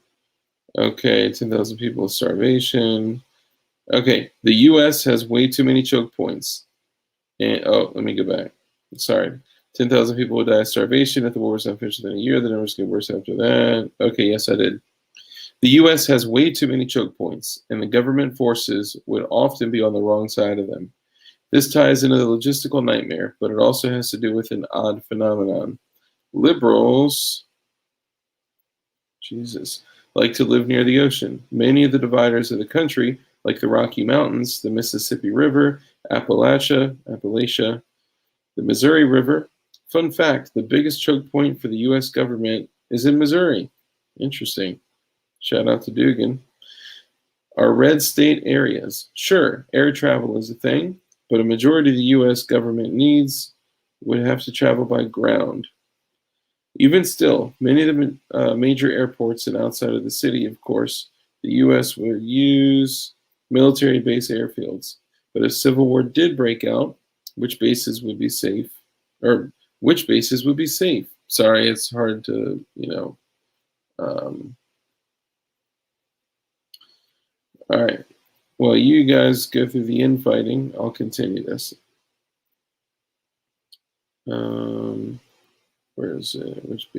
Okay, 10,000 people of starvation. Okay, the U.S. has way too many choke points. And let me go back. Sorry. 10,000 people would die of starvation if the war was not finished within a year. The numbers get worse after that. Okay, yes, I did. The U.S. has way too many choke points, and the government forces would often be on the wrong side of them. This ties into the logistical nightmare, but it also has to do with an odd phenomenon. Liberals, like to live near the ocean. Many of the dividers of the country, like the Rocky Mountains, the Mississippi River, Appalachia, the Missouri River. Fun fact, the biggest choke point for the U.S. government is in Missouri. Interesting. Shout out to Dugan. Are red state areas. Sure, air travel is a thing, but a majority of the U.S. government needs would have to travel by ground. Even still, many of the major airports and outside of the city, of course, the U.S. would use military base airfields. But if civil war did break out, which bases would be safe? Sorry, it's hard to, all right. Well, you guys go through the infighting. I'll continue this. Where is it? Which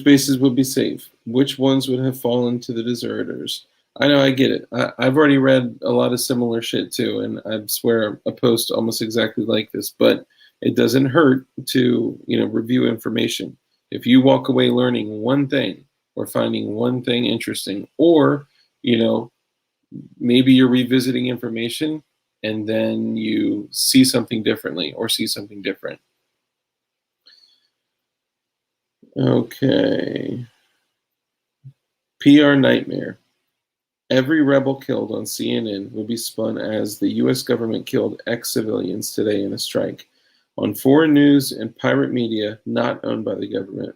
bases would be safe? Which ones would have fallen to the deserters? I know, I get it. I've already read a lot of similar shit too, and I swear a post almost exactly like this, but it doesn't hurt to, review information. If you walk away learning one thing or finding one thing interesting, or, maybe you're revisiting information and then you see something differently or see something different. Okay. PR nightmare. Every rebel killed on CNN would be spun as the U.S. government killed ex-civilians today in a strike on foreign news and pirate media not owned by the government.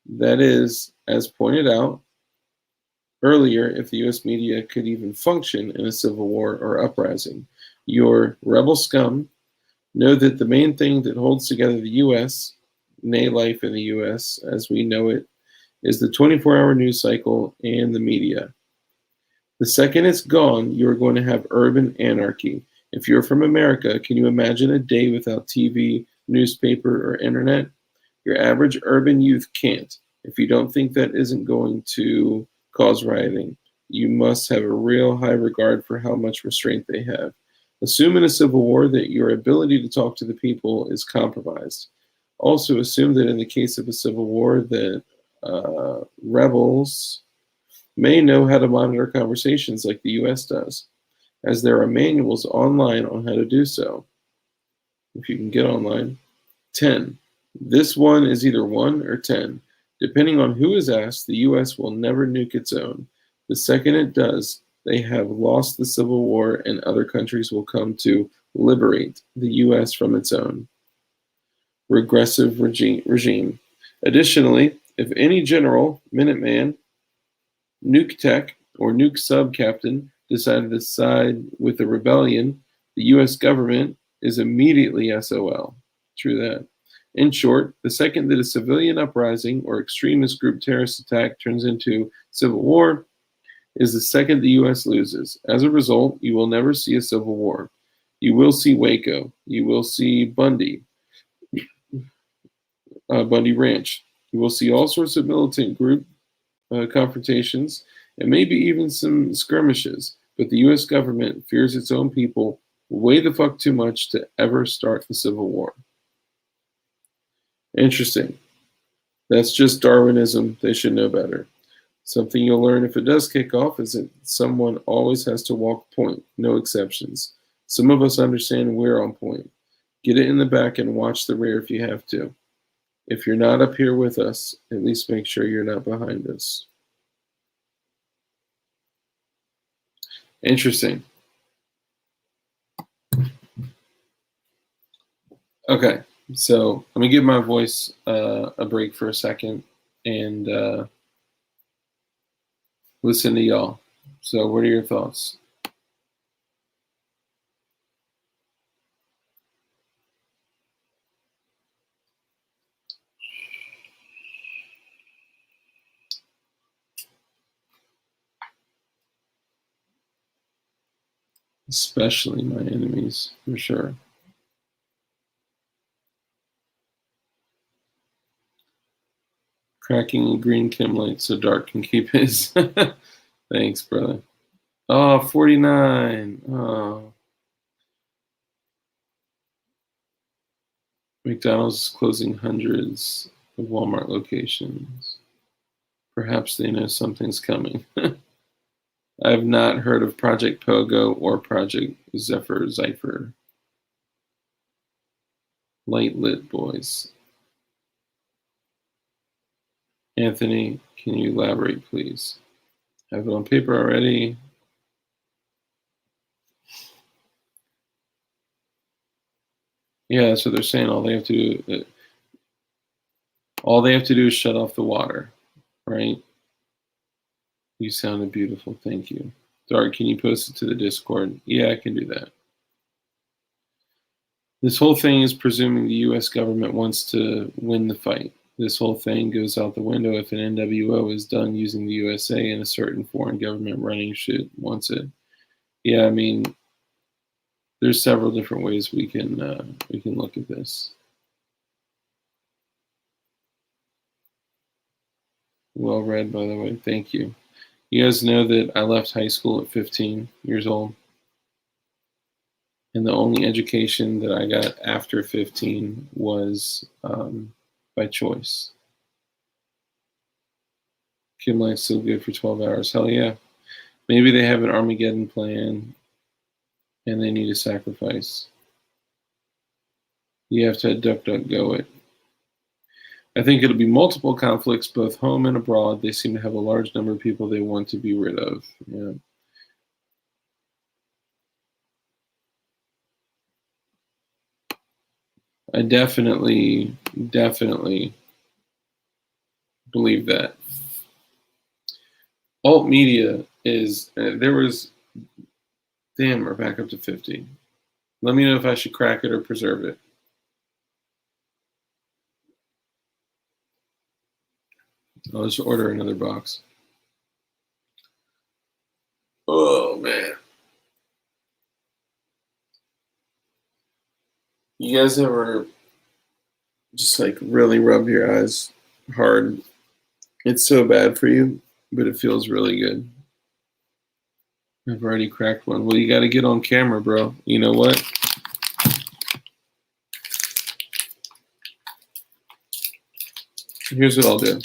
That is, as pointed out earlier, if the U.S. media could even function in a civil war or uprising. Your rebel scum know that the main thing that holds together the U.S., nay life in the U.S. as we know it, is the 24-hour news cycle and the media. The second it's gone, you're going to have urban anarchy. If you're from America, can you imagine a day without TV, newspaper, or internet? Your average urban youth can't. If you don't think that isn't going to cause rioting, you must have a real high regard for how much restraint they have. Assume in a civil war that your ability to talk to the people is compromised. Also assume that in the case of a civil war that rebels may know how to monitor conversations like the U.S. does, as there are manuals online on how to do so. If you can get online. 10. This one is either 1 or 10. Depending on who is asked, the U.S. will never nuke its own. The second it does, they have lost the Civil War and other countries will come to liberate the U.S. from its own regressive regime. Additionally, if any general, Minuteman, nuke tech, or nuke sub-captain decided to side with the rebellion, the U.S. government is immediately SOL. True that. In short, the second that a civilian uprising or extremist group terrorist attack turns into civil war is the second the U.S. loses. As a result, you will never see a civil war. You will see Waco. You will see Bundy Ranch. You will see all sorts of militant group confrontations and maybe even some skirmishes. But the U.S. government fears its own people way the fuck too much to ever start a civil war. Interesting. That's just Darwinism. They should know better. Something you'll learn if it does kick off is that someone always has to walk point, no exceptions. Some of us understand we're on point. Get it in the back and watch the rear if you have to. If you're not up here with us, at least make sure you're not behind us. Interesting. Okay, so let me give my voice a break for a second and listen to y'all. So what are your thoughts? Especially my enemies, for sure. Cracking a green chem light so Dark can keep his. Thanks, brother. Oh, 49. Oh. McDonald's is closing hundreds of Walmart locations. Perhaps they know something's coming. I have not heard of Project Pogo or Project Zephyr. Light lit boys. Anthony, can you elaborate, please? Have it on paper already. Yeah, that's what they're saying. All they have to do is shut off the water, right? You sounded beautiful. Thank you. Dark, can you post it to the Discord? Yeah, I can do that. This whole thing is presuming the U.S. government wants to win the fight. This whole thing goes out the window if an NWO is done using the USA and a certain foreign government running shit wants it. Yeah, I mean, there's several different ways we can look at this. Well read, by the way. Thank you. You guys know that I left high school at 15 years old. And the only education that I got after 15 was by choice. Kid Light's still good for 12 hours. Hell yeah. Maybe they have an Armageddon plan and they need a sacrifice. You have to duck, go it. I think it'll be multiple conflicts, both home and abroad. They seem to have a large number of people they want to be rid of. Yeah. I definitely believe that. Alt media is, there was, damn, we're back up to 50. Let me know if I should crack it or preserve it. I'll just order another box. Oh, man. You guys ever just like really rub your eyes hard? It's so bad for you, but it feels really good. I've already cracked one. Well, you got to get on camera, bro. You know what? Here's what I'll do.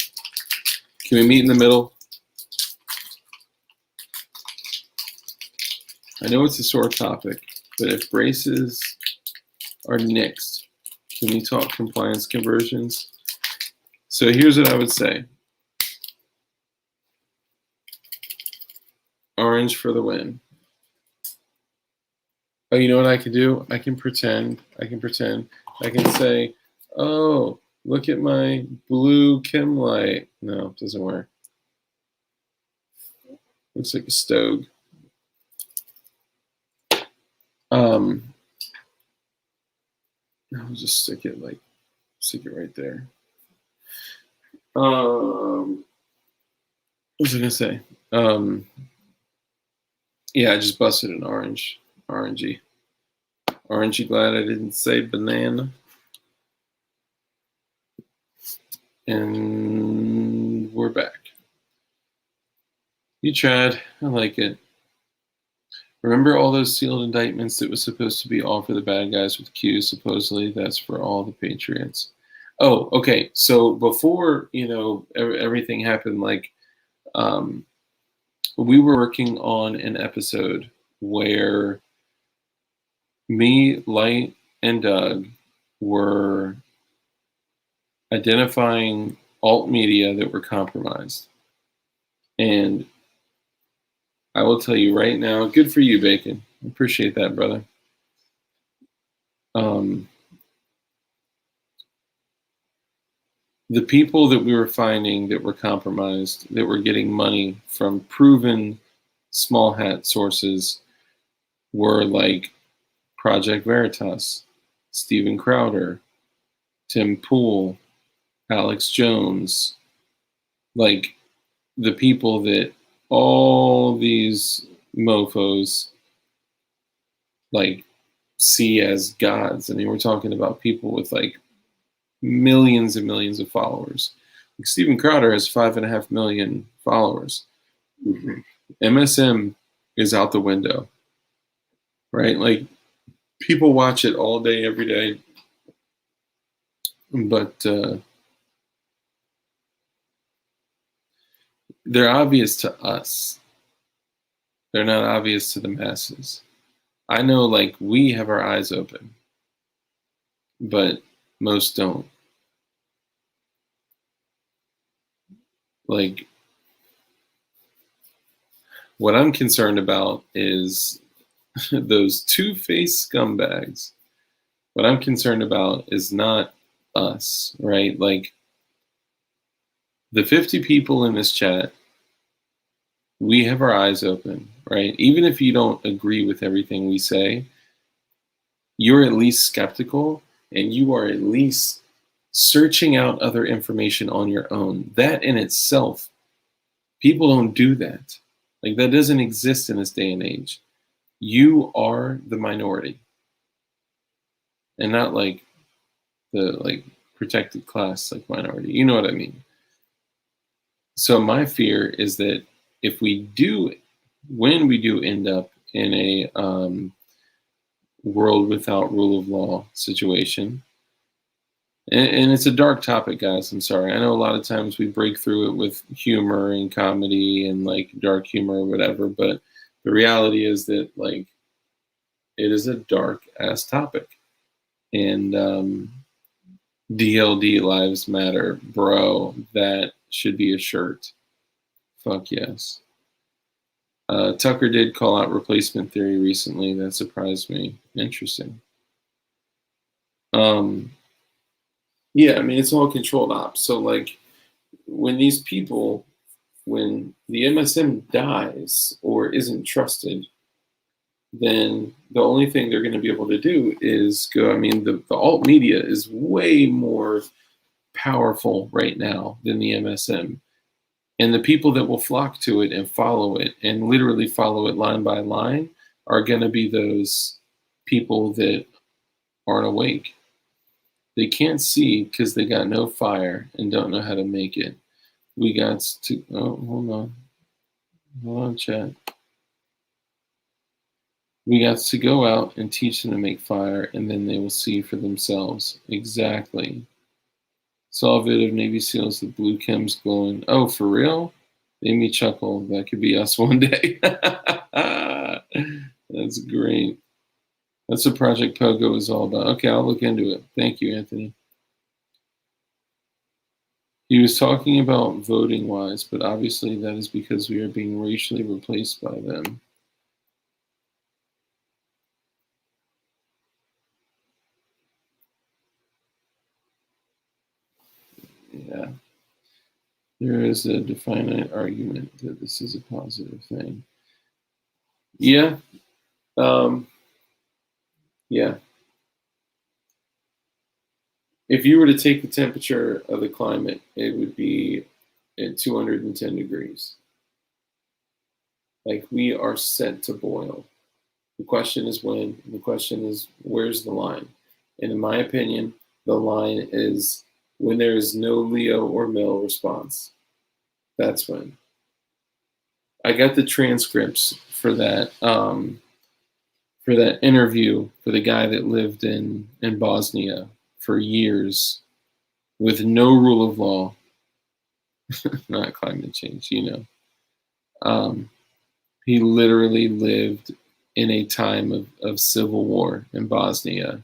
Can we meet in the middle? I know it's a sore topic, but if braces are nixed, can we talk compliance conversions? So here's what I would say. Orange for the win. Oh, you know what I can do? I can pretend. I can say, oh, look at my blue chem light. No, it doesn't work. Looks like a stove. I'll just stick it like Stick it right there. What was I gonna say? Yeah, I just busted an orangey. Aren't you glad I didn't say banana? And we're back. You tried. I like it. Remember all those sealed indictments that was supposed to be all for the bad guys with Q's? Supposedly that's for all the patriots. Oh, okay. So before, everything happened, like, we were working on an episode where me, Light, and Doug were identifying alt media that were compromised. And I will tell you right now, good for you, Bacon. I appreciate that, brother. The people that we were finding that were compromised, that were getting money from proven small hat sources, were like Project Veritas, Steven Crowder, Tim Pool, Alex Jones, like the people that all these mofos like see as gods. I mean, we're talking about people with like millions and millions of followers. Like Steven Crowder has 5.5 million followers. MSM is out the window, right? Like people watch it all day, every day, but they're obvious to us. They're not obvious to the masses. I know, like, we have our eyes open, but most don't. Like, what I'm concerned about is those two-faced scumbags. What I'm concerned about is not us, right? Like, the 50 people in this chat, we have our eyes open, right? Even if you don't agree with everything we say, you're at least skeptical and you are at least searching out other information on your own. That in itself, people don't do that. Like, that doesn't exist in this day and age. You are the minority, and not like the like protected class, like minority. You know what I mean? So my fear is that if we do, when we do end up in a world without rule of law situation, and it's a dark topic, guys. I'm sorry. I know a lot of times we break through it with humor and comedy and like dark humor or whatever, but the reality is that like it is a dark ass topic. And DLD Lives Matter, bro, that should be a shirt. Fuck yes. Tucker did call out replacement theory recently. That surprised me. Interesting. Yeah, I mean, it's all controlled ops. So, like, when these people, when the MSM dies or isn't trusted, then the only thing they're going to be able to do is go. I mean, the alt media is way more powerful right now than the MSM. And the people that will flock to it and follow it and literally follow it line by line are going to be those people that aren't awake. They can't see because they got no fire and don't know how to make it. We got to, oh, hold on, chat. We got to go out and teach them to make fire, and then they will see for themselves. Exactly. Saw a vid of Navy SEALs with blue chems glowing. Oh, for real? Made me chuckle. That could be us one day. That's great. That's what Project Pogo is all about. Okay, I'll look into it. Thank you, Anthony. He was talking about voting-wise, but obviously that is because we are being racially replaced by them. Yeah. There is a definite argument that this is a positive thing. Yeah. Yeah. If you were to take the temperature of the climate, it would be at 210 degrees. Like, we are set to boil. The question is when, and the question is where's the line? And in my opinion, the line is when there is no Leo or Mel response. That's when. I got the transcripts for that interview for the guy that lived in Bosnia for years with no rule of law, not climate change, he literally lived in a time of civil war in Bosnia.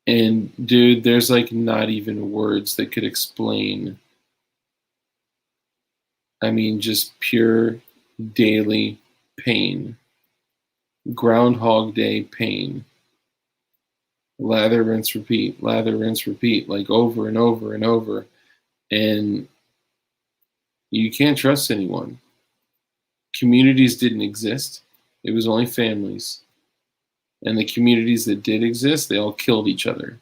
And dude, there's like not even words that could explain. I mean, just pure daily pain. Groundhog Day pain. Lather, rinse, repeat, like over and over and over. And you can't trust anyone. Communities didn't exist. It was only families. And the communities that did exist, they all killed each other.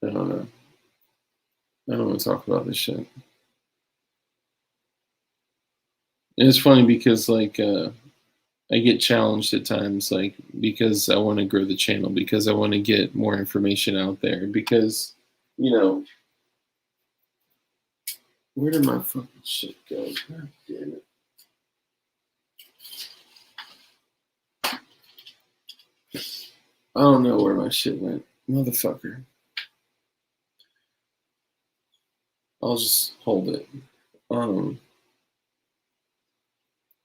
I don't know. I don't want to talk about this shit. And it's funny because, like, I get challenged at times, like, because I want to grow the channel, because I want to get more information out there, because, where did my fucking shit go? God damn it. I don't know where my shit went. Motherfucker. I'll just hold it.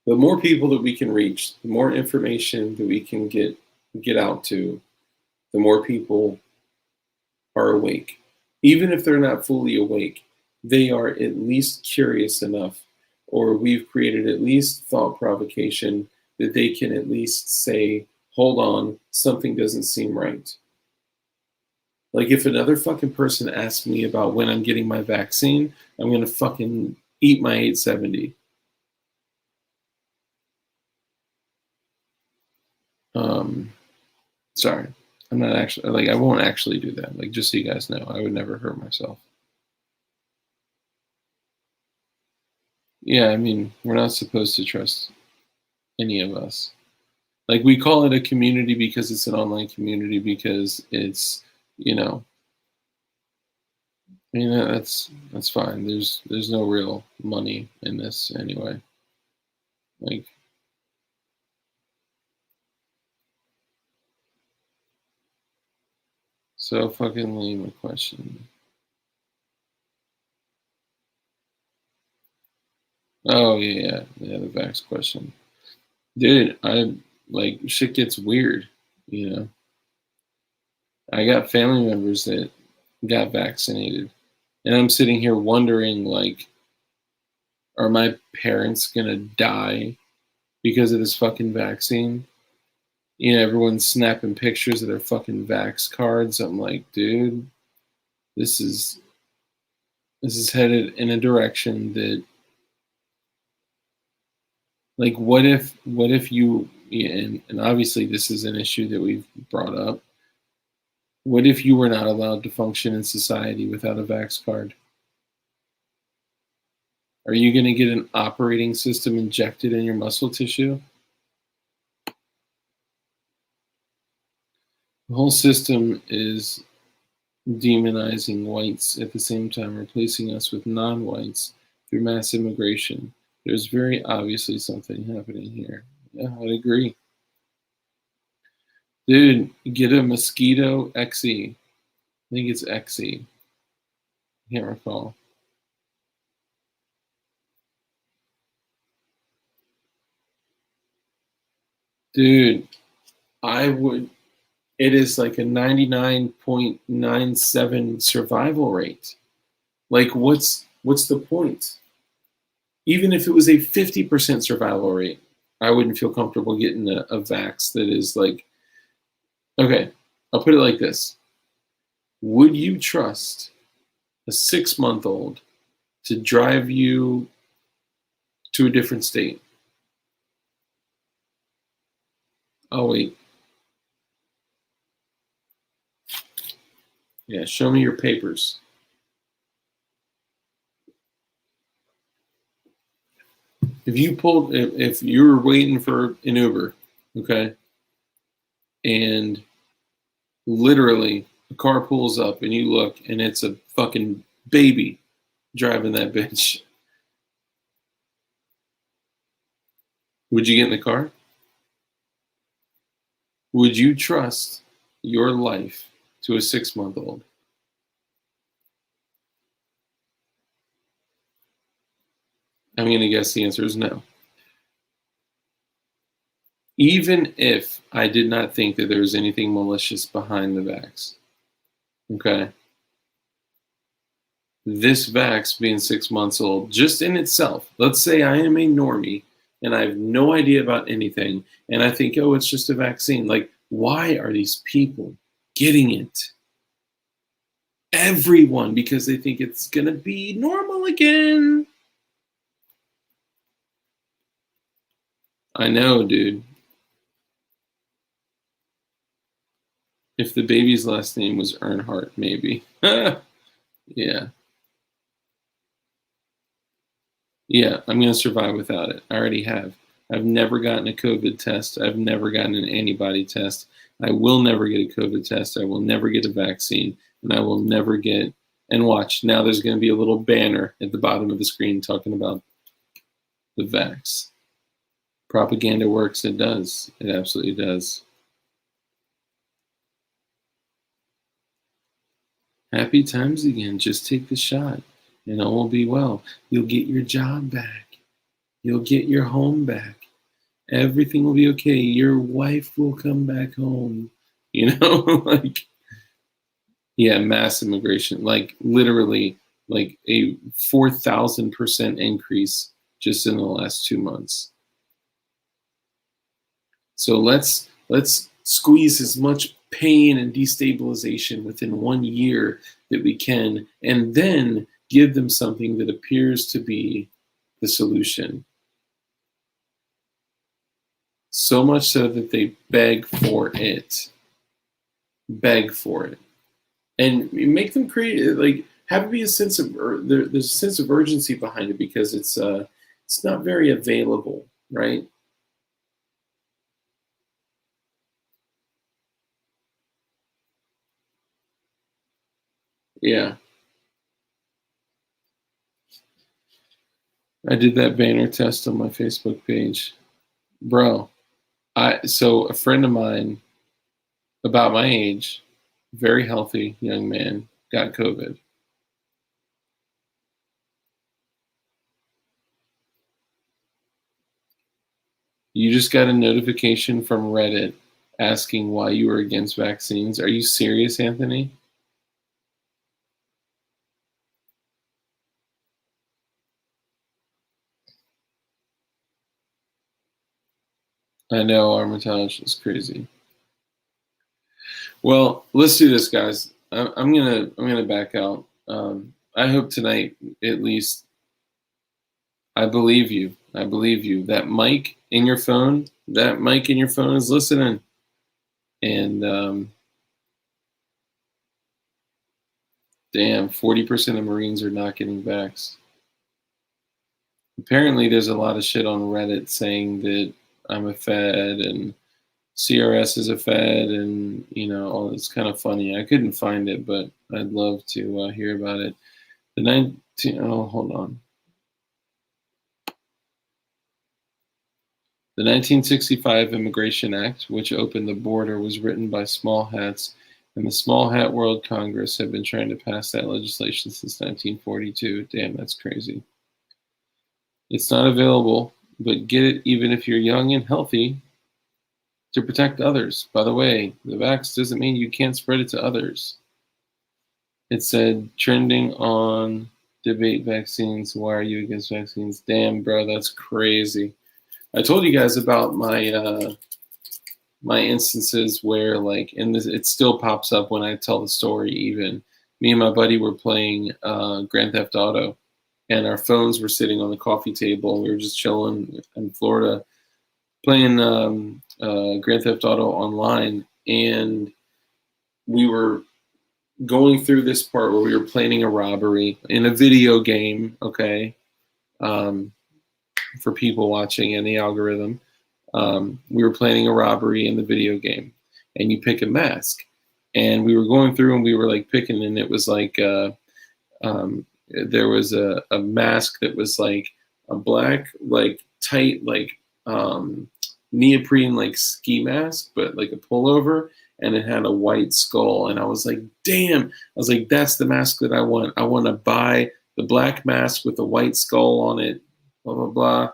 The more people that we can reach, the more information that we can get out to, the more people are awake. Even if they're not fully awake, they are at least curious enough, or we've created at least thought provocation that they can at least say, hold on, something doesn't seem right. Like, if another fucking person asks me about when I'm getting my vaccine, I'm going to fucking eat my 870. Sorry. I'm not actually, like, I won't actually do that. Like, just so you guys know, I would never hurt myself. Yeah, I mean, we're not supposed to trust any of us. Like, we call it a community because it's an online community, because it's, I mean, that's fine. There's no real money in this anyway. Like, so fucking lame a question. Oh yeah, the vax question. Dude, like, shit gets weird, I got family members that got vaccinated, and I'm sitting here wondering, like, are my parents gonna die because of this fucking vaccine? Everyone's snapping pictures of their fucking vax cards. I'm like, dude, this is headed in a direction that, like, what if you, and obviously this is an issue that we've brought up. What if you were not allowed to function in society without a vax card? Are you going to get an operating system injected in your muscle tissue? The whole system is demonizing whites at the same time replacing us with non-whites through mass immigration. There's very obviously something happening here. Yeah, I'd agree. Dude, get a mosquito XE. I think it's XE. Can't recall. Dude, it is like a 99.97 survival rate. Like, what's the point? Even if it was a 50% survival rate, I wouldn't feel comfortable getting a vax that is like, okay, I'll put it like this. Would you trust a 6-month-old to drive you to a different state? Oh, wait. Yeah, show me your papers. If you were waiting for an Uber, okay, and literally a car pulls up and you look and it's a fucking baby driving that bitch, would you get in the car? Would you trust your life to a 6-month-old? I'm going to guess the answer is no. Even if I did not think that there was anything malicious behind the vax, okay? This vax being 6 months old, just in itself, let's say I am a normie and I have no idea about anything, and I think, oh, it's just a vaccine. Like, why are these people getting it? Everyone, because they think it's going to be normal again. I know, dude. If the baby's last name was Earnhardt, maybe. Yeah. Yeah, I'm going to survive without it. I already have. I've never gotten a COVID test. I've never gotten an antibody test. I will never get a COVID test. I will never get a vaccine. And I will never get, and watch, now there's going to be a little banner at the bottom of the screen talking about the vax. Propaganda works. It does. It absolutely does. Happy times again. Just take the shot and all will be well. You'll get your job back. You'll get your home back. Everything will be okay. Your wife will come back home. You know, like, yeah, mass immigration, like literally like a 4,000% increase just in the last 2 months. So let's squeeze as much pain and destabilization within 1 year that we can, and then give them something that appears to be the solution. So much so that they beg for it. Beg for it. And make them create, like, have it be a sense of, there's a sense of urgency behind it, because it's not very available, right? Yeah. I did that banner test on my Facebook page. Bro, so a friend of mine about my age, very healthy young man, got COVID. You just got a notification from Reddit asking why you were against vaccines. Are you serious, Anthony? I know, Armitage is crazy. Well, let's do this, guys. I'm gonna back out. I hope tonight, at least, I believe you. I believe you. That mic in your phone is listening. And damn, 40% of Marines are not getting vaxxed. Apparently, there's a lot of shit on Reddit saying that I'm a Fed and CRS is a Fed, and all it's kind of funny. I couldn't find it, but I'd love to hear about it. Hold on. The 1965 Immigration Act, which opened the border, was written by small hats, and the Small Hat World Congress have been trying to pass that legislation since 1942. Damn, that's crazy. It's not available, but get it even if you're young and healthy to protect others. By the way, the vax doesn't mean you can't spread it to others. It said, trending on debate vaccines. Why are you against vaccines? Damn, bro, that's crazy. I told you guys about my my instances where, like, it still pops up when I tell the story. Even me and my buddy were playing Grand Theft Auto, and our phones were sitting on the coffee table, and we were just chilling in Florida, playing Grand Theft Auto Online, and we were going through this part where we were planning a robbery in a video game, okay, for people watching in the algorithm. We were planning a robbery in the video game, and you pick a mask. And we were going through and we were like picking, and it was like there was a mask that was like a black, like tight, like neoprene, like ski mask, but like a pullover, and it had a white skull. And I was like, damn, I was like, that's the mask that I want. I want to buy the black mask with the white skull on it, blah, blah, blah.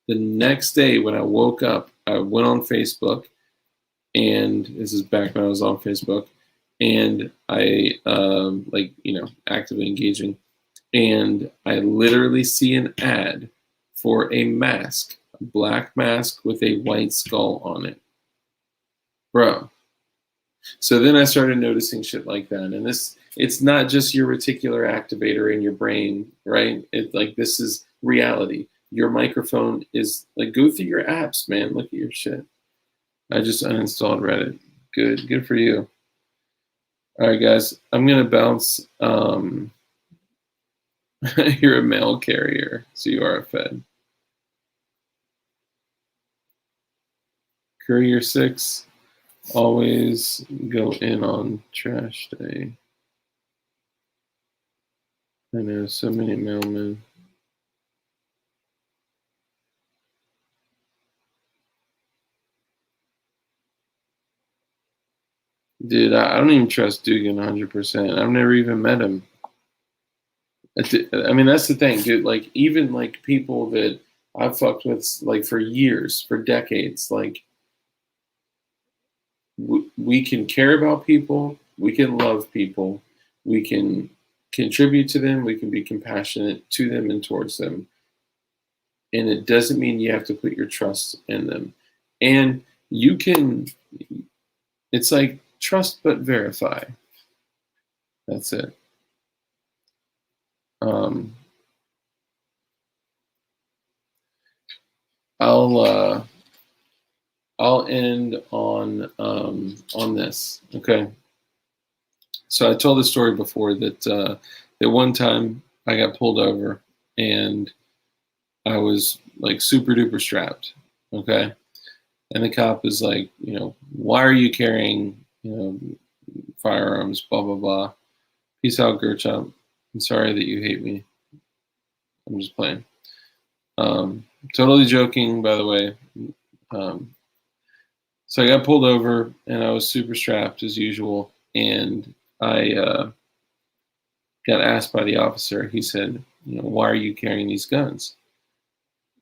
The next day when I woke up, I went on Facebook, and this is back when I was on Facebook, and I like, you know, actively engaging, and I literally see an ad for a mask, a black mask with a white skull on it, bro. So then I started noticing shit like that, and it's not just your reticular activator in your brain, right? It like, this is reality. Your microphone is like, go through your apps, man. Look at your shit. I just uninstalled Reddit. Good for you. All right, guys, I'm gonna bounce. You're a mail carrier, so you are a Fed. Courier 6, always go in on trash day. I know, so many mailmen. Dude, I don't even trust Dugan 100%. I've never even met him. I mean, that's the thing, dude. Like, even like people that I've fucked with like for years, for decades, like we can care about people, we can love people, we can contribute to them, we can be compassionate to them and towards them. And it doesn't mean you have to put your trust in them. And you can, it's like trust but verify. That's it. I'll end on this. Okay. So I told the story before that that one time I got pulled over and I was like super duper strapped. Okay. And the cop is like, you know, why are you carrying, you know, firearms, blah, blah, blah. Peace out, Gerchop. I'm sorry that you hate me. I'm just playing. Totally joking, by the way. So I got pulled over and I was super strapped as usual. And I got asked by the officer, he said, you know, why are you carrying these guns?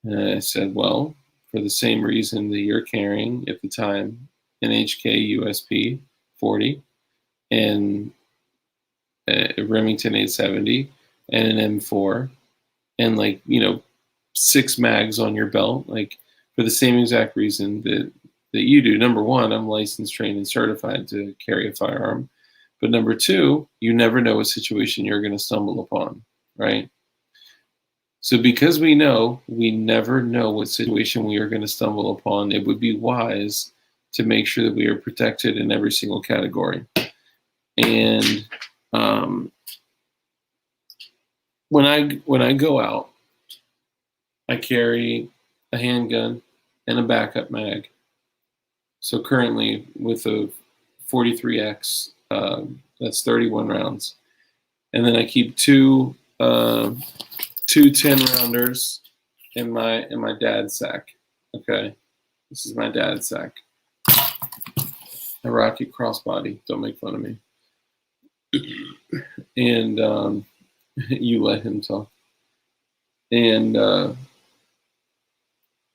And I said, well, for the same reason that you're carrying at the time an HK USP 40 and a Remington 870 and an M4 and like, you know, 6 mags on your belt, like for the same exact reason that you do. Number one, I'm licensed, trained, and certified to carry a firearm. But number two, you never know what situation you're going to stumble upon, right? So because we never know what situation we are going to stumble upon, it would be wise to make sure that we are protected in every single category. And when I go out, I carry a handgun and a backup mag. So currently with a 43X, that's 31 rounds. And then I keep two 10-rounders in my dad's sack. Okay, this is my dad's sack. A rocket crossbody. Don't make fun of me. And you let him talk. And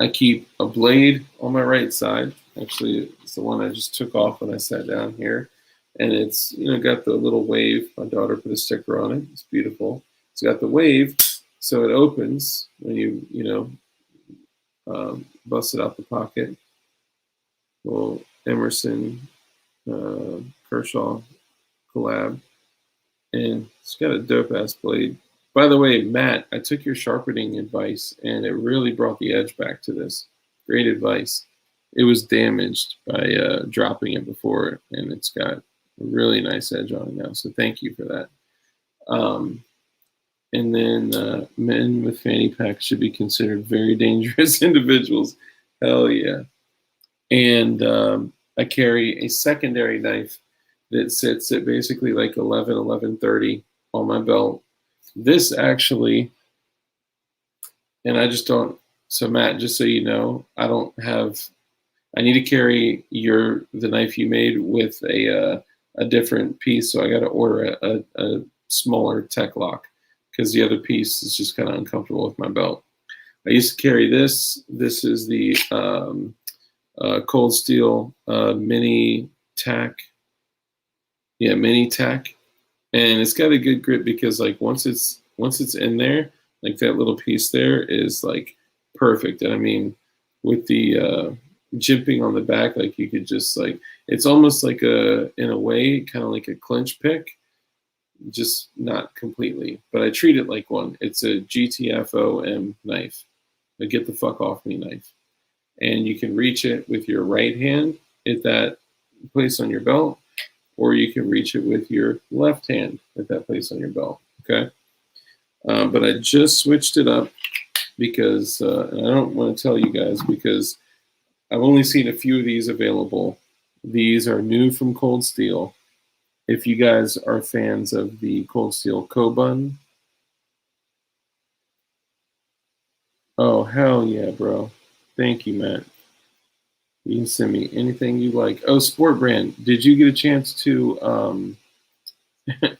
I keep a blade on my right side. Actually, it's the one I just took off when I sat down here. And it's, you know, got the little wave. My daughter put a sticker on it. It's beautiful. It's got the wave, so it opens when you bust it out the pocket. Little Emerson Kershaw collab. And it's got a dope-ass blade. By the way, Matt, I took your sharpening advice, and it really brought the edge back to this. Great advice. it was damaged by dropping it before, and it's got a really nice edge on it now. So thank you for that. And then men with fanny packs should be considered very dangerous individuals. Hell yeah. And I carry a secondary knife that sits at basically like 11:30 on my belt. This actually, and I just don't, so Matt, just so you know, I need to carry the knife you made with a different piece, so I got to order a smaller tech lock because the other piece is just kind of uncomfortable with my belt. I used to carry this. This is the Cold Steel mini tack. Yeah, mini tack, and it's got a good grip because like once it's in there, like that little piece there is like perfect. And I mean, with the jimping on the back, like you could just like, it's almost like in a way, kind of like a clinch pick, just not completely, but I treat it like one. It's a GTFOM knife, a get the fuck off me knife. And you can reach it with your right hand at that place on your belt, or you can reach it with your left hand at that place on your belt, okay? But I just switched it up because, and I don't want to tell you guys because I've only seen a few of these available. These are new from Cold Steel. If you guys are fans of the Cold Steel Kobun, oh, hell yeah, bro. Thank you, Matt. You can send me anything you like. Oh, Sport Brand, did you get a chance to,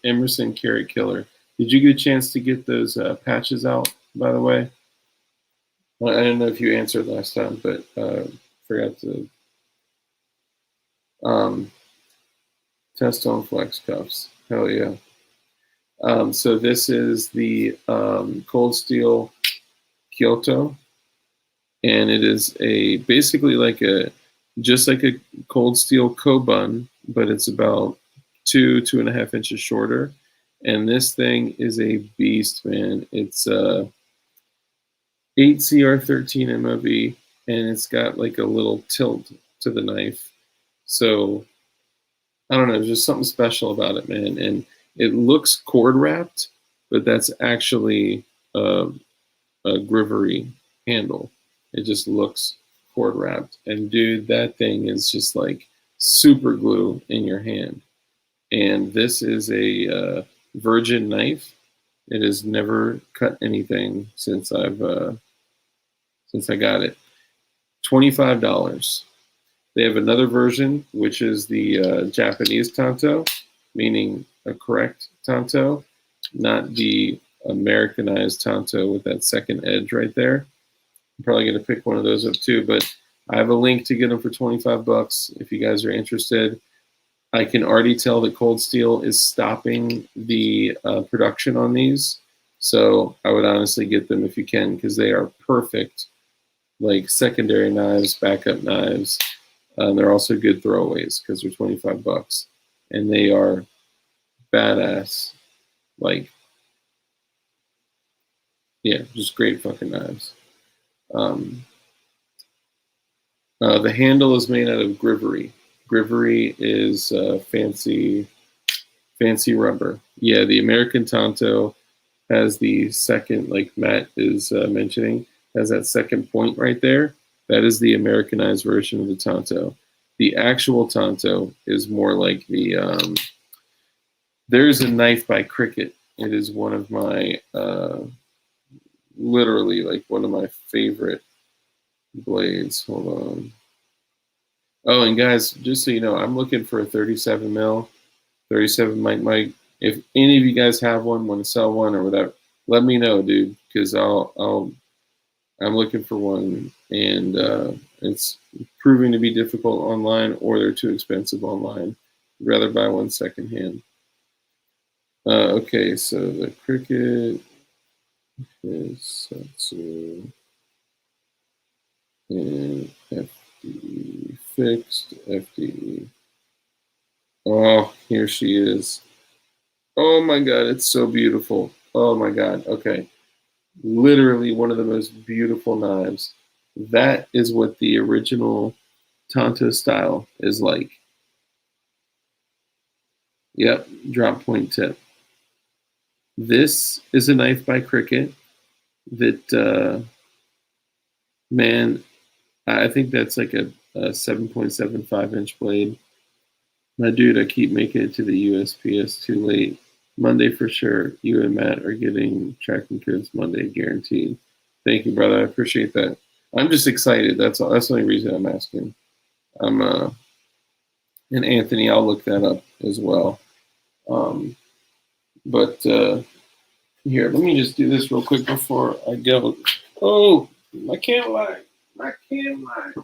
Emerson Carrot Killer, did you get a chance to get those patches out, by the way? Well, I don't know if you answered last time, but forgot to test on flex cuffs. Hell yeah. So this is the Cold Steel Kyoto, and it is basically like just like a Cold Steel Kobun, but it's about 2.5 inches shorter. And this thing is a beast, man. It's 8 CR13 MOV, and it's got like a little tilt to the knife. So I don't know, there's just something special about it, man. And it looks cord wrapped, but that's actually a Grivery handle. It just looks cord wrapped. And dude, that thing is just like super glue in your hand. And this is a virgin knife. It has never cut anything since I got it. $25. They have another version, which is the Japanese tanto, meaning a correct tanto, not the Americanized tanto with that second edge right there. I'm probably going to pick one of those up too, but I have a link to get them for $25 if you guys are interested. I can already tell that Cold Steel is stopping the production on these, so I would honestly get them if you can because they are perfect, like secondary knives, backup knives. They're also good throwaways because they're $25, and they are badass. Like, yeah, just great fucking knives. The handle is made out of Grivery. Grivery is fancy rubber. Yeah, the American Tanto has the second, like Matt is mentioning, has that second point right there. That is the Americanized version of the Tanto. The actual Tanto is more like the, there's a knife by Cricket. It is one of my, literally like one of my favorite blades. Hold on. Oh, and guys, just so you know, I'm looking for a 37 mil, 37 mic. If any of you guys have one, want to sell one or whatever, let me know, dude, because I'm looking for one, and it's proving to be difficult online, or they're too expensive online. I'd rather buy one secondhand. Okay, so the Cricket is Satsu and FD fixed, FD. Oh, here she is. Oh my God, it's so beautiful. Oh my God, okay. Literally one of the most beautiful knives. That is what the original Tonto style is like. Yep, drop point tip. This is a knife by Cricket that, man, I think that's like a 7.75 inch blade. My dude, I keep making it to the USPS too late. Monday for sure. You and Matt are getting tracking codes Monday, guaranteed. Thank you, brother. I appreciate that. I'm just excited. That's all. That's the only reason I'm asking. And Anthony, I'll look that up as well. But here, let me just do this real quick before I go. Oh, my cam light. My cam light.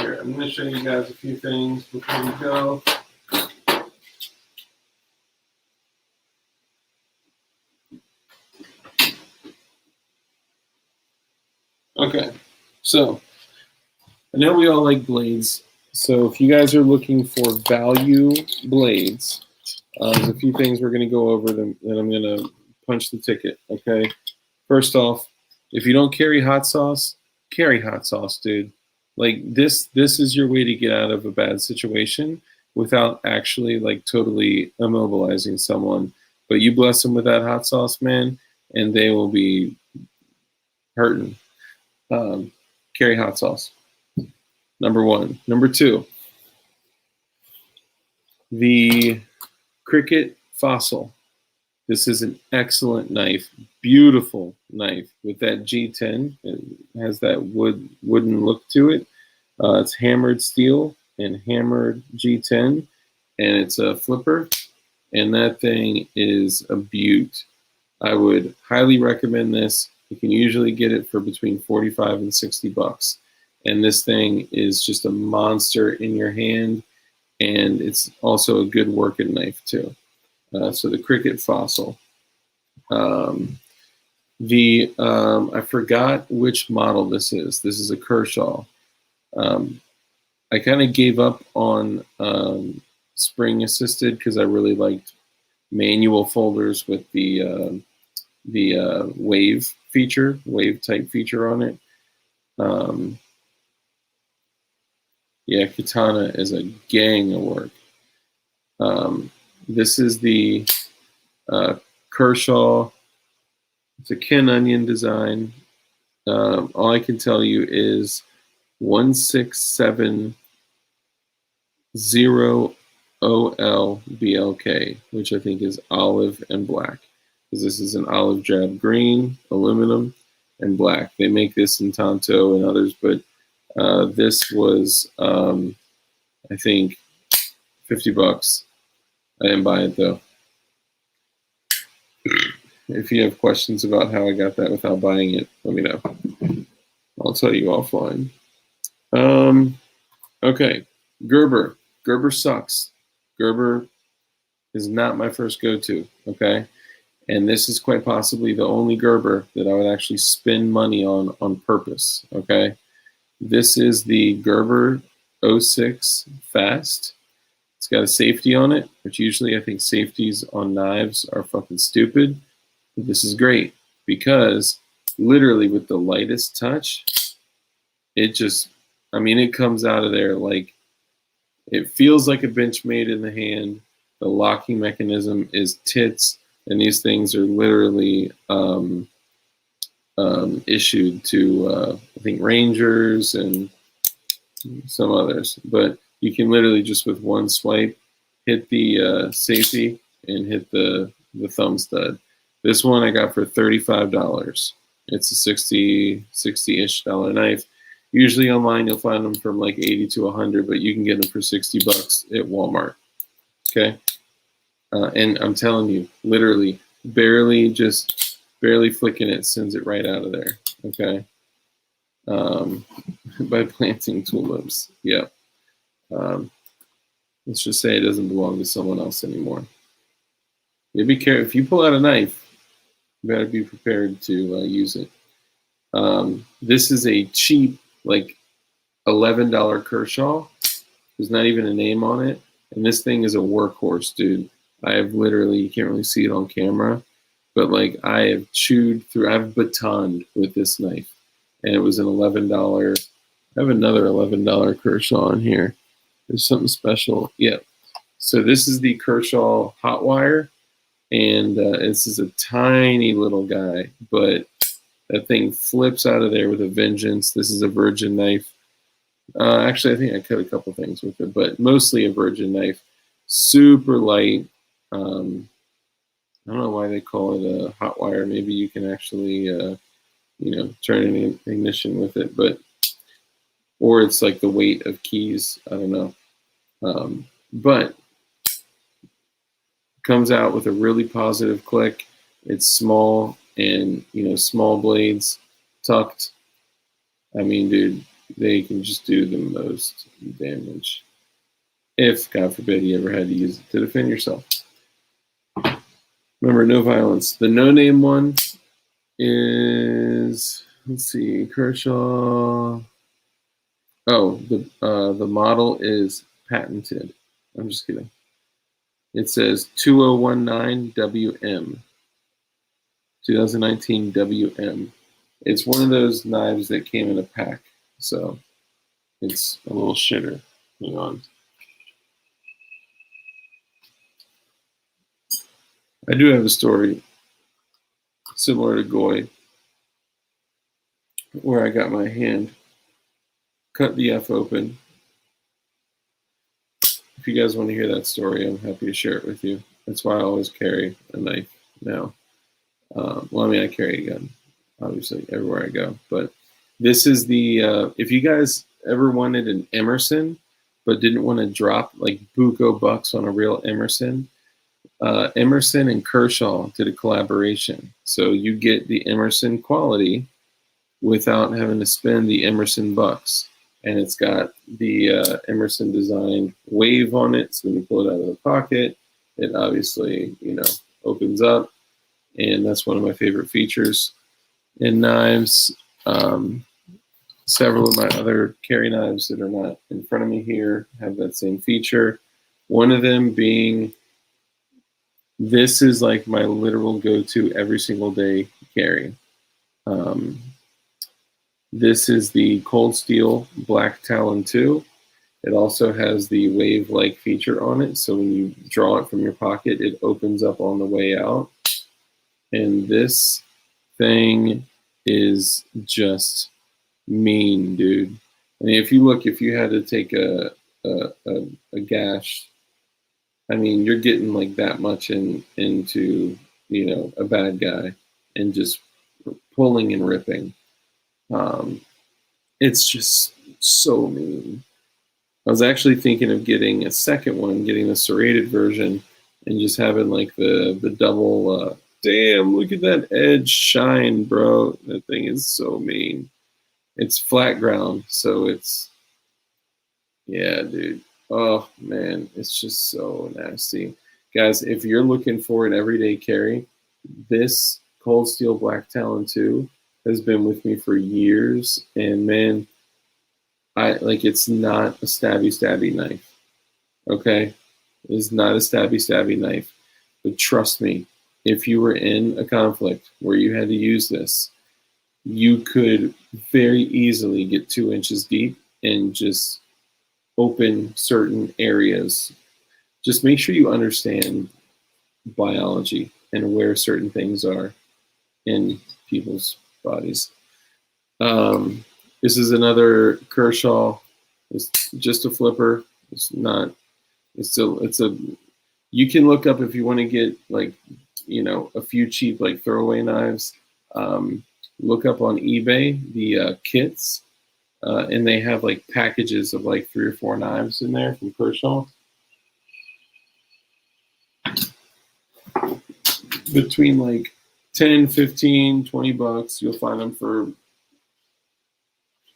Here, I'm going to show you guys a few things before we go. Okay, so I know we all like blades. So if you guys are looking for value blades, there's a few things we're going to go over them, and I'm going to punch the ticket, okay? First off, if you don't carry hot sauce, carry hot sauce, dude. Like this is your way to get out of a bad situation without actually like totally immobilizing someone. But you bless them with that hot sauce, man, and they will be hurting. Carry hot sauce. Number one. Number two, the Cricket Fossil. This is an excellent knife, beautiful knife with that G10. It has that wooden look to it. It's hammered steel and hammered G10, and it's a flipper, and that thing is a beaut. I would highly recommend this. You can usually get it for between 45 and 60 bucks. And this thing is just a monster in your hand, and it's also a good working knife too. So the Cricket Fossil. I forgot which model this is. This is a Kershaw. I kind of gave up on spring assisted because I really liked manual folders with the wave feature, wave type feature on it. Yeah, Katana is a gang of work. This is the Kershaw. It's a Ken Onion design. All I can tell you is 1670 OLBLK, which I think is olive and black, because this is an olive drab green, aluminum, and black. They make this in Tonto and others, but this was, I think, 50 bucks. I didn't buy it though. If you have questions about how I got that without buying it, let me know. I'll tell you offline. Okay, Gerber. Gerber sucks. Gerber is not my first go-to, okay? And this is quite possibly the only Gerber that I would actually spend money on purpose, okay? This is the Gerber 06 Fast. It's got a safety on it, which usually I think safeties on knives are fucking stupid. But this is great because literally with the lightest touch, it just, I mean, it comes out of there like, it feels like a Benchmade in the hand. The locking mechanism is tits, and these things are literally issued to, I think, Rangers and some others. But you can literally just with one swipe hit the safety and hit the thumb stud. This one I got for $35. It's a $60-ish knife. Usually online you'll find them from like 80 to 100, but you can get them for 60 bucks at Walmart. Okay, and I'm telling you, literally, barely flicking it sends it right out of there. Okay, by planting tulips. Yeah. Let's just say it doesn't belong to someone else anymore. You be careful if you pull out a knife. You better be prepared to use it. This is a cheap, like $11 Kershaw. There's not even a name on it, and this thing is a workhorse, dude. I have literally, you can't really see it on camera, but like I have chewed through, I've batoned with this knife, and it was an $11 I have another $11 Kershaw in here. There's something special. Yeah. So this is the Kershaw Hotwire, and this is a tiny little guy, but that thing flips out of there with a vengeance. This is a virgin knife. Actually, I think I cut a couple things with it, but mostly a virgin knife. Super light. I don't know why they call it a hot wire. Maybe you can actually, turn an ignition with it, or it's like the weight of keys. I don't know. But comes out with a really positive click. It's small and, small blades tucked. I mean, dude, they can just do the most damage. If, God forbid, you ever had to use it to defend yourself. Remember, no violence. The no-name one is, let's see, Kershaw. Oh, the model is patented. I'm just kidding. It says 2019 WM. 2019 WM. It's one of those knives that came in a pack, so it's a little shitter. Hang on. I do have a story similar to Goy, where I got my hand cut the F open. If you guys want to hear that story, I'm happy to share it with you. That's why I always carry a knife now. I carry a gun, obviously, everywhere I go. But this is the, if you guys ever wanted an Emerson, but didn't want to drop like buco bucks on a real Emerson, Emerson and Kershaw did a collaboration. So you get the Emerson quality without having to spend the Emerson bucks. And it's got the Emerson designed wave on it. So when you pull it out of the pocket, it obviously, opens up. And that's one of my favorite features in knives. Several of my other carry knives that are not in front of me here have that same feature. One of them being, this is like my literal go-to every single day carry. This is the Cold Steel Black Talon 2. It also has the wave-like feature on it, so when you draw it from your pocket, it opens up on the way out. And this thing is just mean, dude. I mean, if you had to take a gash, I mean, you're getting like that much into a bad guy and just pulling and ripping. It's just so mean. I was actually thinking of getting a second one, getting the serrated version, and just having like the double. Damn, look at that edge shine, bro. That thing is so mean. It's flat ground, so it's, yeah, dude. Oh man, it's just so nasty. Guys, if you're looking for an everyday carry, this Cold Steel Black Talon 2 has been with me for years, and man, it's not a stabby knife. Okay? It's not a stabby knife. But trust me, if you were in a conflict where you had to use this, you could very easily get 2 inches deep and just open certain areas. Just make sure you understand biology and where certain things are in people's bodies. This is another Kershaw. It's just a flipper. It's not. It's a. You can look up if you want to get a few cheap throwaway knives. Look up on eBay the kits, and they have packages of 3 or 4 knives in there from Kershaw. Between 10, 15, 20 bucks, you'll find them for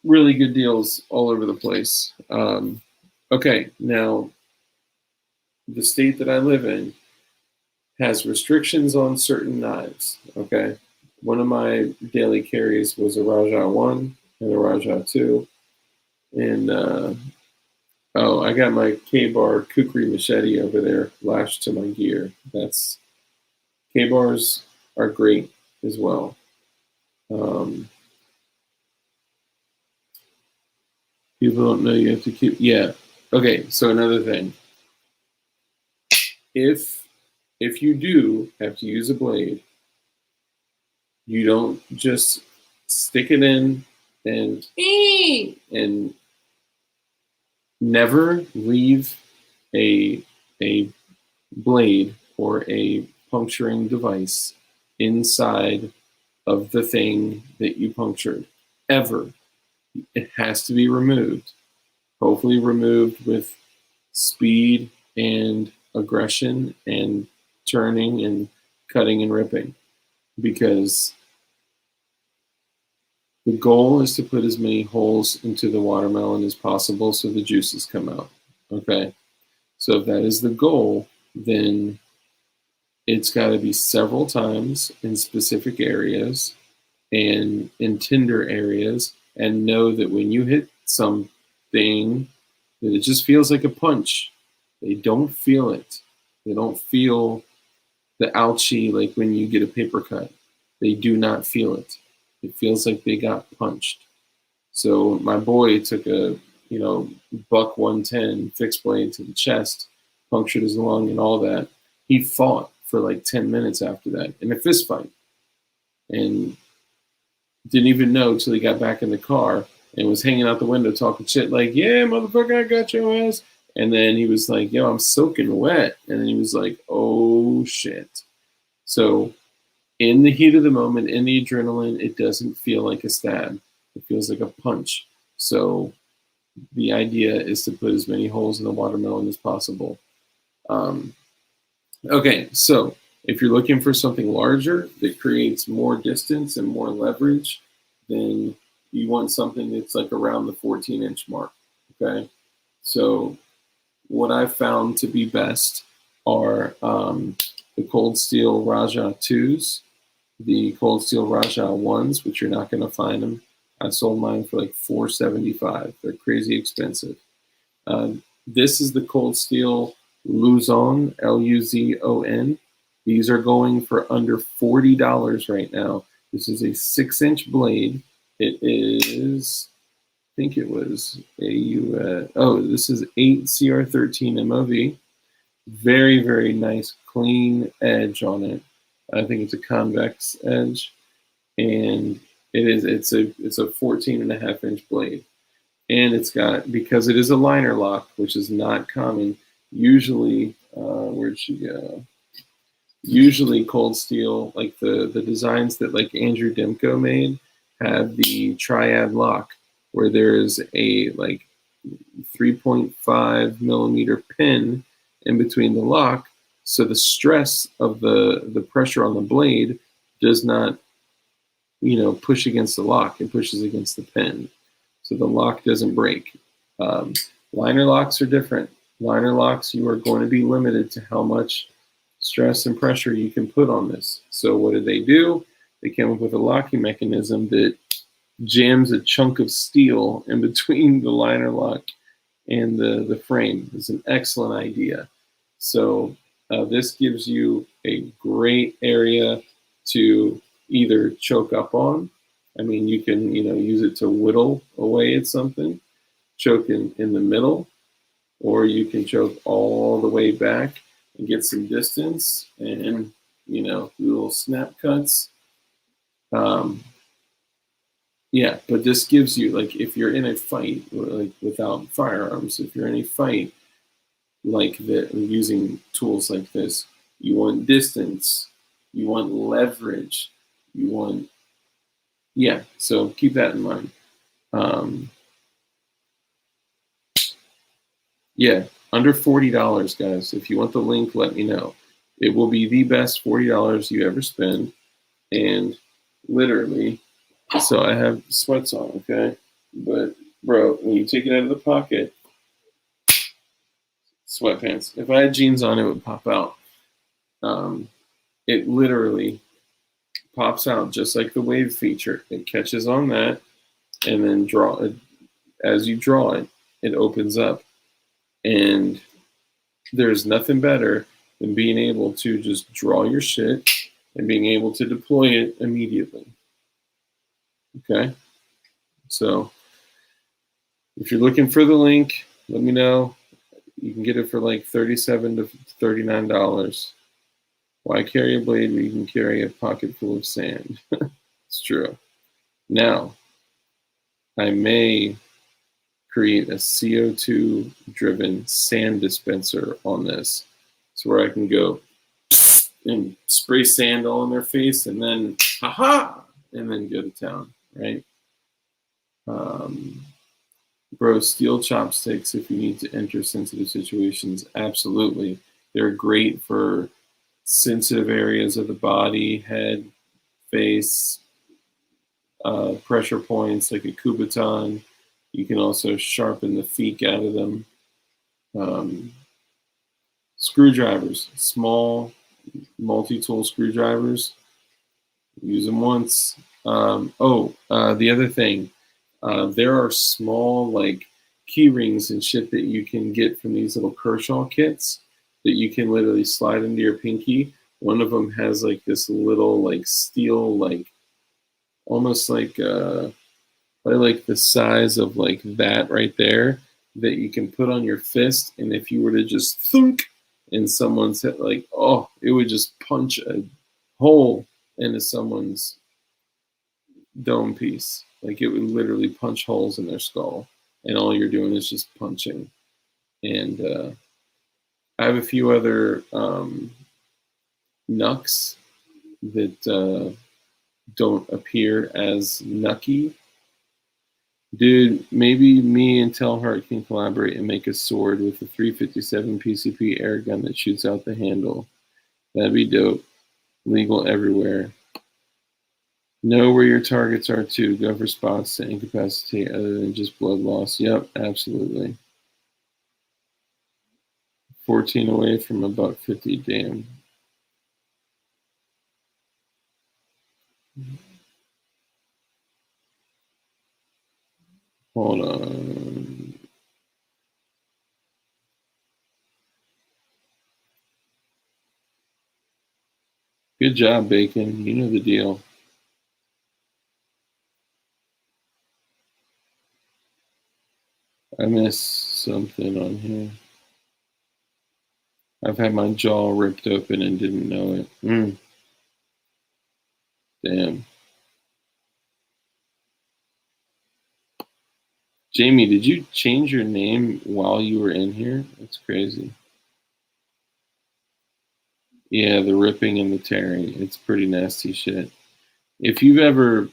really good deals all over the place. Okay, now the state that I live in has restrictions on certain knives. Okay, one of my daily carries was a Rajah 1 and a Rajah 2, and I got my K-Bar Kukri machete over there lashed to my gear. That's K-Bars are great as well. People don't know you have to keep. Yeah. Okay. So another thing, if you do have to use a blade, you don't just stick it in and never leave a blade or a puncturing device inside of the thing that you punctured. Ever. It has to be removed. Hopefully removed with speed and aggression and turning and cutting and ripping. Because the goal is to put as many holes into the watermelon as possible so the juices come out. Okay? So if that is the goal, then it's got to be several times in specific areas and in tender areas, and know that when you hit something, that it just feels like a punch. They don't feel it. They don't feel the ouchie like when you get a paper cut. They do not feel it. It feels like they got punched. So my boy took a, buck 110 fixed blade to the chest, punctured his lung and all that. He fought for like 10 minutes after that in a fist fight. And didn't even know till he got back in the car and was hanging out the window talking shit like, yeah, motherfucker, I got your ass. And then he was like, yo, I'm soaking wet. And then he was like, oh, shit. So in the heat of the moment, in the adrenaline, it doesn't feel like a stab. It feels like a punch. So the idea is to put as many holes in the watermelon as possible. Okay, so if you're looking for something larger that creates more distance and more leverage, then you want something that's like around the 14-inch mark, okay? So what I've found to be best are the Cold Steel Raja 2s, the Cold Steel Raja 1s, which you're not going to find them. I sold mine for like $475. They're crazy expensive. This is the Cold Steel Luzon, Luzon. These are going for under $40 right now. This is a 6-inch blade. It is, I think it was this is 8 CR13 MOV. Very, very nice, clean edge on it. I think it's a convex edge, and it's a 14.5-inch blade. And it's got, because it is a liner lock, which is not common, usually, where'd she go? Usually Cold Steel, like the designs that like Andrew Demko made, have the triad lock, where there is a like 3.5 millimeter pin in between the lock, so the stress of the pressure on the blade does not, push against the lock. It pushes against the pin, so the lock doesn't break. Liner locks are different. Liner locks, you are going to be limited to how much stress and pressure you can put on this. So what did they do? They came up with a locking mechanism that jams a chunk of steel in between the liner lock and the frame. It's an excellent idea. So this gives you a great area to either choke up on. I mean, you can, use it to whittle away at something, choke in the middle, or you can choke all the way back and get some distance and, little snap cuts. Yeah, but this gives you, like, if you're in a fight, like without firearms, if you're in a fight like that, using tools like this, you want distance, you want leverage, you want, yeah, so keep that in mind. Yeah, under $40, guys. If you want the link, let me know. It will be the best $40 you ever spend. And literally, so I have sweats on, okay? But, bro, when you take it out of the pocket, sweatpants. If I had jeans on, it would pop out. It literally pops out just like the wave feature. It catches on that, and then as you draw it, it opens up. And there's nothing better than being able to just draw your shit and being able to deploy it immediately. Okay? So If you're looking for the link, let me know. You can get it for like $37 to $39. Why carry a blade where you can carry a pocket full of sand? It's true. Now, I may create a CO2 driven sand dispenser on this. So where I can go and spray sand all in their face and then, haha, and then go to town, right? Bro, steel chopsticks if you need to enter sensitive situations. Absolutely. They're great for sensitive areas of the body, head, face, pressure points like a Kubotan. You can also sharpen the feet out of them. Screwdrivers, small multi-tool screwdrivers. Use them once. The other thing, there are small like key rings and shit that you can get from these little Kershaw kits that you can literally slide into your pinky. One of them has like this little like steel, like almost like probably like the size of like that right there that you can put on your fist, and if you were to just thunk and someone's hit, like, oh, it would just punch a hole into someone's dome piece. Like it would literally punch holes in their skull, and all you're doing is just punching. And I have a few other knucks that don't appear as knucky. Dude, maybe me and Telhart can collaborate and make a sword with a 357 PCP air gun that shoots out the handle. That'd be dope. Legal everywhere. Know where your targets are too. Go for spots to incapacitate other than just blood loss. Yep, absolutely. 14 away from about 50. Damn. Hold on. Good job, Bacon. You know the deal. I missed something on here. I've had my jaw ripped open and didn't know it. Damn. Jamie, did you change your name while you were in here? That's crazy. Yeah, the ripping and the tearing. It's pretty nasty shit. If you've ever...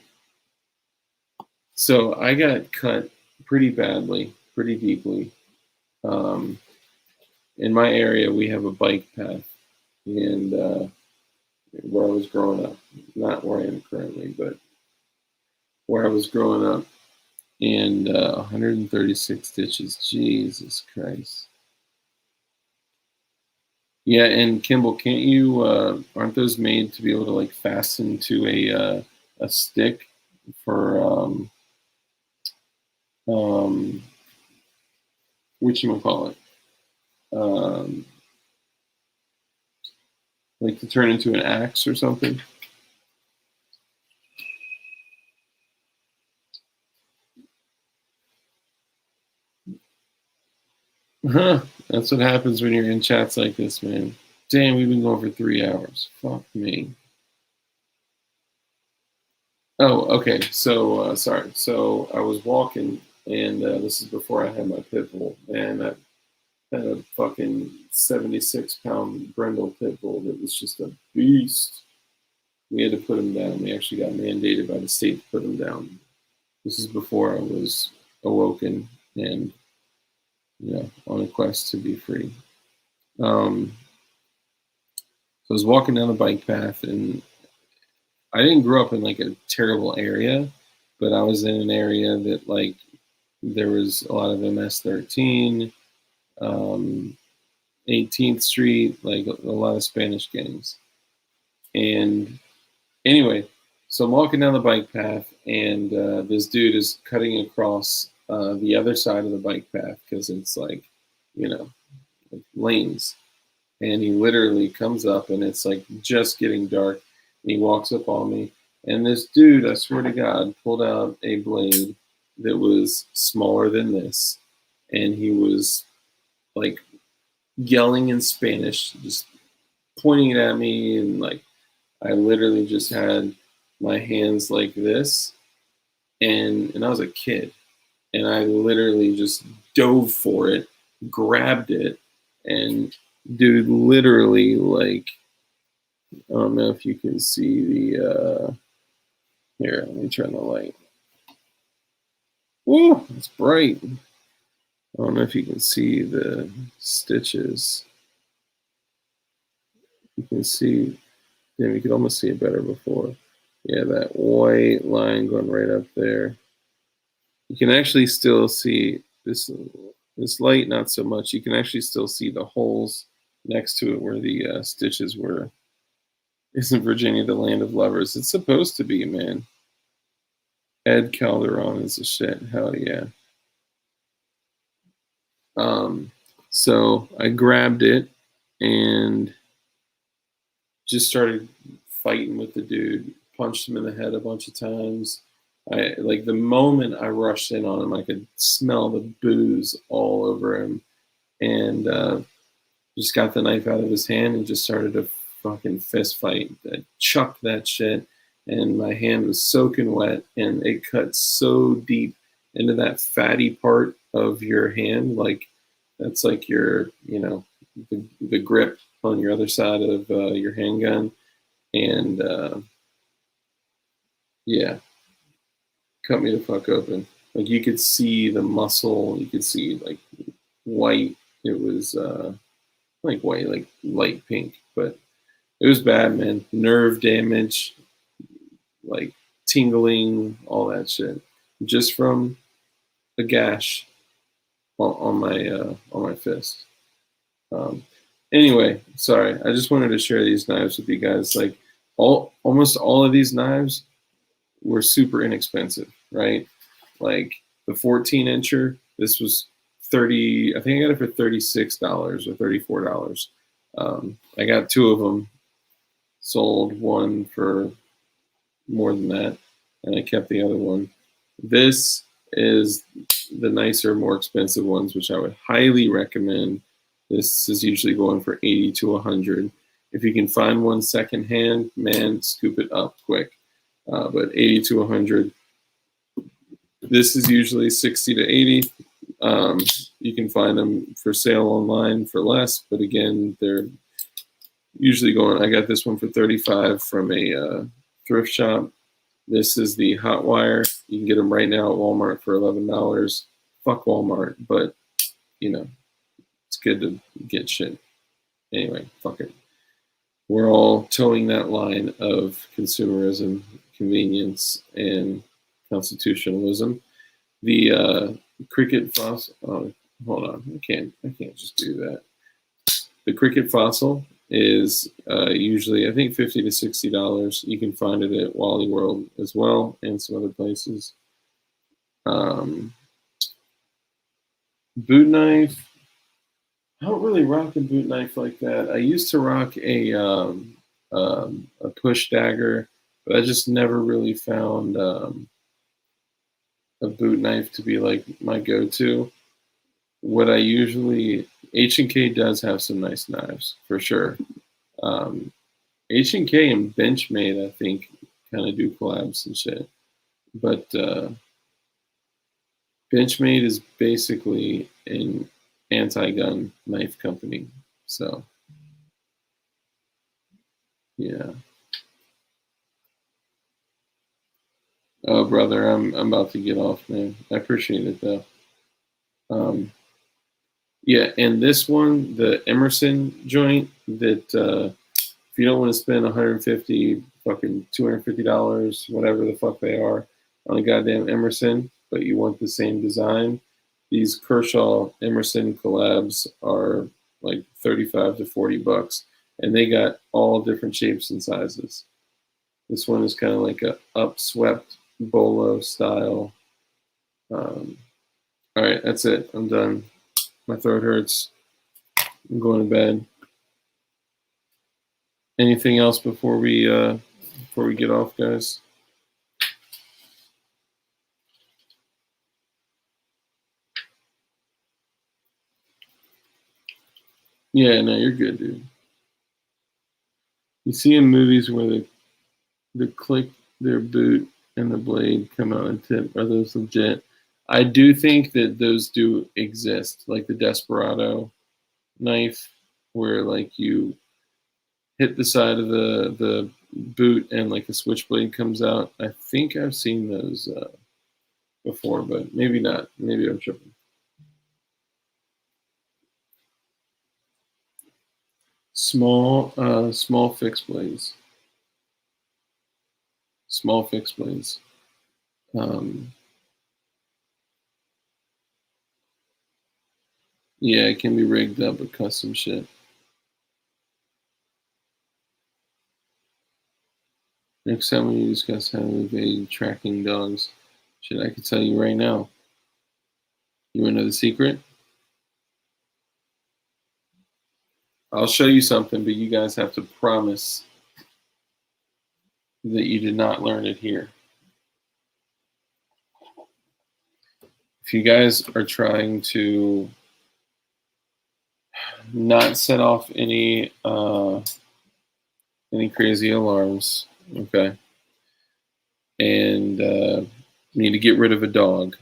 So I got cut pretty badly, pretty deeply. In my area, we have a bike path. And where I was growing up, not where I am currently, but where I was growing up, and 136 stitches. Jesus Christ. Yeah, and Kimball, can't you? Aren't those made to be able to like fasten to a stick for whatchamacallit? Like to turn into an axe or something? Huh. That's what happens when you're in chats like this, man. Damn, we've been going for 3 hours. Fuck me. Oh, okay. So, sorry. So I was walking, and this is before I had my pit bull, and I had a fucking 76-pound brindle pit bull that was just a beast. We had to put him down. We actually got mandated by the state to put him down. This is before I was awoken and, on a quest to be free. So I was walking down the bike path, and I didn't grow up in like a terrible area, but I was in an area that like there was a lot of MS-13, 18th Street, like a lot of Spanish gangs. And anyway, so I'm walking down the bike path, and this dude is cutting across the other side of the bike path because it's like, like lanes. And he literally comes up, and it's like just getting dark. And he walks up on me, and this dude, I swear to God, pulled out a blade that was smaller than this, and he was like yelling in Spanish, just pointing it at me, and like I literally just had my hands like this, and I was a kid, and I literally just dove for it, grabbed it, and dude, literally like I don't know if you can see the here, let me turn the light. Whoa, it's bright. I don't know if you can see the stitches. You can see, yeah, you could almost see it better before. Yeah, that white line going right up there. You can actually still see this light, not so much. You can actually still see the holes next to it where the stitches were. Isn't Virginia the land of lovers? It's supposed to be, man. Ed Calderon is a shit. Hell yeah. So I grabbed it and just started fighting with the dude, punched him in the head a bunch of times. I like the moment I rushed in on him, I could smell the booze all over him, and just got the knife out of his hand and just started a fucking fist fight. I chucked that shit, and my hand was soaking wet, and it cut so deep into that fatty part of your hand, like that's like your, the grip on your other side of your handgun, and yeah, cut me the fuck open. Like you could see the muscle, you could see like white. It was like white, like light pink, but it was bad, man. Nerve damage, like tingling, all that shit, just from a gash on my fist. Um, anyway, sorry. I just wanted to share these knives with you guys. Like almost all of these knives were super inexpensive, right? Like the 14 incher, this was 30. I think I got it for $36 or $34. I got two of them. Sold one for more than that, and I kept the other one. This is the nicer, more expensive ones, which I would highly recommend. This is usually going for 80 to 100. If you can find one secondhand, man, scoop it up quick. But 80 to 100. This is usually 60 to 80. You can find them for sale online for less, but again, they're usually going. I got this one for 35 from a thrift shop. This is the hot wire. You can get them right now at Walmart for $11. Fuck Walmart, but it's good to get shit. Anyway, fuck it. We're all towing that line of consumerism, convenience, and constitutionalism. The cricket fossil. Oh, hold on. I can't just do that. The cricket fossil is usually, I think, $50 to $60. You can find it at Wally World as well and some other places. Boot knife. I don't really rock a boot knife like that. I used to rock a push dagger, but I just never really found a boot knife to be like my go-to. What I usually H&K does have some nice knives for sure. H&K and Benchmade, I think, kind of do collabs and shit. But Benchmade is basically an anti-gun knife company. So, yeah. Oh, brother, I'm about to get off, man. I appreciate it, though. Yeah, and this one, the Emerson joint, that if you don't want to spend 150, fucking $250, whatever the fuck they are, on a goddamn Emerson, but you want the same design, these Kershaw Emerson collabs are like 35 to 40 bucks, and they got all different shapes and sizes. This one is kind of like a upswept bolo style. All right, that's it. I'm done. My throat hurts. I'm going to bed. Anything else before we get off, guys? Yeah, no, you're good, dude. You see in movies where the click their boot and the blade come out and tip, are those legit? I do think that those do exist, like the Desperado knife, where like you hit the side of the boot and like a switchblade comes out. I think I've seen those before, but maybe not. Maybe I'm tripping. Small fixed blades. Small fixed blades. Yeah, it can be rigged up with custom shit. Next time we discuss how to evade tracking dogs, shit, I could tell you right now. You want to know the secret? I'll show you something, but you guys have to promise that you did not learn it here. If you guys are trying to not set off any crazy alarms, okay, and need to get rid of a dog,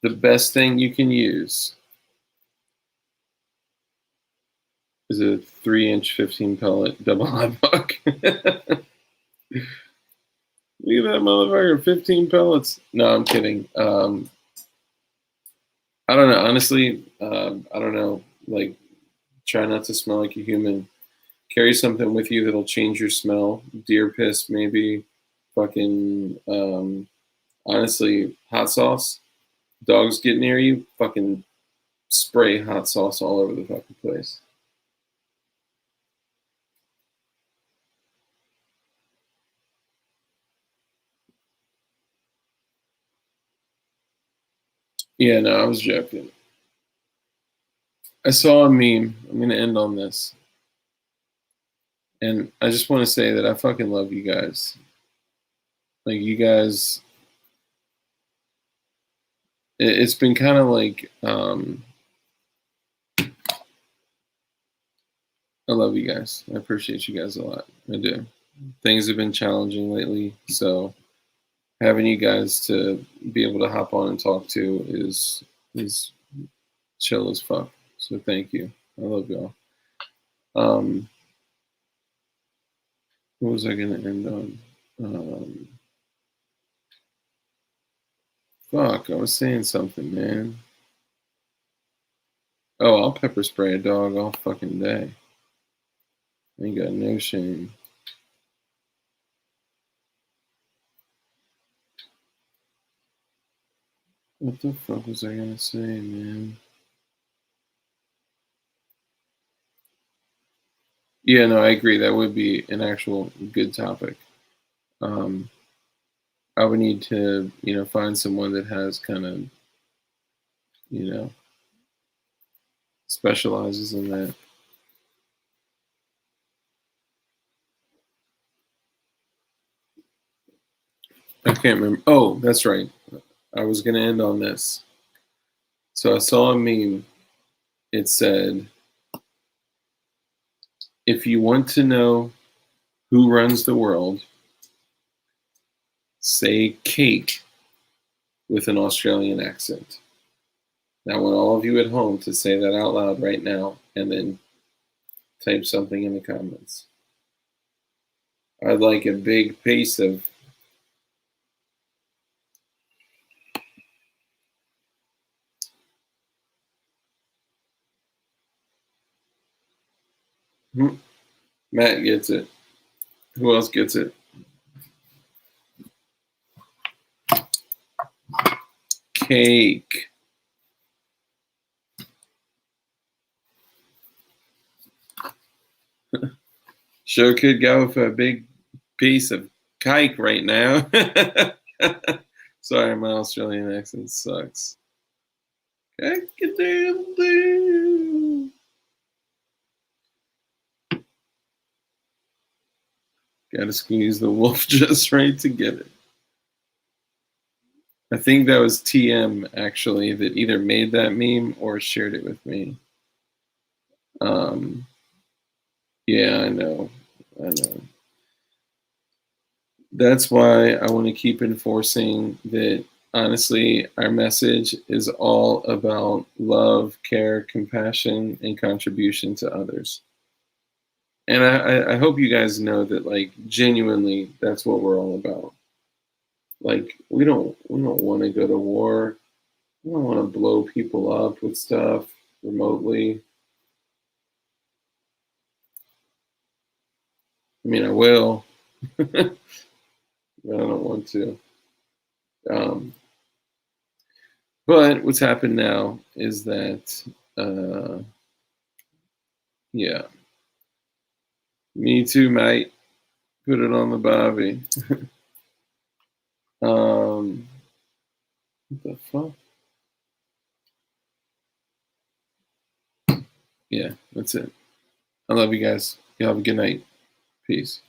the best thing you can use is a 3-inch 15 pellet double hot buck. Look at that motherfucker, 15 pellets. No, I'm kidding. I don't know. Honestly, I don't know. Like, try not to smell like a human. Carry something with you that'll change your smell. Deer piss, maybe. Fucking, honestly, hot sauce. Dogs get near you, fucking spray hot sauce all over the fucking place. Yeah, no, I was joking. I saw a meme. I'm going to end on this. And I just want to say that I fucking love you guys. Like, you guys, it's been kind of like, I love you guys. I appreciate you guys a lot. I do. Things have been challenging lately, so having you guys to be able to hop on and talk to is chill as fuck. So thank you. I love y'all. What was I gonna end on? Fuck, I was saying something, man. Oh, I'll pepper spray a dog all fucking day. I ain't got no shame. What the fuck was I gonna say, man? Yeah, no, I agree. That would be an actual good topic. I would need to, find someone that has kind of, you know, specializes in that. I can't remember. Oh, that's right. I was gonna end on this. So I saw a meme. It said, if you want to know who runs the world, say cake with an Australian accent. Now, I want all of you at home to say that out loud right now and then type something in the comments. I'd like a big piece of Matt gets it. Who else gets it? Cake. Sure could go for a big piece of cake right now. Sorry, my Australian accent sucks. Gotta squeeze the wolf just right to get it. I think that was TM actually that either made that meme or shared it with me. Yeah, I know. That's why I want to keep enforcing that. Honestly, our message is all about love, care, compassion, and contribution to others. And I hope you guys know that, like, genuinely, that's what we're all about. Like, we don't want to go to war. We don't want to blow people up with stuff remotely. I mean, I will, but I don't want to. Um, but what's happened now is that, yeah, me too, mate. Put it on the Bobby. What the fuck? Yeah, that's it. I love you guys. You have a good night. Peace.